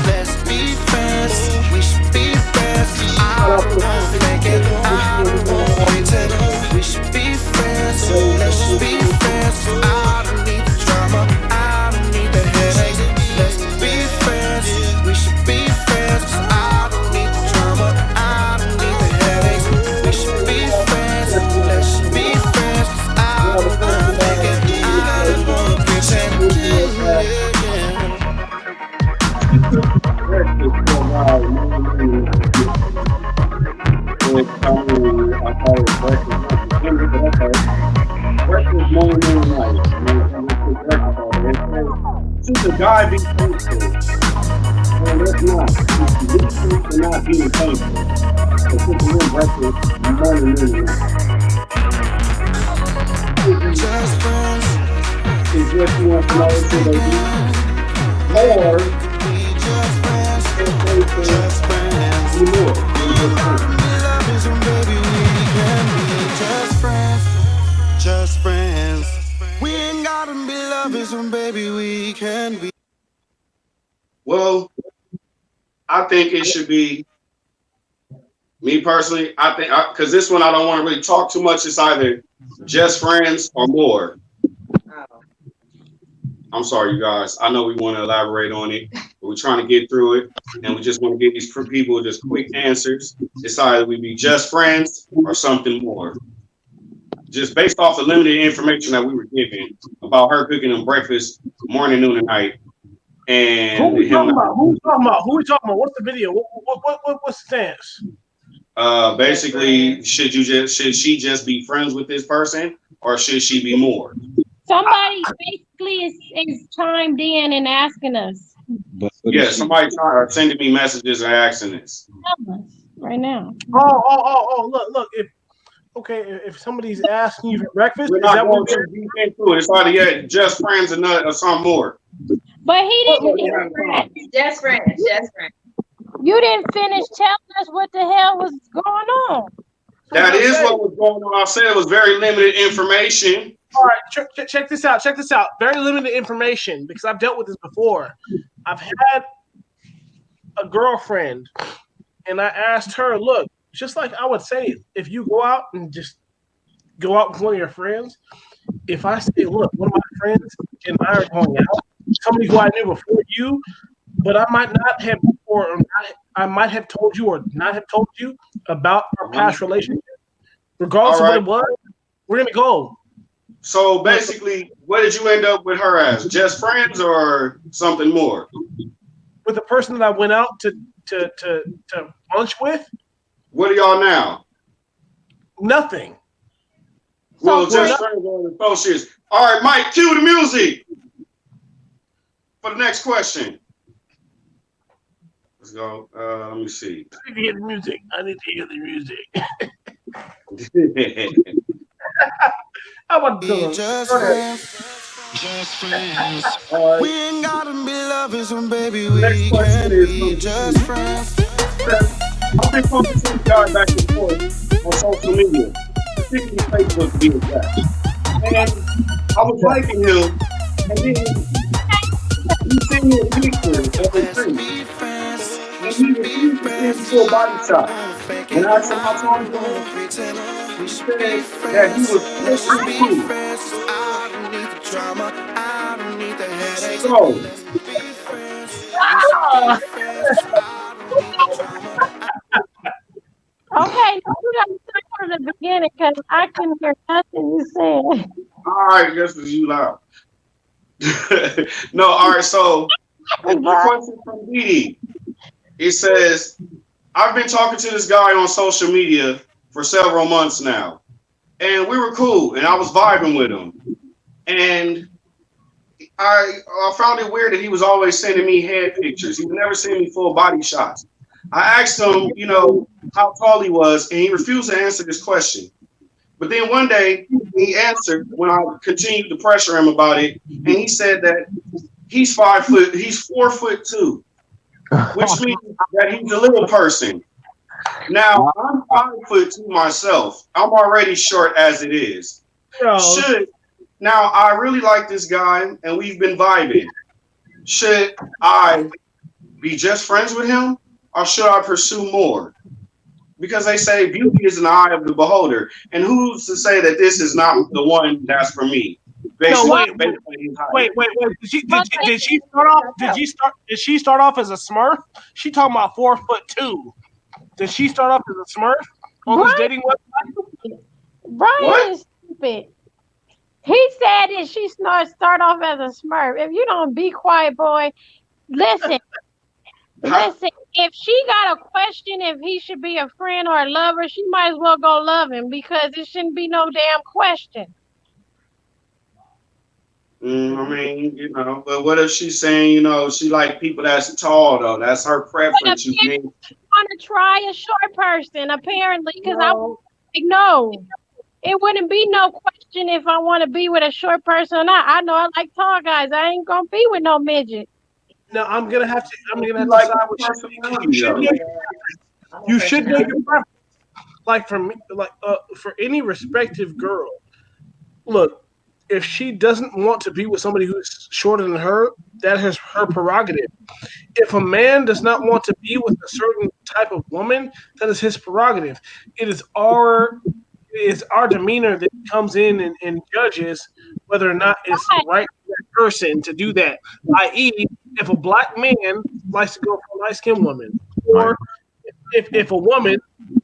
Let's be friends. We should be friends. I don't think it. I don't want to pretend. We should be friends. Let's be friends. I don't need the drama. I don't need the headache. Let's be friends. We should be friends. I don't need the drama. I don't need the headache. We should be friends. Let's be friends. I don't want to think it. I don't want to pretend. Breakfast morning and night. Since a guy be thankful, well, that's not. These things are not being thankful. But since we're breakfast morning and night. Just friends, is what you want to know should they be, or should they be more than just friends? Just friends. We ain't gotta be lovers, and baby, we can be. Well, I think it should be me personally. I think because this one I don't want to really talk too much. It's either just friends or more. I'm sorry, you guys. I know we want to elaborate on it, but we're trying to get through it, and we just want to give these people just quick answers. It's either we be just friends or something more. Just based off the limited information that we were given about her cooking them breakfast morning, noon, and night. And Who we talking about? Who we talking about? Who we talking about? What's the video? What's the stance? Basically, should she just be friends with this person, or should she be more? Somebody basically is chimed in and asking us. Yeah, somebody sending me messages and asking this. Right now. Oh, look. If somebody's asking you for breakfast, we're not going too deep into it. It's either just friends or something more. But he didn't. Just friends. You didn't finish telling us what the hell was going on. That is what was going on. I said it was very limited information. All right, check this out. Very limited information because I've dealt with this before. I've had a girlfriend, and I asked her, look, just like I would say, if you go out with one of your friends, if I say, look, one of my friends and I are going out, somebody who I knew before you, but I might not have, I might have told you or not have told you about our past relationship, regardless of what it was, we're gonna go. So basically, what did you end up with her as? Just friends or something more? With the person that I went out to lunch with. What are y'all now? Nothing. Well, just friends or associates. All right, Mike, cue the music for the next question. Let's go. Let me see. I need to hear the music. How about just friends? We ain't gotta be lovers, and baby, we can be just friends. I've been talking to this guy back and forth on social media, particularly Facebook to be exact. And I was liking him, and then he sent me a picture of a tree. And he refused to send me to a body shop. When I asked him how tall he was, he said that he was 4'2". So, okay, you gotta start from the beginning because I couldn't hear nothing you said. all right, guess it's you loud. No, all right, so the question from Dee. It says, I've been talking to this guy on social media for several months now, and we were cool, and I was vibing with him. And I found it weird that he was always sending me head pictures. He would never send me full body shots. I asked him, how tall he was, and he refused to answer this question. But then one day, he answered when I continued to pressure him about it, and he said that he's 4'2". Which means that he's a little person. Now, I'm 5'2" myself. I'm already short as it is. Now, I really like this guy, and we've been vibing. Should I be just friends with him, or should I pursue more? Because they say beauty is in the eye of the beholder. And who's to say that this is not the one that's for me? Wait. Did she start off? Did she start off as a Smurf? She talking about 4'2". Did she start off as a Smurf on this dating website? Brian is stupid. He said that she start off as a Smurf. If you don't be quiet, boy, listen. Listen, if she got a question if he should be a friend or a lover, she might as well go love him because it shouldn't be no damn question. I mean, but what if she's saying, she like people that's tall though? That's her preference. You mean? Want to try a short person apparently because I was like, no. It wouldn't be no question if I want to be with a short person or not. I know I like tall guys. I ain't gonna be with no midget. No, I'm gonna have to. I'm gonna You have to like side his with you. You personality should though. know. I'm a You should know personality. your preference. Like for me, like for any respective girl, look, if she doesn't want to be with somebody who's shorter than her, that is her prerogative. If a man does not want to be with a certain type of woman, that is his prerogative. It is our demeanor that comes in and judges whether or not it's Right. right for that person to do that. I.e., if a black man likes to go for a light skinned woman, Right. or if a woman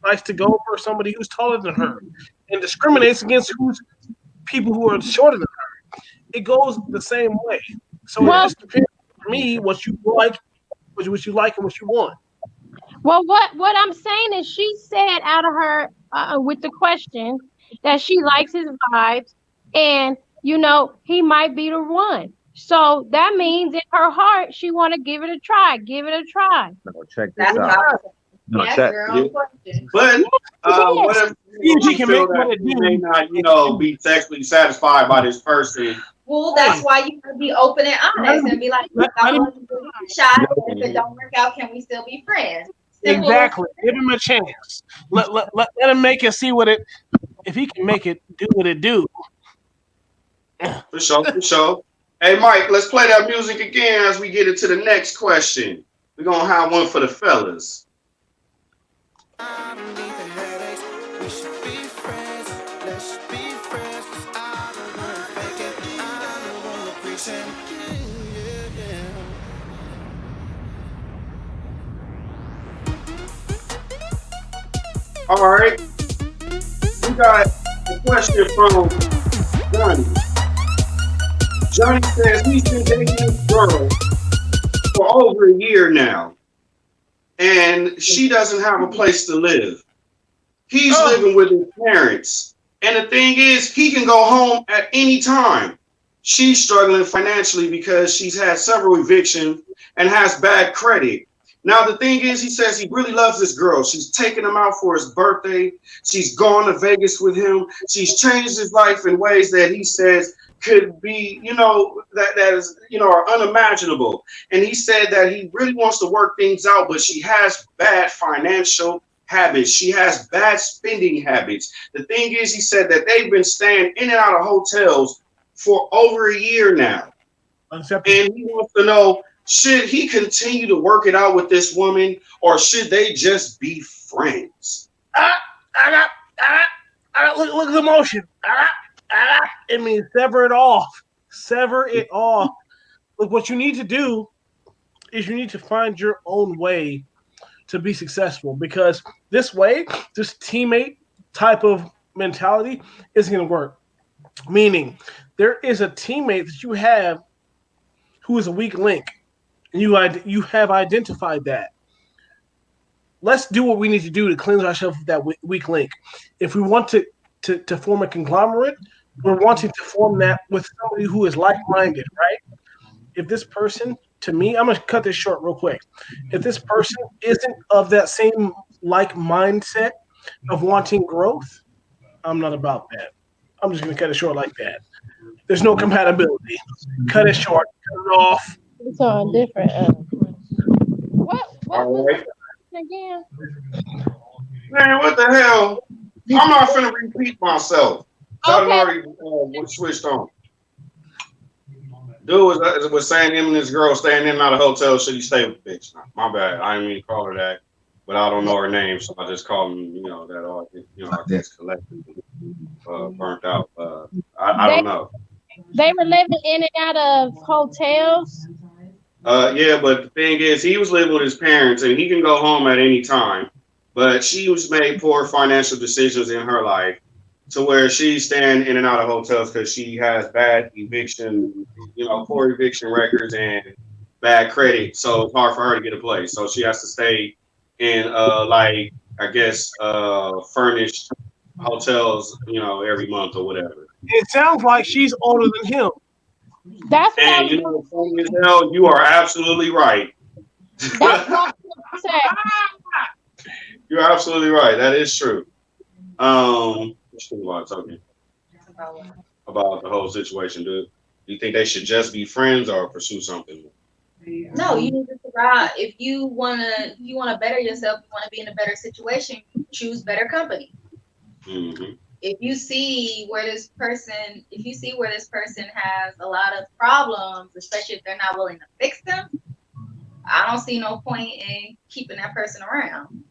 likes to go for somebody who's taller than her and discriminates against people who are shorter than her, it goes the same way. So it Well, just depends for me what you like, what you like and what you want. what I'm saying is, she said out of her with the question that she likes his vibes, and he might be the one. So that means in her heart she want to give it a try. Give it a try. No, check this That's what out. I was saying. No, Answer check. your own question. But what if See if she you can feel make what that it you may do. not, be sexually satisfied by this person? Well, that's why you gotta be open and honest and be like, look, I Let him, want to give it a shot. And if it don't work out, can we still be friends? Simple. exactly. Give him a chance. Let him make it. See what it. If he can make it, do what it do. For sure, for sure. Hey, Mike, let's play that music again as we get into the next question. We're going to have one for the fellas. I don't need the headaches. We should be friends. Let's be friends. 'Cause I don't wanna fake it. I don't wanna pretend. Yeah, yeah. All right. We got a question from Johnny. Johnny says he's been dating this girl for over a year now, and she doesn't have a place to live. He's living with his parents. And the thing is, he can go home at any time. She's struggling financially because she's had several evictions and has bad credit. Now, the thing is, he says he really loves this girl. She's taken him out for his birthday. She's gone to Vegas with him. She's changed his life in ways that he says could be, that is, are unimaginable. And he said that he really wants to work things out, but she has bad financial habits. She has bad spending habits. The thing is, he said that they've been staying in and out of hotels for over a year now. And he wants to know, should he continue to work it out with this woman, or should they just be friends? Look at the motion. It means sever it off. Sever it off. Look, what you need to do is you need to find your own way to be successful, because this teammate type of mentality isn't going to work. Meaning, there is a teammate that you have who is a weak link, and you have identified that. Let's do what we need to do to cleanse ourselves of that weak link. If we want to form a conglomerate, we're wanting to form that with somebody who is like-minded, right? If this person, to me, I'm going to cut this short real quick. If this person isn't of that same like mindset of wanting growth, I'm not about that. I'm just going to cut it short like that. There's no compatibility. Cut it short. Cut it off. It's on different. What was right. the again? Man, what the hell? I'm not finna repeat myself. I done already switched on. Dude was saying him and this girl staying in and out of hotel. Should he stay with the bitch? My bad. I didn't mean to call her that, but I don't know her name, so I just call him. That all. I guess collectively burnt out. I don't know. They were living in and out of hotels. Yeah, but the thing is, he was living with his parents, and he can go home at any time. But she was made poor financial decisions in her life, to where she's staying in and out of hotels because she has bad eviction, poor eviction records and bad credit. So it's hard for her to get a place. So she has to stay in, furnished hotels, every month or whatever. It sounds like she's older than him. That's and funny as hell, you are absolutely right. That's what I'm saying. You're absolutely right. That is true. What you think about it, Tokyo? About what? About the whole situation, dude? Do you think they should just be friends or pursue something? No, you need to figure out if you wanna better yourself, you wanna be in a better situation, choose better company. Mm-hmm. If you see where this person has a lot of problems, especially if they're not willing to fix them, I don't see no point in keeping that person around.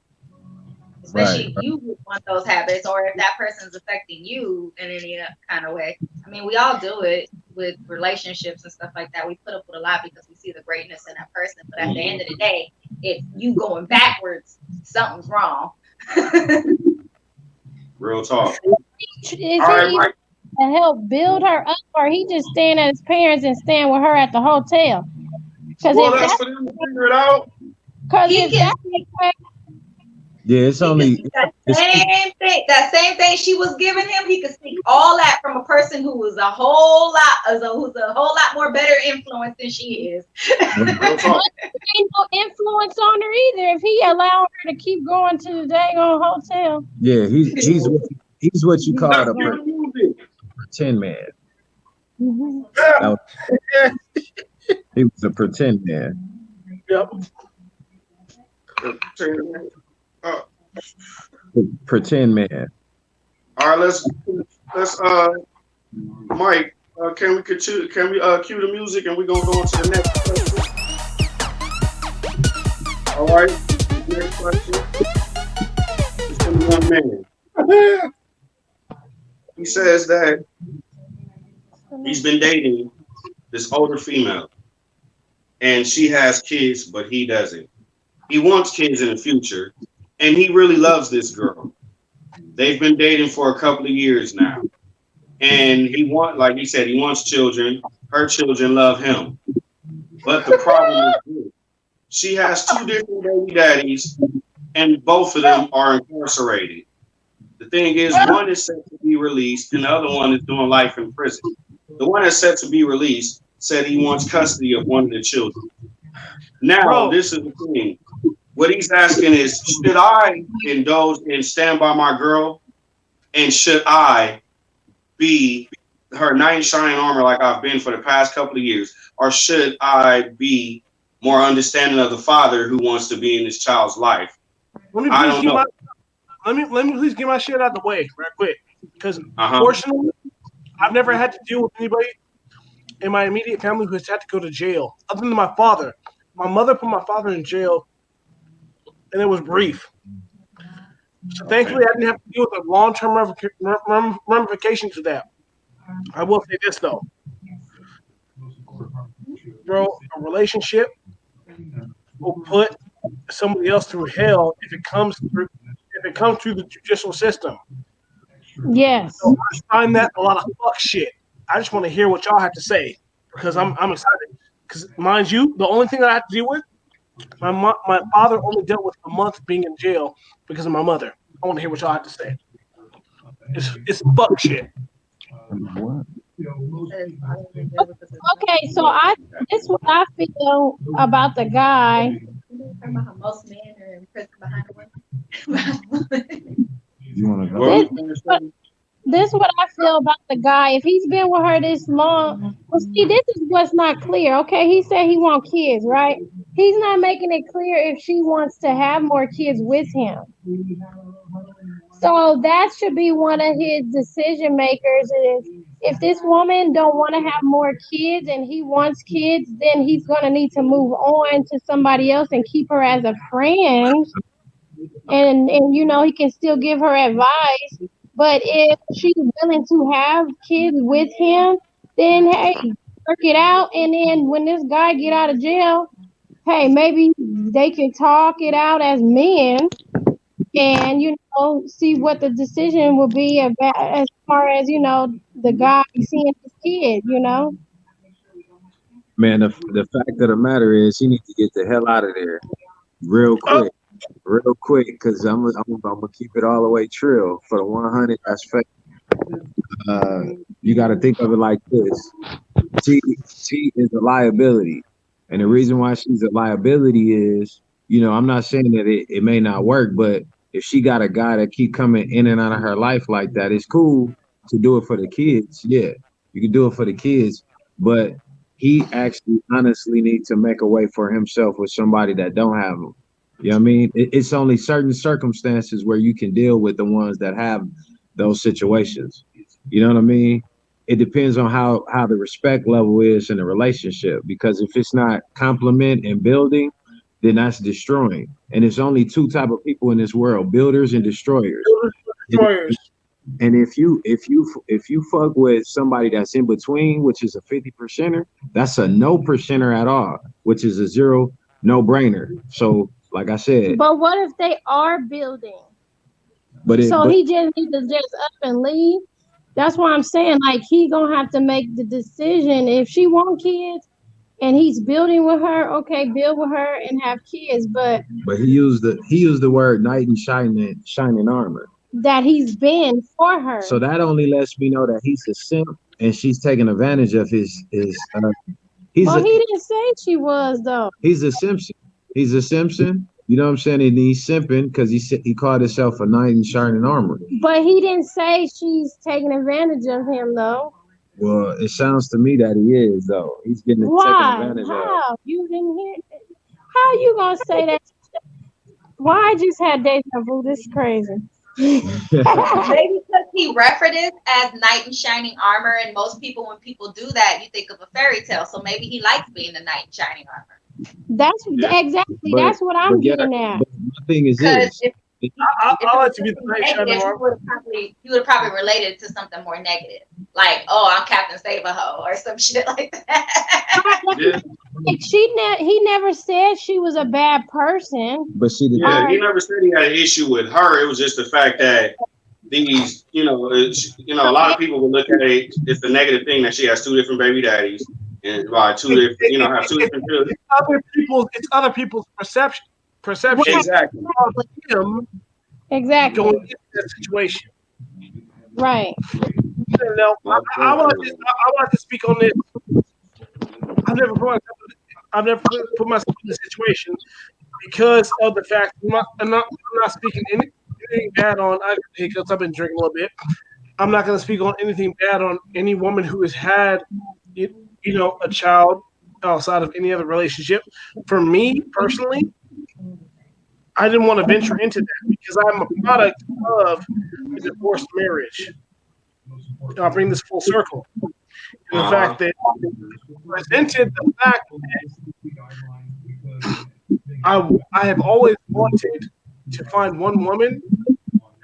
Especially if you would want those habits, or if that person's affecting you in any kind of way. I mean, we all do it with relationships and stuff like that. We put up with a lot because we see the greatness in that person. But at the end of the day, if you going backwards, something's wrong. Real talk. Is he to help build her up, or he just staying at his parents and staying with her at the hotel? Because well, that's for them to figure it out. Because if that's the case, Yeah, it's only that same thing she was giving him. He could speak all that from a person who was who's a whole lot more better influence than she is. ain't no influence on her either. If he allowed her to keep going to the daggone hotel. Yeah, he's what you call a pretend man. He was a pretend man. Yep. Pretend man. All right, let's Mike, can we cue the music and we're gonna go on to the next question. All right, next question is from the young man. He says that he's been dating this older female and she has kids, but he doesn't. He wants kids in the future, and he really loves this girl. They've been dating for a couple of years now. And like he said, he wants children. Her children love him. But the problem is this. She has 2 different baby daddies, and both of them are incarcerated. The thing is, one is set to be released, and the other one is doing life in prison. The one that's set to be released said he wants custody of one of the children. Now, this is the thing. What he's asking is, should I indulge and stand by my girl? And should I be her knight in shining armor like I've been for the past couple of years? Or should I be more understanding of the father who wants to be in his child's life? Let me please get my shit out of the way right quick. Because fortunately, I've never had to deal with anybody in my immediate family who has had to go to jail, other than my father. My mother put my father in jail, and it was brief. So thankfully, I didn't have to deal with the long-term ramifications of that. I will say this, though. Bro, a relationship will put somebody else through hell if it comes through the judicial system. Yes. So I find that a lot of fuck shit. I just want to hear what y'all have to say because I'm excited. Because mind you, the only thing that I have to deal with, my father only dealt with a month being in jail because of my mother. I want to hear what y'all have to say. It's fuck shit. Okay, so this is what I feel about the guy. Most men are in prison behind the women. You want to go? This is what I feel about the guy. If he's been with her this long, well, see, this is what's not clear. Okay, he said he wants kids, right? He's not making it clear if she wants to have more kids with him. So that should be one of his decision makers. Is if this woman don't want to have more kids and he wants kids, then he's going to need to move on to somebody else and keep her as a friend. And he can still give her advice. But if she's willing to have kids with him, then hey, work it out. And then when this guy get out of jail, hey, maybe they can talk it out as men and see what the decision will be about as far as the guy seeing his kid. Man, the fact of the matter is he needs to get the hell out of there real quick, because I'm gonna keep it all the way trill for the 100. That's fake. You got to think of it like this: T is a liability, and the reason why she's a liability is, I'm not saying that it may not work, but if she got a guy that keep coming in and out of her life like that, it's cool to do it for the kids. Yeah, you can do it for the kids, but he actually honestly needs to make a way for himself with somebody that don't have them. You know what I mean? It's only certain circumstances where you can deal with the ones that have those situations. You know what I mean? It depends on how the respect level is in a relationship. Because if it's not compliment and building, then that's destroying. And it's only two type of people in this world: builders and destroyers. Destroyers. And if you fuck with somebody that's in between, which is a 50%er, that's a no percenter at all, which is a zero no brainer. So, like I said, But what if they are building? but So he just needs to just up and leave. That's why I'm saying, like, he gonna have to make the decision. If she want kids and he's building with her, okay, build with her and have kids. But he used the word knight in shining armor. that he's been for her. So that only lets me know that he's a simp and she's taking advantage of his. He didn't say she was though. He's a Simpson. He's a Simpson. You know what I'm saying? And he's simping because he called himself a knight in shining armor. But he didn't say she's taking advantage of him though. Well, it sounds to me that he is though. He's getting taken advantage of. How? You didn't hear? How you gonna say that? Why I just had deja vu? This is crazy. Maybe because he referenced it as knight in shining armor, and most people, when people do that, you think of a fairy tale. So maybe he likes being the knight in shining armor. That's exactly that's what I'm getting at. But my thing is this. I'll let you be the knight in shining armor. You would have probably related it to something more negative, like, "Oh, I'm Captain Save-A-Ho" or some shit like that. Like he never said she was a bad person. But he never said he had an issue with her. It was just the fact that these, a lot of people would look at it. It's a negative thing that she has two different baby daddies and have two different children. It's other people's perception. Exactly. Of him going into that situation. Right. No, I want to speak on this. I've never put myself in this situation because of the fact I'm not speaking anything bad on because I've been drinking a little bit. I'm not going to speak on anything bad on any woman who has had a child outside of any other relationship. For me personally, I didn't want to venture into that because I'm a product of a divorced marriage. I'll bring this full circle. The fact that presented the fact that I have always wanted to find one woman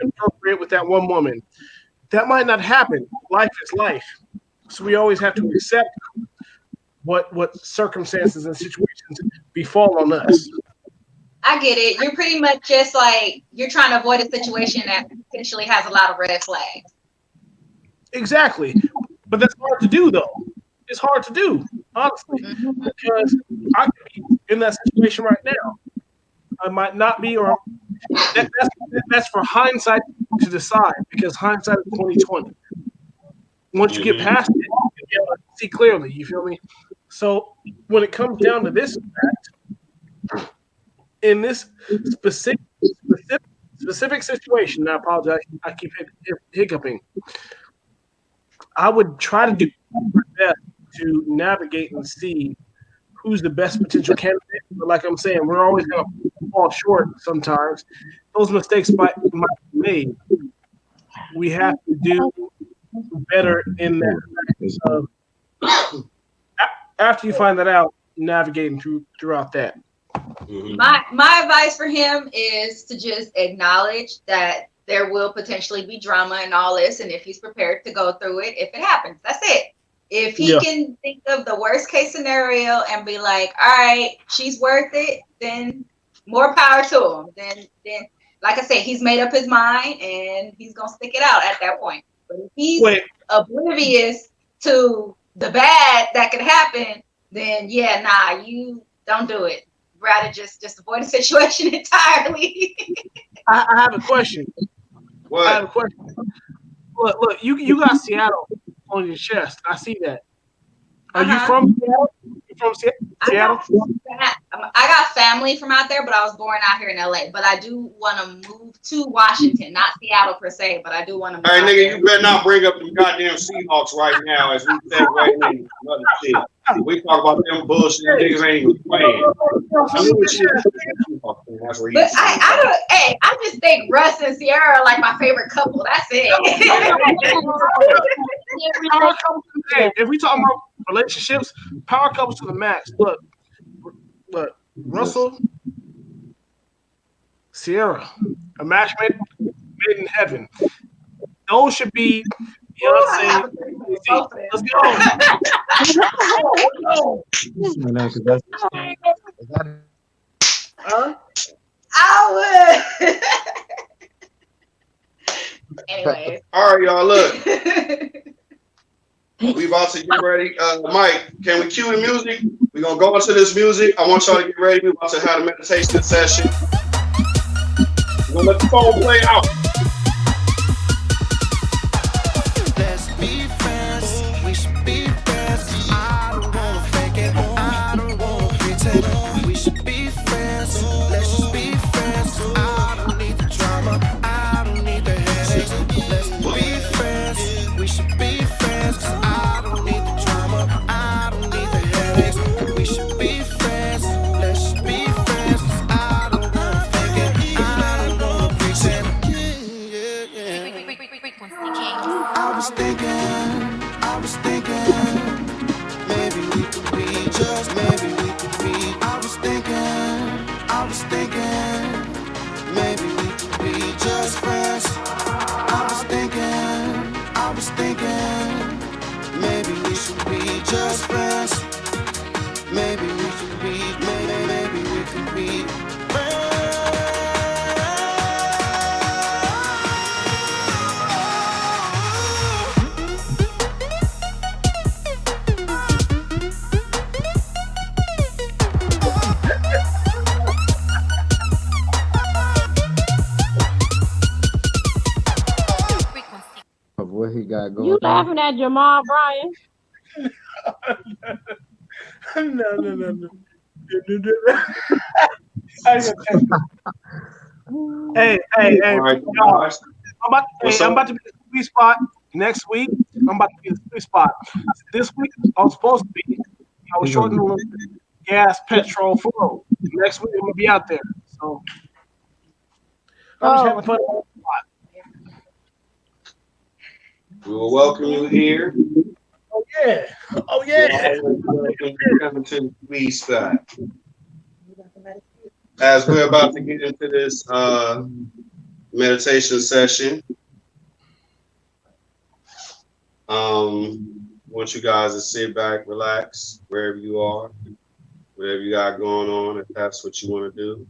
and procreate with that one woman. That might not happen. Life is life. So we always have to accept what circumstances and situations befall on us. I get it. You're pretty much just like you're trying to avoid a situation that potentially has a lot of red flags. Exactly. But that's hard to do, though. It's hard to do, honestly, because I could be in that situation right now. I might not be, or that's for hindsight to decide, because hindsight is 20/20. Once you get past it, you can be able to see clearly. You feel me? So when it comes down to this fact, in this specific situation, and I apologize, I keep hiccuping. I would try to do my best to navigate and see who's the best potential candidate. But like I'm saying, we're always going to fall short sometimes. Those mistakes might be made. We have to do better in that. After you find that out, navigating throughout that. My advice for him is to just acknowledge that there will potentially be drama and all this, and if he's prepared to go through it, if it happens, that's it. If he can think of the worst case scenario and be like, all right, she's worth it, then more power to him. Then like I said, he's made up his mind and he's gonna stick it out at that point. But if he's oblivious to the bad that could happen, then you don't do it. Rather just avoid the situation entirely. I have a question. What? I have a question. Look, you got Seattle on your chest. I see that. Are you from Seattle? You from Seattle? I got family from out there, but I was born out here in LA. But I do want to move to Washington, not Seattle per se, but I do want to move. Hey, out nigga, there. you better not bring up them goddamn Seahawks right now as we segue into other shit. We talk about them bullshit niggas ain't even playing. I knew what you were saying. That's where But I don't. Hey, I just think Russ and Sierra are like my favorite couple. That's it. Power couples. Hey, if we talking about relationships, power couples to the max. Look, Russell, Sierra, a match made in heaven. Those should be Beyonce. Let's go. Huh? I would. Anyway. All right, y'all. Look, we about to get ready. Mike, can we cue the music? We're gonna go into this music. I want y'all to get ready. We're about to have a meditation session. We're gonna let the phone play out. Let's be friends. We should be friends. I don't wanna fake it. I don't wanna pretend. We should be friends. Let's just be friends. I don't need the drama. I don't need the headaches. Let's be friends. We should be friends. I don't need the drama. I don't need the headaches. We should be friends. Let's just be friends. I don't wanna fake it. I don't wanna pretend. I was thinking, maybe we could be, just maybe we could be. I was thinking, maybe we could be just friends. I was thinking, maybe we should be just friends. Maybe we should be, maybe we could be friends. Of what he got going You on. laughing at Jamal Bryant? No. Hey, All right, y'all. guys. I'm about to be the sweet spot next week. I'm about to be the sweet spot. This week I was supposed to be. I was short on a little gas, petrol, food. Next week I'm gonna be out there. So I'm just having fun. We will welcome you here. Oh yeah. Welcome to the SweetSpot. As we're about to get into this meditation session, want you guys to sit back, relax, wherever you are, whatever you got going on, if that's what you want to do.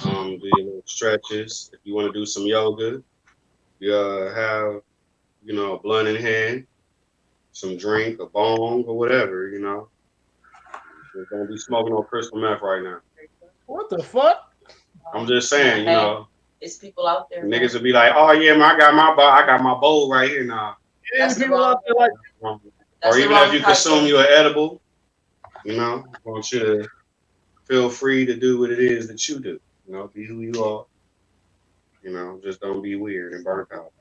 Do your little stretches. If you want to do some yoga, you have, a blunt in hand, some drink, a bong, or whatever, Just don't be smoking no crystal meth right now. What the fuck? I'm just saying, It's people out there. niggas would be like, oh yeah, man, I got my bowl right here now. There's people out there like, Or even if you consume your edible, I want you to feel free to do what it is that you do. Be who you are. Just don't be weird and burnt out.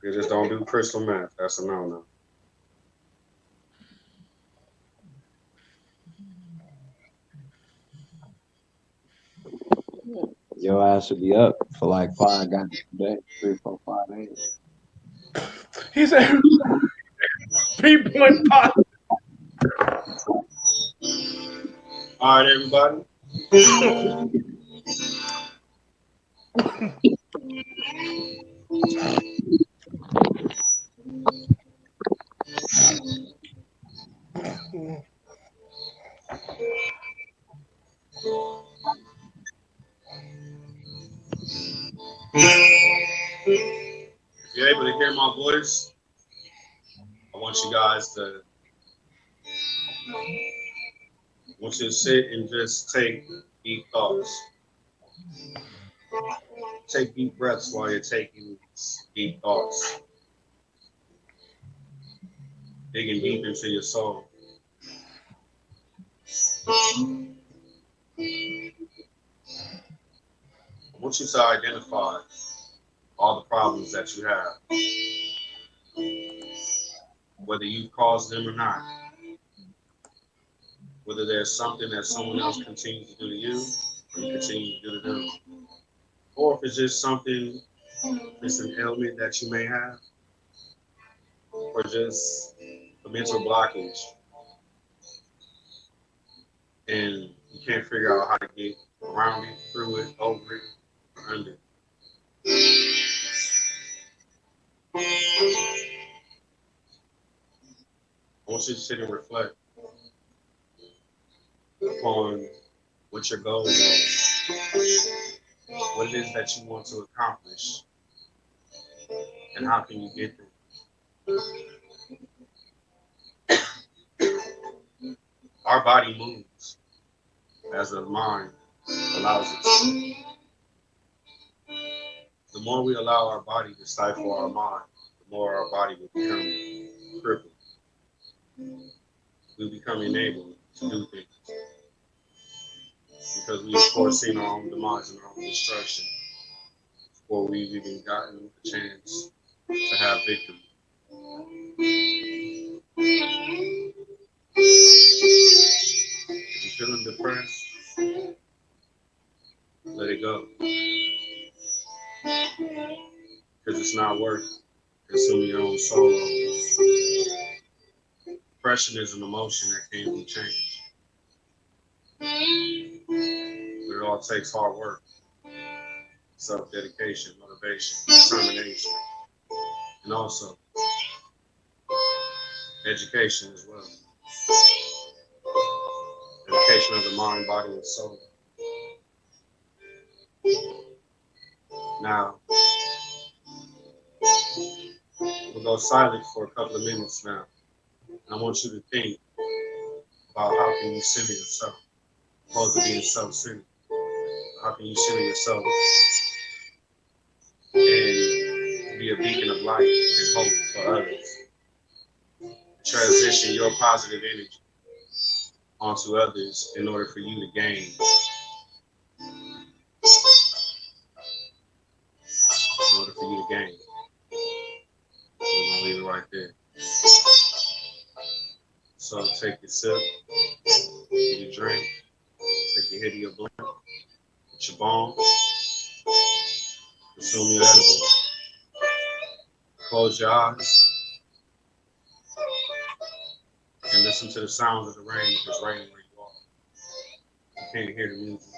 You just don't do crystal meth. That's a no-no. Your ass should be up for like 5 goddamn days, 3, 4, 5 days. he said, P.5. All right, everybody. If you're able to hear my voice, I want you to sit and just take deep thoughts. Take deep breaths while you're taking deep thoughts. Digging deep into your soul. I want you to identify all the problems that you have, whether you caused them or not, whether there's something that someone else continues to do to you or you continue to do to them, or if it's just something, it's an ailment that you may have, or just a mental blockage, and you can't figure out how to get around it, through it, over it, or under it. I want you to sit and reflect upon what your goals are, what it is that you want to accomplish, and how can you get there. Our body moves as the mind allows it to. The more we allow our body to stifle our mind, the more our body will become crippled. We become enabled to do things because we, of course, seen our own demise and our own destruction before we've even gotten the chance to have victory. If you're feeling depressed, let it go. Because it's not worth consuming your own soul. Depression is an emotion that can't be changed. But it all takes hard work, self-dedication, motivation, determination, and also education as well. Education of the mind, body, and soul. Now, we'll go silent for a couple of minutes now. And I want you to think about how can you center yourself, opposed to being self-centered. How can you center yourself and be a beacon of light and hope for others? Transition your positive energy onto others in order for you to gain. In order for you to gain. We're gonna leave it right there. So take your sip, get your drink, take your hit of your blunt, get your bone, consume your edible. Close your eyes and listen to the sounds of the rain if it's raining where you are. You can't hear the music.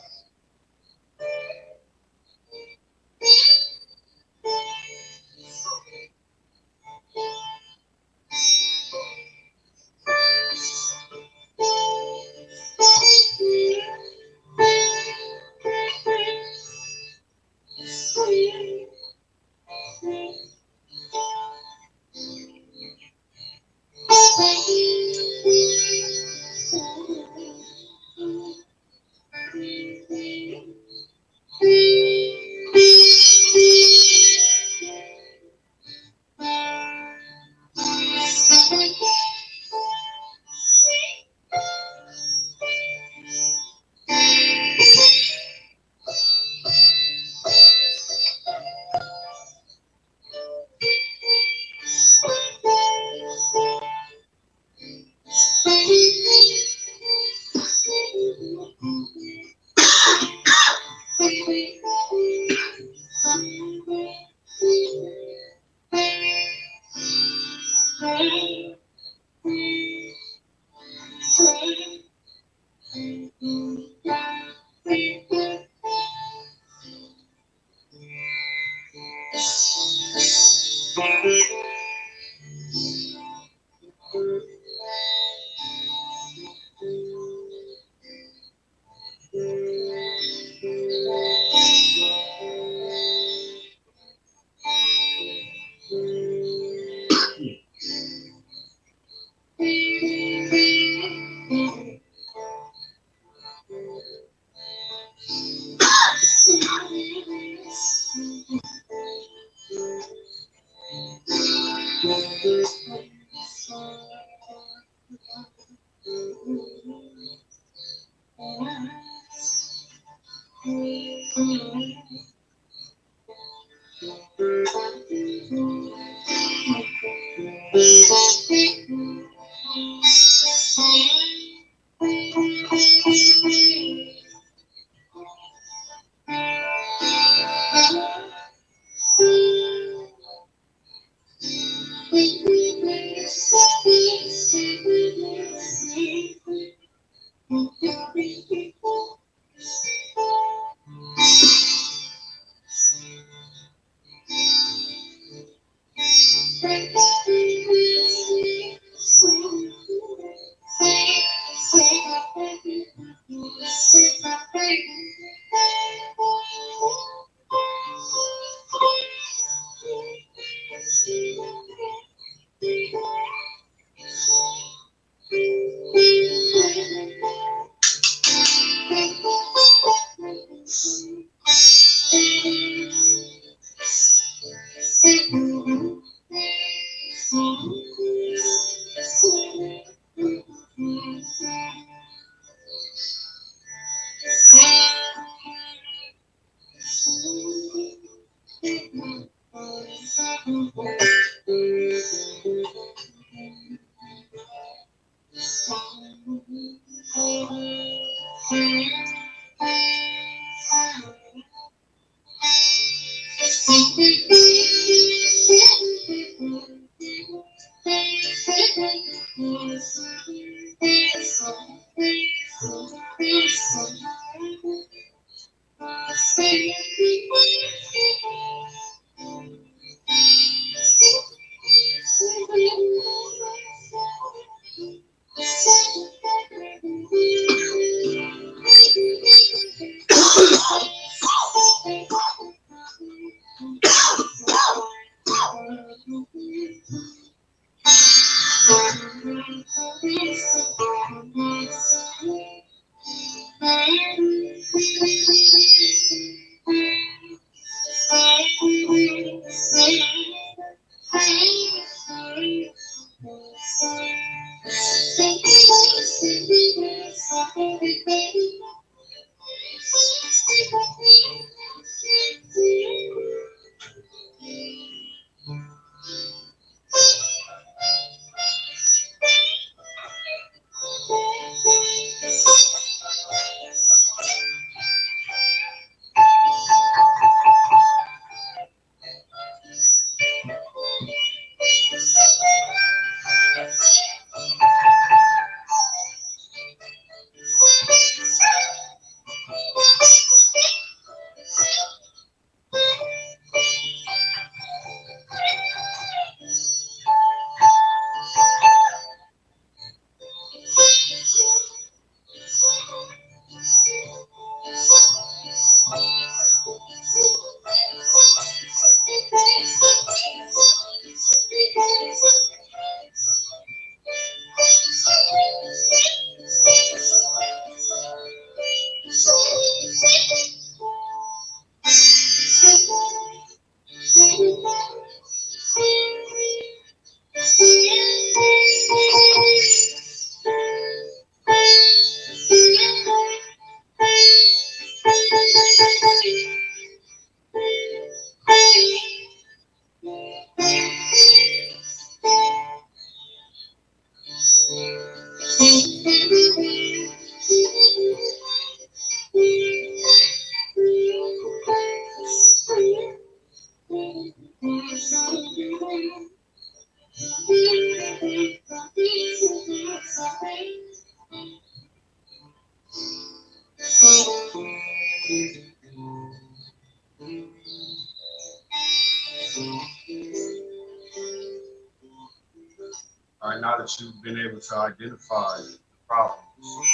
All right, now that you've been able to identify the problems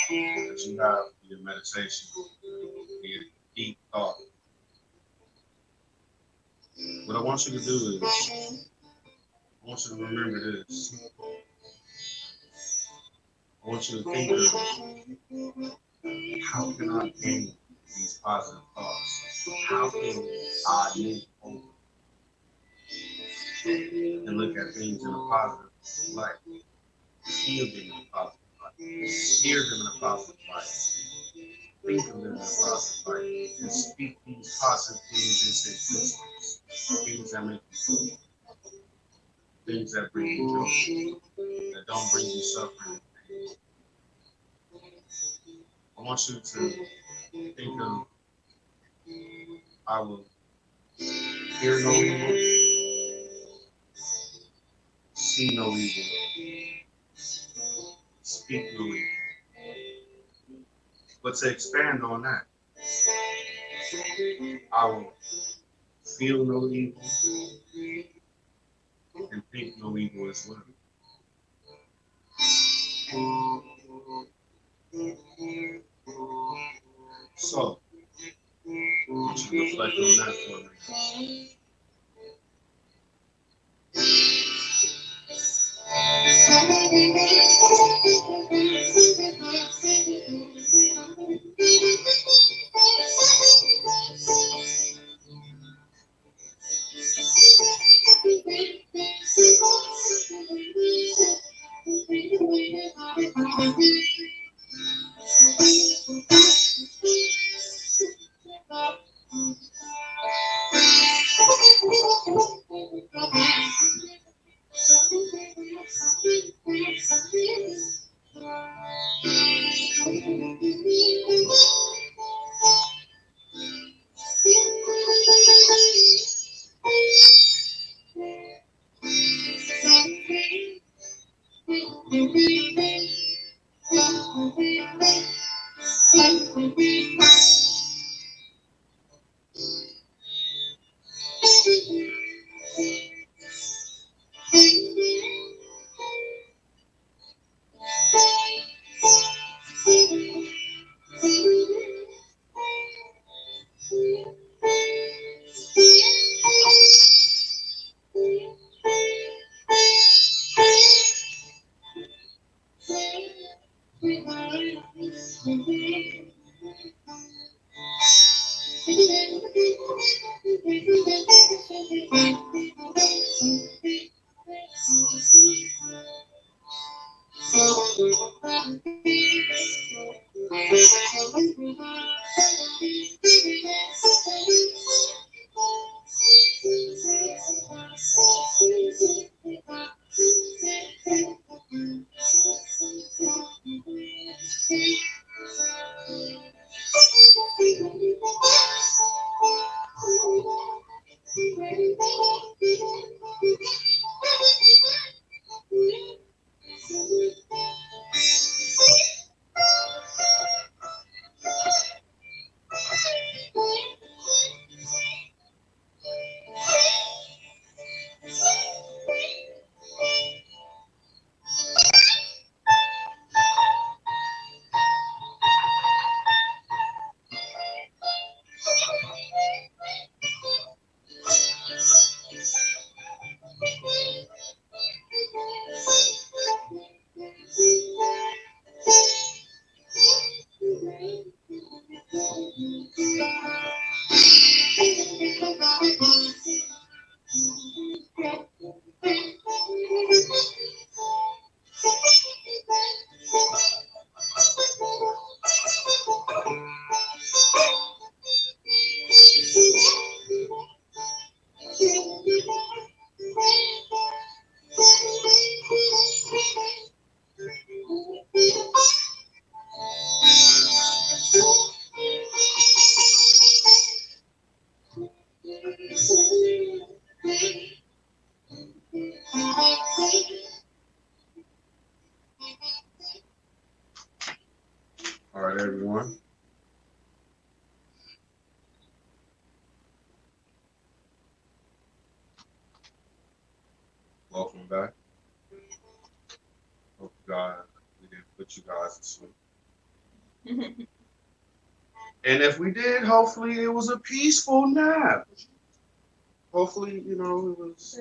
that you have in your meditation, in deep thought, what I want you to do is, I want you to remember this. I want you to think of how can I gain these positive thoughts? How can I move over and look at things in a positive light? Feel them in a positive light. Hear them in a positive light. Think of them in a positive light. And speak these positive things into existence. Things that make you feel. Things that bring you joy. That don't bring you suffering. I want you to think of, I will hear no evil, see no evil, speak no evil. But to expand on that, I will feel no evil and think no evil as well. So, what you reflect on that for me? All right, everyone. Welcome back. Hope God we didn't put you guys to sleep. And if we did, hopefully it was a peaceful nap. Hopefully, it was.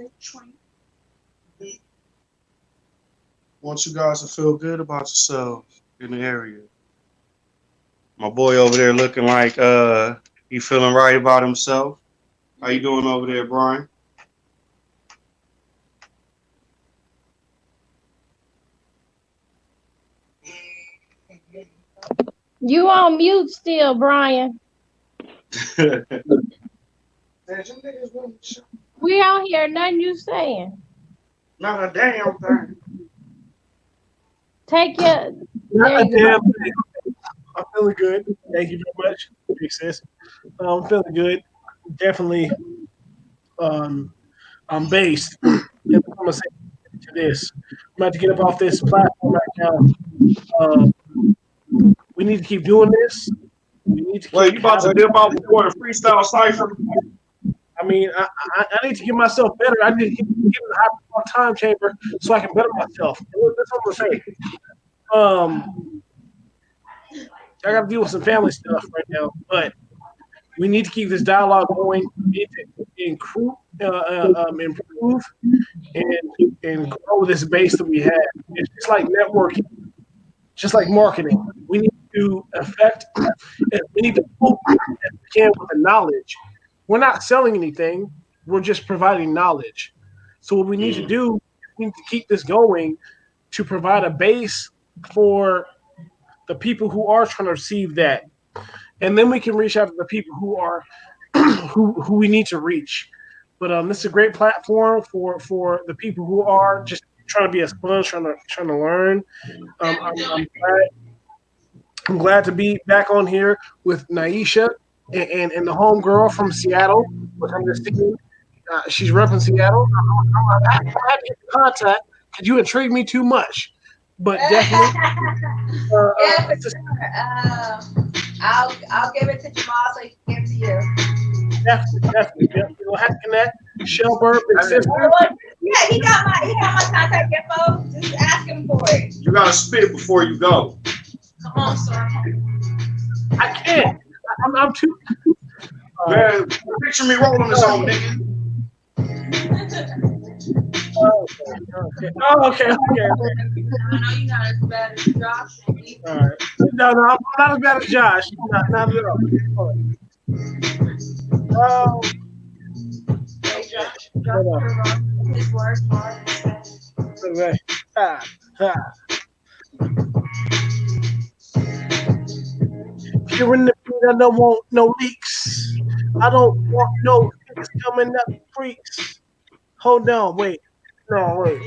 Want you guys to feel good about yourselves in the area. My boy over there looking like he feeling right about himself. How you doing over there, Brian? You on mute still, Brian. We don't hear nothing you saying. Not a damn thing. Take your. Not There a you go. damn thing. I'm feeling good. Thank you very much, big sis. I'm feeling good. Definitely, I'm based in the conversation to this. I'm about to get up off this platform right now. Um, we need to keep doing this. We need to Wait, keep you about to having. dip out before the freestyle cipher? I mean, I need to get myself better. I need to get in the high time chamber so I can better myself. That's what I'm gonna say. I got to deal with some family stuff right now, but we need to keep this dialogue going. We need to improve and grow this base that we have. It's just like networking, just like marketing. We need to we need to pull as we can with the knowledge. We're not selling anything. We're just providing knowledge. So what we need to do, we need to keep this going to provide a base for the people who are trying to receive that. And then we can reach out to the people who are who we need to reach. But this is a great platform for the people who are just trying to be a sponge, trying to learn. I'm glad to be back on here with Naisha and the homegirl from Seattle, which I'm just seeing. She's repping Seattle. I have to get in contact because you intrigue me too much. But definitely. Yeah, for sure. I'll give it to Jamal so he can give it to you. Definitely. We'll have to connect. Shelburne, big sister. Yeah, he got my contact info. Just ask him for it. You gotta spit before you go. Come on, sir. I can't. I'm too. Man, picture me rolling this on, nigga. Okay. I know you're not as bad as Josh. All right. No, I'm not as bad as Josh. Not at all. Hey, Josh his words more. Okay. You're in the beat, I don't want no leaks. I don't want no niggas coming up freaks. Hold on, wait. No, wait.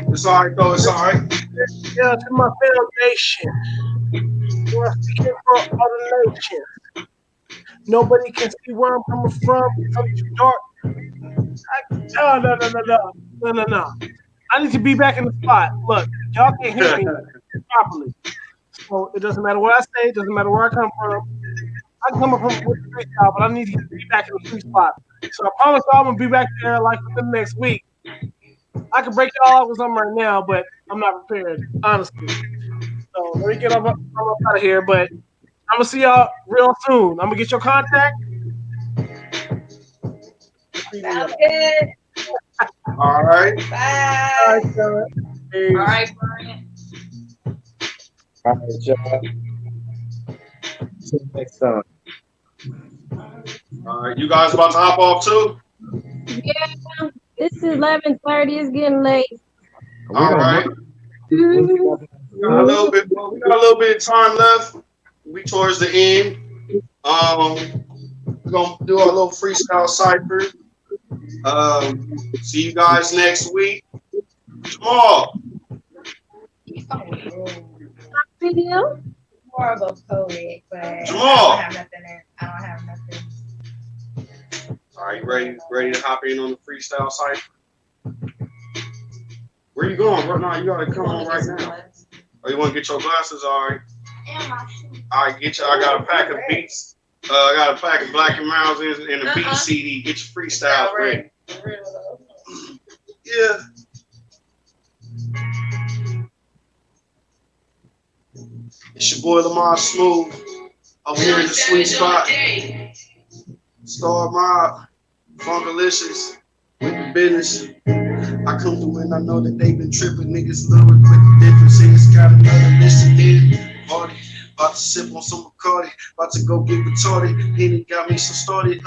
It's all right, though. It's all right. Yeah, to my foundation. We're speaking for all the nations. Nobody can see where I'm coming from. It's too dark. No. I need to be back in the spot. Look, y'all can't hear me properly. So it doesn't matter what I say. It doesn't matter where I come from. I can come up from the street style, but I need to be back in the street spot. So I promise y'all I'm going to be back there like within the next week. I can break y'all off with something right now, but I'm not prepared, honestly. So let me get up out of here, but I'm going to see y'all real soon. I'm going to get your contact. Sounds good. All right. Bye. All right, Brian. All right, y'all. See you next time. All right, you guys about to hop off too? Yeah, it's 11:30. It's getting late. All right. We got a little bit of time left. We towards the end. We're gonna do our little freestyle cipher. See you guys next week. Jamal. Video. More of a poet, but Jamal. I don't have nothing. All right, ready to hop in on the freestyle cipher? Where you going? Right now, you gotta come on right now. Oh, you want to get your glasses? All right. All right, get you. I got a pack of beats. I got a pack of Black and Miles and a beat CD. Get your freestyle ready. Yeah. It's your boy Lamar Smooth. I'm here in the sweet spot. Star Mob, Funkalicious, with the business. I come through and I know that they been tripping. Niggas love it, but the difference is got another listen in. Party, about to sip on some Bacardi, about to go get retarded. Henny got me so started,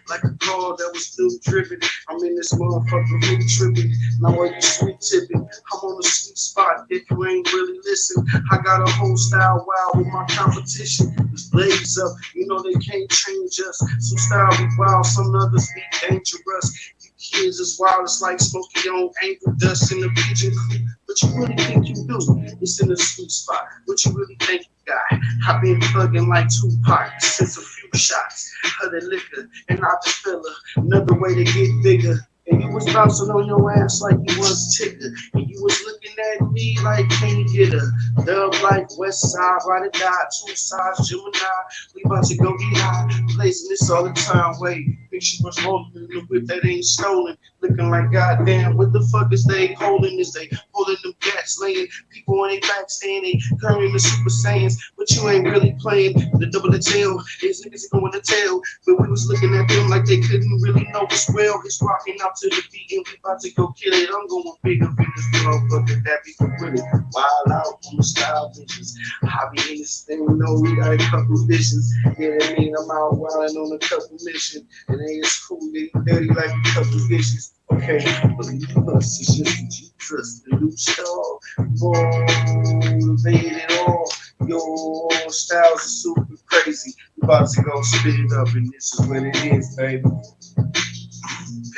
like a car that was still dripping. I'm in this motherfucker really tripping. Now are you sweet tipping? I'm on the sweet spot. If you ain't really listen, I got a whole style wild with my competition. This blaze up, you know they can't change us. Some style be wild, some others be dangerous. Kids is wild, it's like smoking on ankle dust in the pigeon coop. What you really think you do? It's in the sweet spot. What you really think you got? I've been thugging like Tupac since a few shots of the liquor, and I just feel another way to get bigger. And you was bouncing on your ass like you was Tigger, and you was looking at me like can you get a dub like West Side, ride or die, two sides, Gemini. We about to go get high, blazing this all the time. Wait, think she was rolling in the whip that ain't stolen. looking like goddamn. What the fuck is they holding? Is they holding them cats, laying people on their back, saying they carrying the Super Saiyans, but you ain't really playing the double the tail. These niggas going to tell, but we was looking at them like they couldn't really know us well. It's rocking out to the beat and we about to go kill it. I'm going bigger in this motherfucker that be really wild out on the style bitches. Hobby in this thing, know we got a couple dishes. Yeah, I mean I'm out wilding on a couple missions, and they is cool, they dirty like a couple dishes. Okay, believe us, it's just what you trust. The new star, motivated all. Your styles are super crazy. We about to go spit it up, and this is what it is, baby.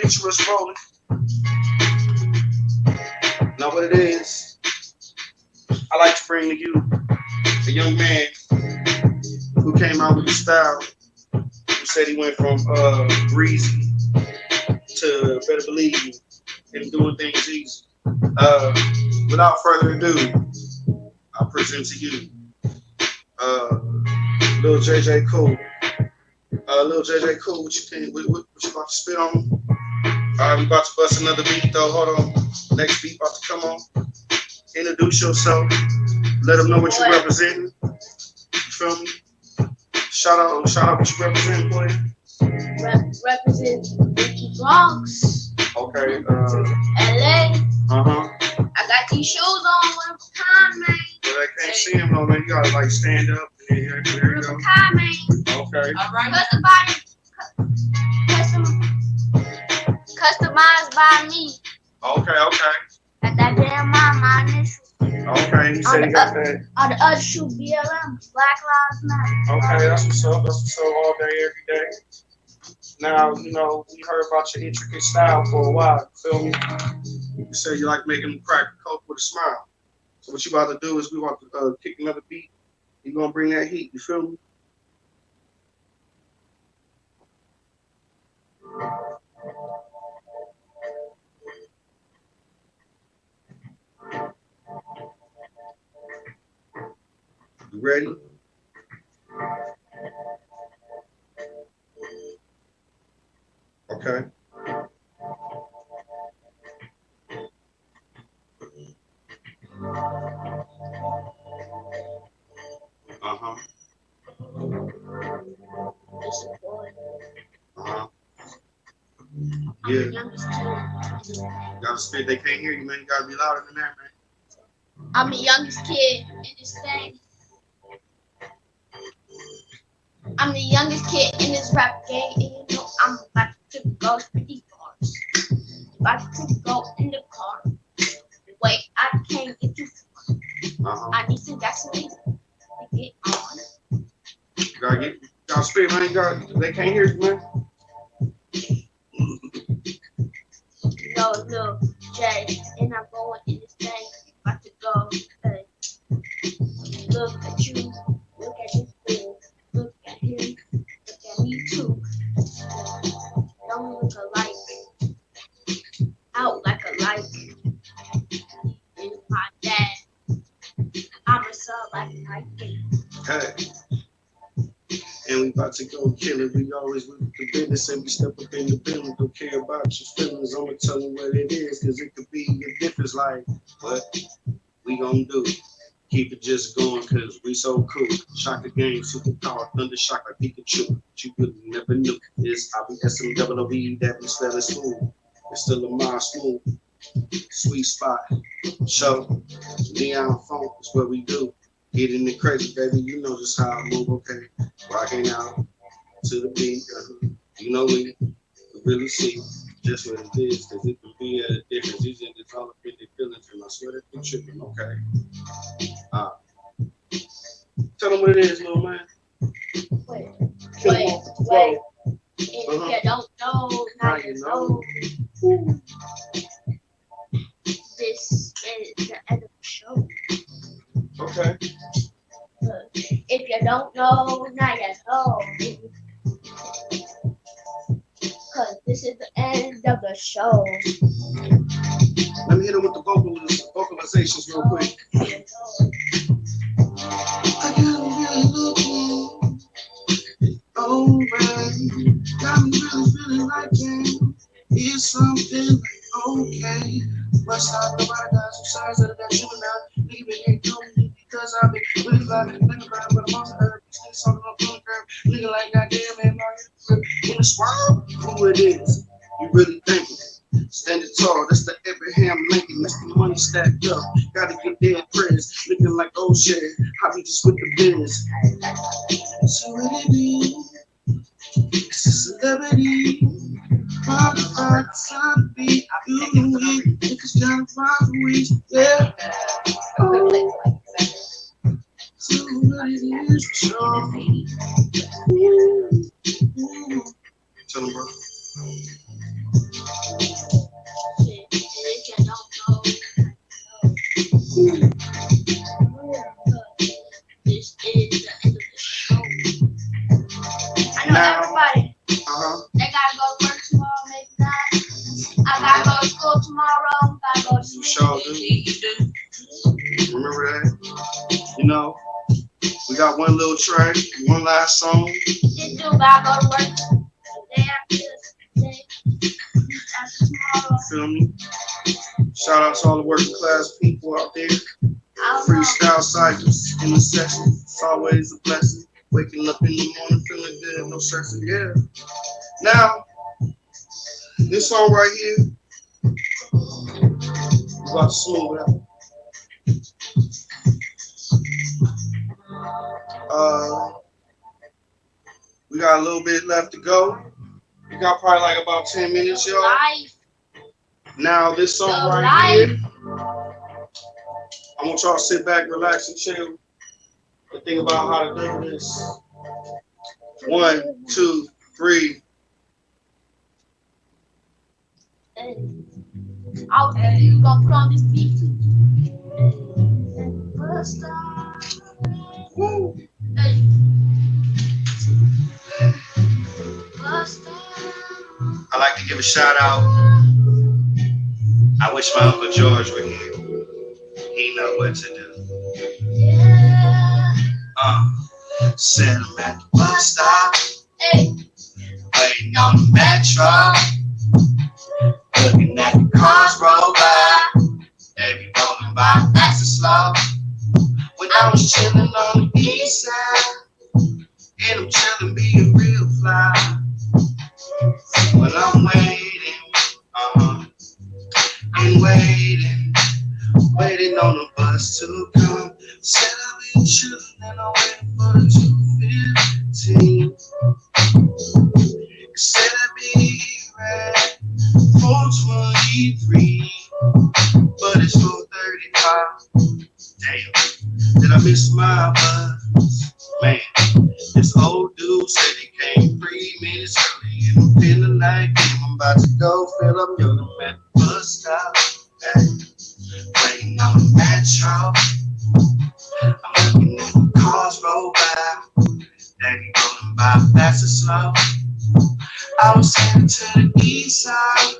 Picture us rolling. Now what it is, I like to bring to you a young man who came out with the style, who said he went from breezy to better believe in doing things easy. Without further ado, I present to you Lil JJ Cool. Lil JJ Cool, what you think? What you about to spit on? We about to bust another beat though. Hold on. Next beat about to come on. Introduce yourself. Let them know what you representing. You feel me? Shout out what you represent, boy. Represent Ricky Bronx. Okay. LA. Uh-huh. I got these shoes on one of a kind, man. Well, I can't see him though, man. You gotta like stand up. Yeah, there you go. Kind, man. Okay. All right. Customized by me. Okay. Got that damn my initial. Okay, you said you got that. On the other shoe, BLM, Black Lives Matter. Okay, that's what's up. That's what's up all day, every day. Now, you know, we heard about your intricate style for a while. You feel me? You said you like making them crack a coke with a smile. So what you about to do is we want to kick another beat. You're going to bring that heat. You feel me? You ready? Okay. Uh-huh. Uh-huh. Yeah. You gotta spit. They can't hear you, man. You gotta be louder than that, man. I'm the youngest kid in this thing. I'm the youngest kid in this rap game, and you know I'm about to go pretty bars. About to go in the car. Wait, I can't get too far. I need some gasoline to get on. You gotta spit, man. They can't hear you, man. No, Jay, and I'm going in this thing. About to go. Hey. Look at you. Look at this fool. Look at him. Look at me too. Don't look alike. Out like a light. And my dad. I'm a sub like I can. Hey. And we about to go kill it. We always with the business and we step up in the building. Don't care about your feelings. I'ma tell you what it is, cause it could be a difference. Like, what we gonna do? Keep it just going, cause we so cool. Shock the game, superpower, thunder shock like Pikachu. But you really never knew. It's IBSM-OOE that we spell it smooth. It's still a mind smooth. Sweet spot. Show. Neon funk is what we do. Getting it crazy, baby. You know just how I move, okay? Rocking out to the beat. You know we really see just what it is, cause it can be a difference. These niggas all up in their feelings, and I swear that they tripping, okay? Tell them what it is, little man. Wait. And if you don't know, now you know. This is the end of the show. Okay. If you don't know, now you know. Cause this is the end of the show. Let me hit him with the vocalizations real quick. I got me really looking over. Got me really feeling like it. It's something okay. West side, nobody got some sides of that you and I. Nigga ain't doing me because I've been really fly. Nigga crying with a monster herb. These niggas talking on the curb. Nigga like goddamn man, in the swamp. Who it is? You really thinking? Standing tall, that's the Abraham Lincoln. That's the money stacked up. Gotta get there prayers. Looking like oh shit. I be just with the biz. So what it be? It's a celebrity. Modified zombie, you know it. Niggas down 5 weeks, yeah. So what it is, for sure. Tell them, bro. This is the end of the show. I know everybody. They gotta go to work tomorrow, maybe not. I gotta go to school tomorrow. Gotta go to You school. sure do. Remember that? You know, we got one little track, one last song. This dude gotta go to work the day after this, day after tomorrow. Feel me? Shout out to all the working class people out there. Freestyle cycles in the session. It's always a blessing. Waking up in the morning feeling good, no stressing, yeah. Now, this song right here, we're about to smooth it out. We got a little bit left to go. We got probably like about 10 minutes, y'all. Now, this song right here, I want y'all to sit back, relax, and chill. And think about how to do this. 1, 2, 3. I was thinking you gonna put on this beat too. Woo. Hey. I'd like to give a shout out. I wish my Uncle George were here. He know what to do. Set him at the bus stop. Hey. Waiting on the metro. Looking at the cars roll by. They be rolling by fast and slow. When I was chilling on the east side, and I'm chilling being real fly. But I'm waiting, and waiting on the bus to come. Said I've been chilling and I'm waiting for the 2:15. Said I'd be right 4:23, but it's 4:35. Damn, did I miss my bus? Man, this old dude said he came 3 minutes early, and I'm feeling like I'm about to go fill up your at the bus stop. Hey, waiting on the metro. I'm looking at the cars roll by. They be rolling by fast and slow. I was headed to the east side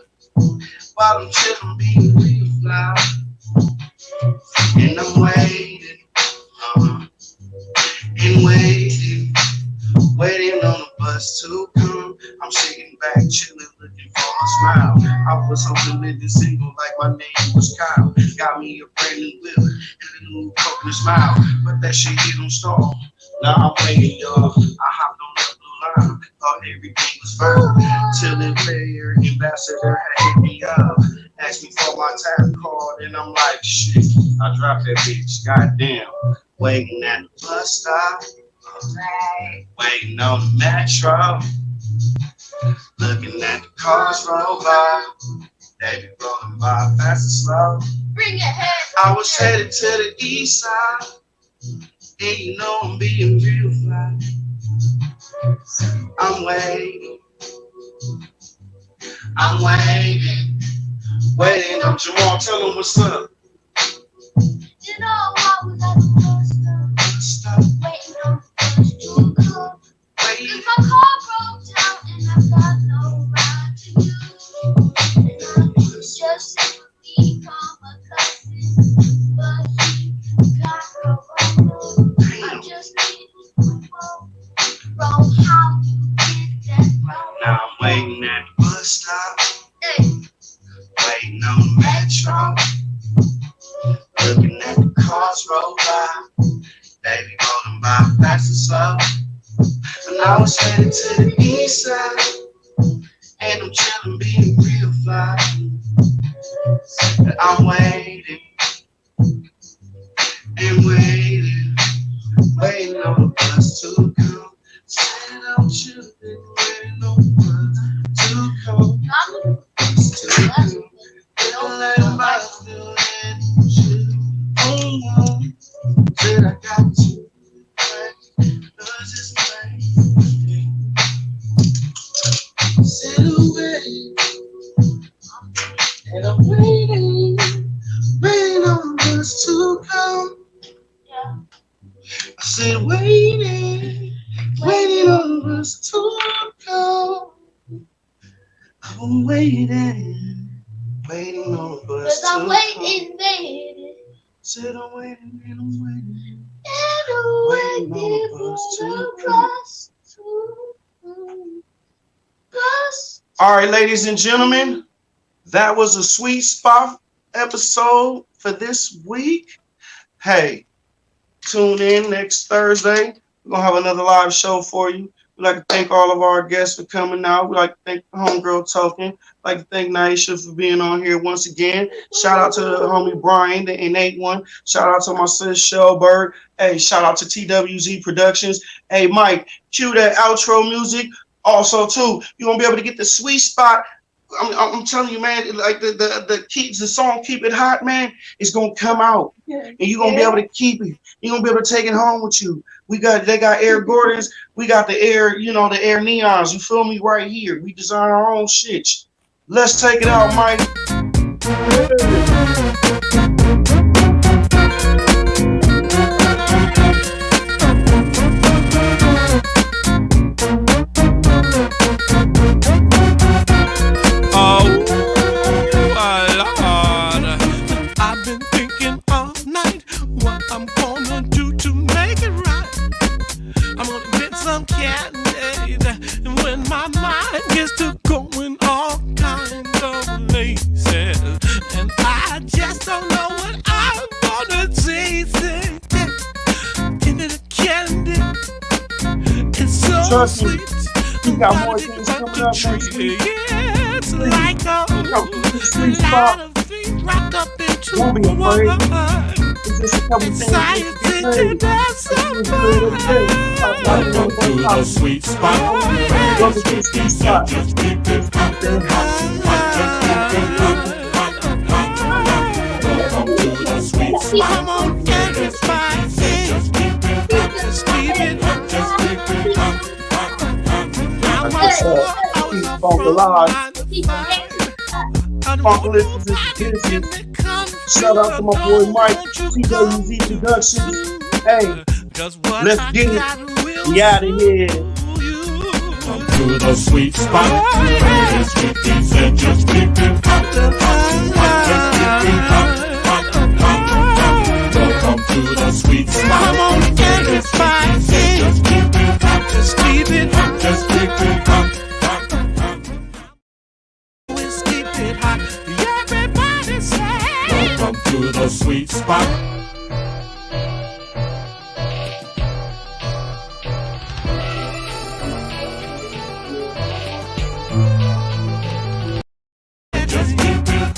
while I'm chilling, being real fly. And I'm waiting, and waiting on the bus to come. I'm sitting back, chilling, looking for a smile. I was hoping living single like my name was Kyle. Got me a brand new whip and a new coconut smile, but that shit hit on stall. Now I'm waiting, y'all. I hopped on the blue line, thought everything was fine, till the player ambassador had hit me up, asked me for my tap card, and I'm like, shit, I dropped that bitch, goddamn. Waiting at the bus stop, waiting on the metro, looking at the cars roll by, they be rolling by fast and slow. Bring it head. I was headed to the east side, and you know I'm being real fly. I'm waiting, waiting on Jamal, tell him what's up. You know I was at the bus stop, waiting on the bus to come. And my car broke down and I got no ride to you. And I just become a cousin, but he got no own. I just need to know, bro, how you did that, bro. Now I'm waiting at the bus stop, I was headed to the east side, and I'm chillin', being real fly. I'm waiting and waiting on the bus to come. Said I'm chillin', waiting on the bus to come. Still come. Feel like I still had you. Said I got to, cause it's late. Sit away, and I'm waiting on us to come. I said waiting on us to come. I'm waiting on us to come. I'm waiting, baby. Said I'm waiting and I'm waiting. And I'm waiting for us to cross. All right, ladies and gentlemen, that was a Sweet Spot episode for this week. Hey, tune in next Thursday. We're going to have another live show for you. We'd like to thank all of our guests for coming out. We'd like to thank Homegirl Token. We'd like to thank Naisha for being on here once again. Shout out to the homie Brian, the innate one. Shout out to my sis Shelberg. Hey, shout out to TWZ Productions. Hey, Mike, cue that outro music. Also, too, you're going to be able to get the Sweet Spot. I'm telling you, man, like the song Keep It Hot, man, it's going to come out. And you're going to be able to keep it. You're going to be able to take it home with you. They got Air Gordons. We got the Air, the Air Neons. You feel me? Right here. We design our own shit. Let's take it out, Mike. I've been thinking all night what I'm gonna do to make it right. I'm gonna get some candy, and when my mind gets to going all kinds of places, and I just don't know what I'm gonna taste. Give me the candy, it's so Trust me, sweet. we got more things coming up next week. Yeah, it's like a Sweet Spot. wrapped up into Don't be afraid. one. It's just a couple things. Science international. Welcome to the Sweet Spot. Welcome to the Sweet Spot. Just keep it hot. Just keep it hot. Welcome to the Sweet Spot. Come on, get it spicy. Just keep it hot. Just keep it hot. Just keep it hot. Now Like my I said, I keep was Funk from alive. 9 to 5. Funkalicious is busy. Shout out to my boy Mike, TWZ Productions. Hey, let's get it. We out of here. Welcome to the Sweet Spot. Just keep it, just keep it hot. Just keep it hot. Welcome to the Sweet Spot. Come on, get it spicy. Just keep it hot. Just keep it hot. Just keep it hot. Always keep it hot. Everybody say. Welcome to the Sweet Spot.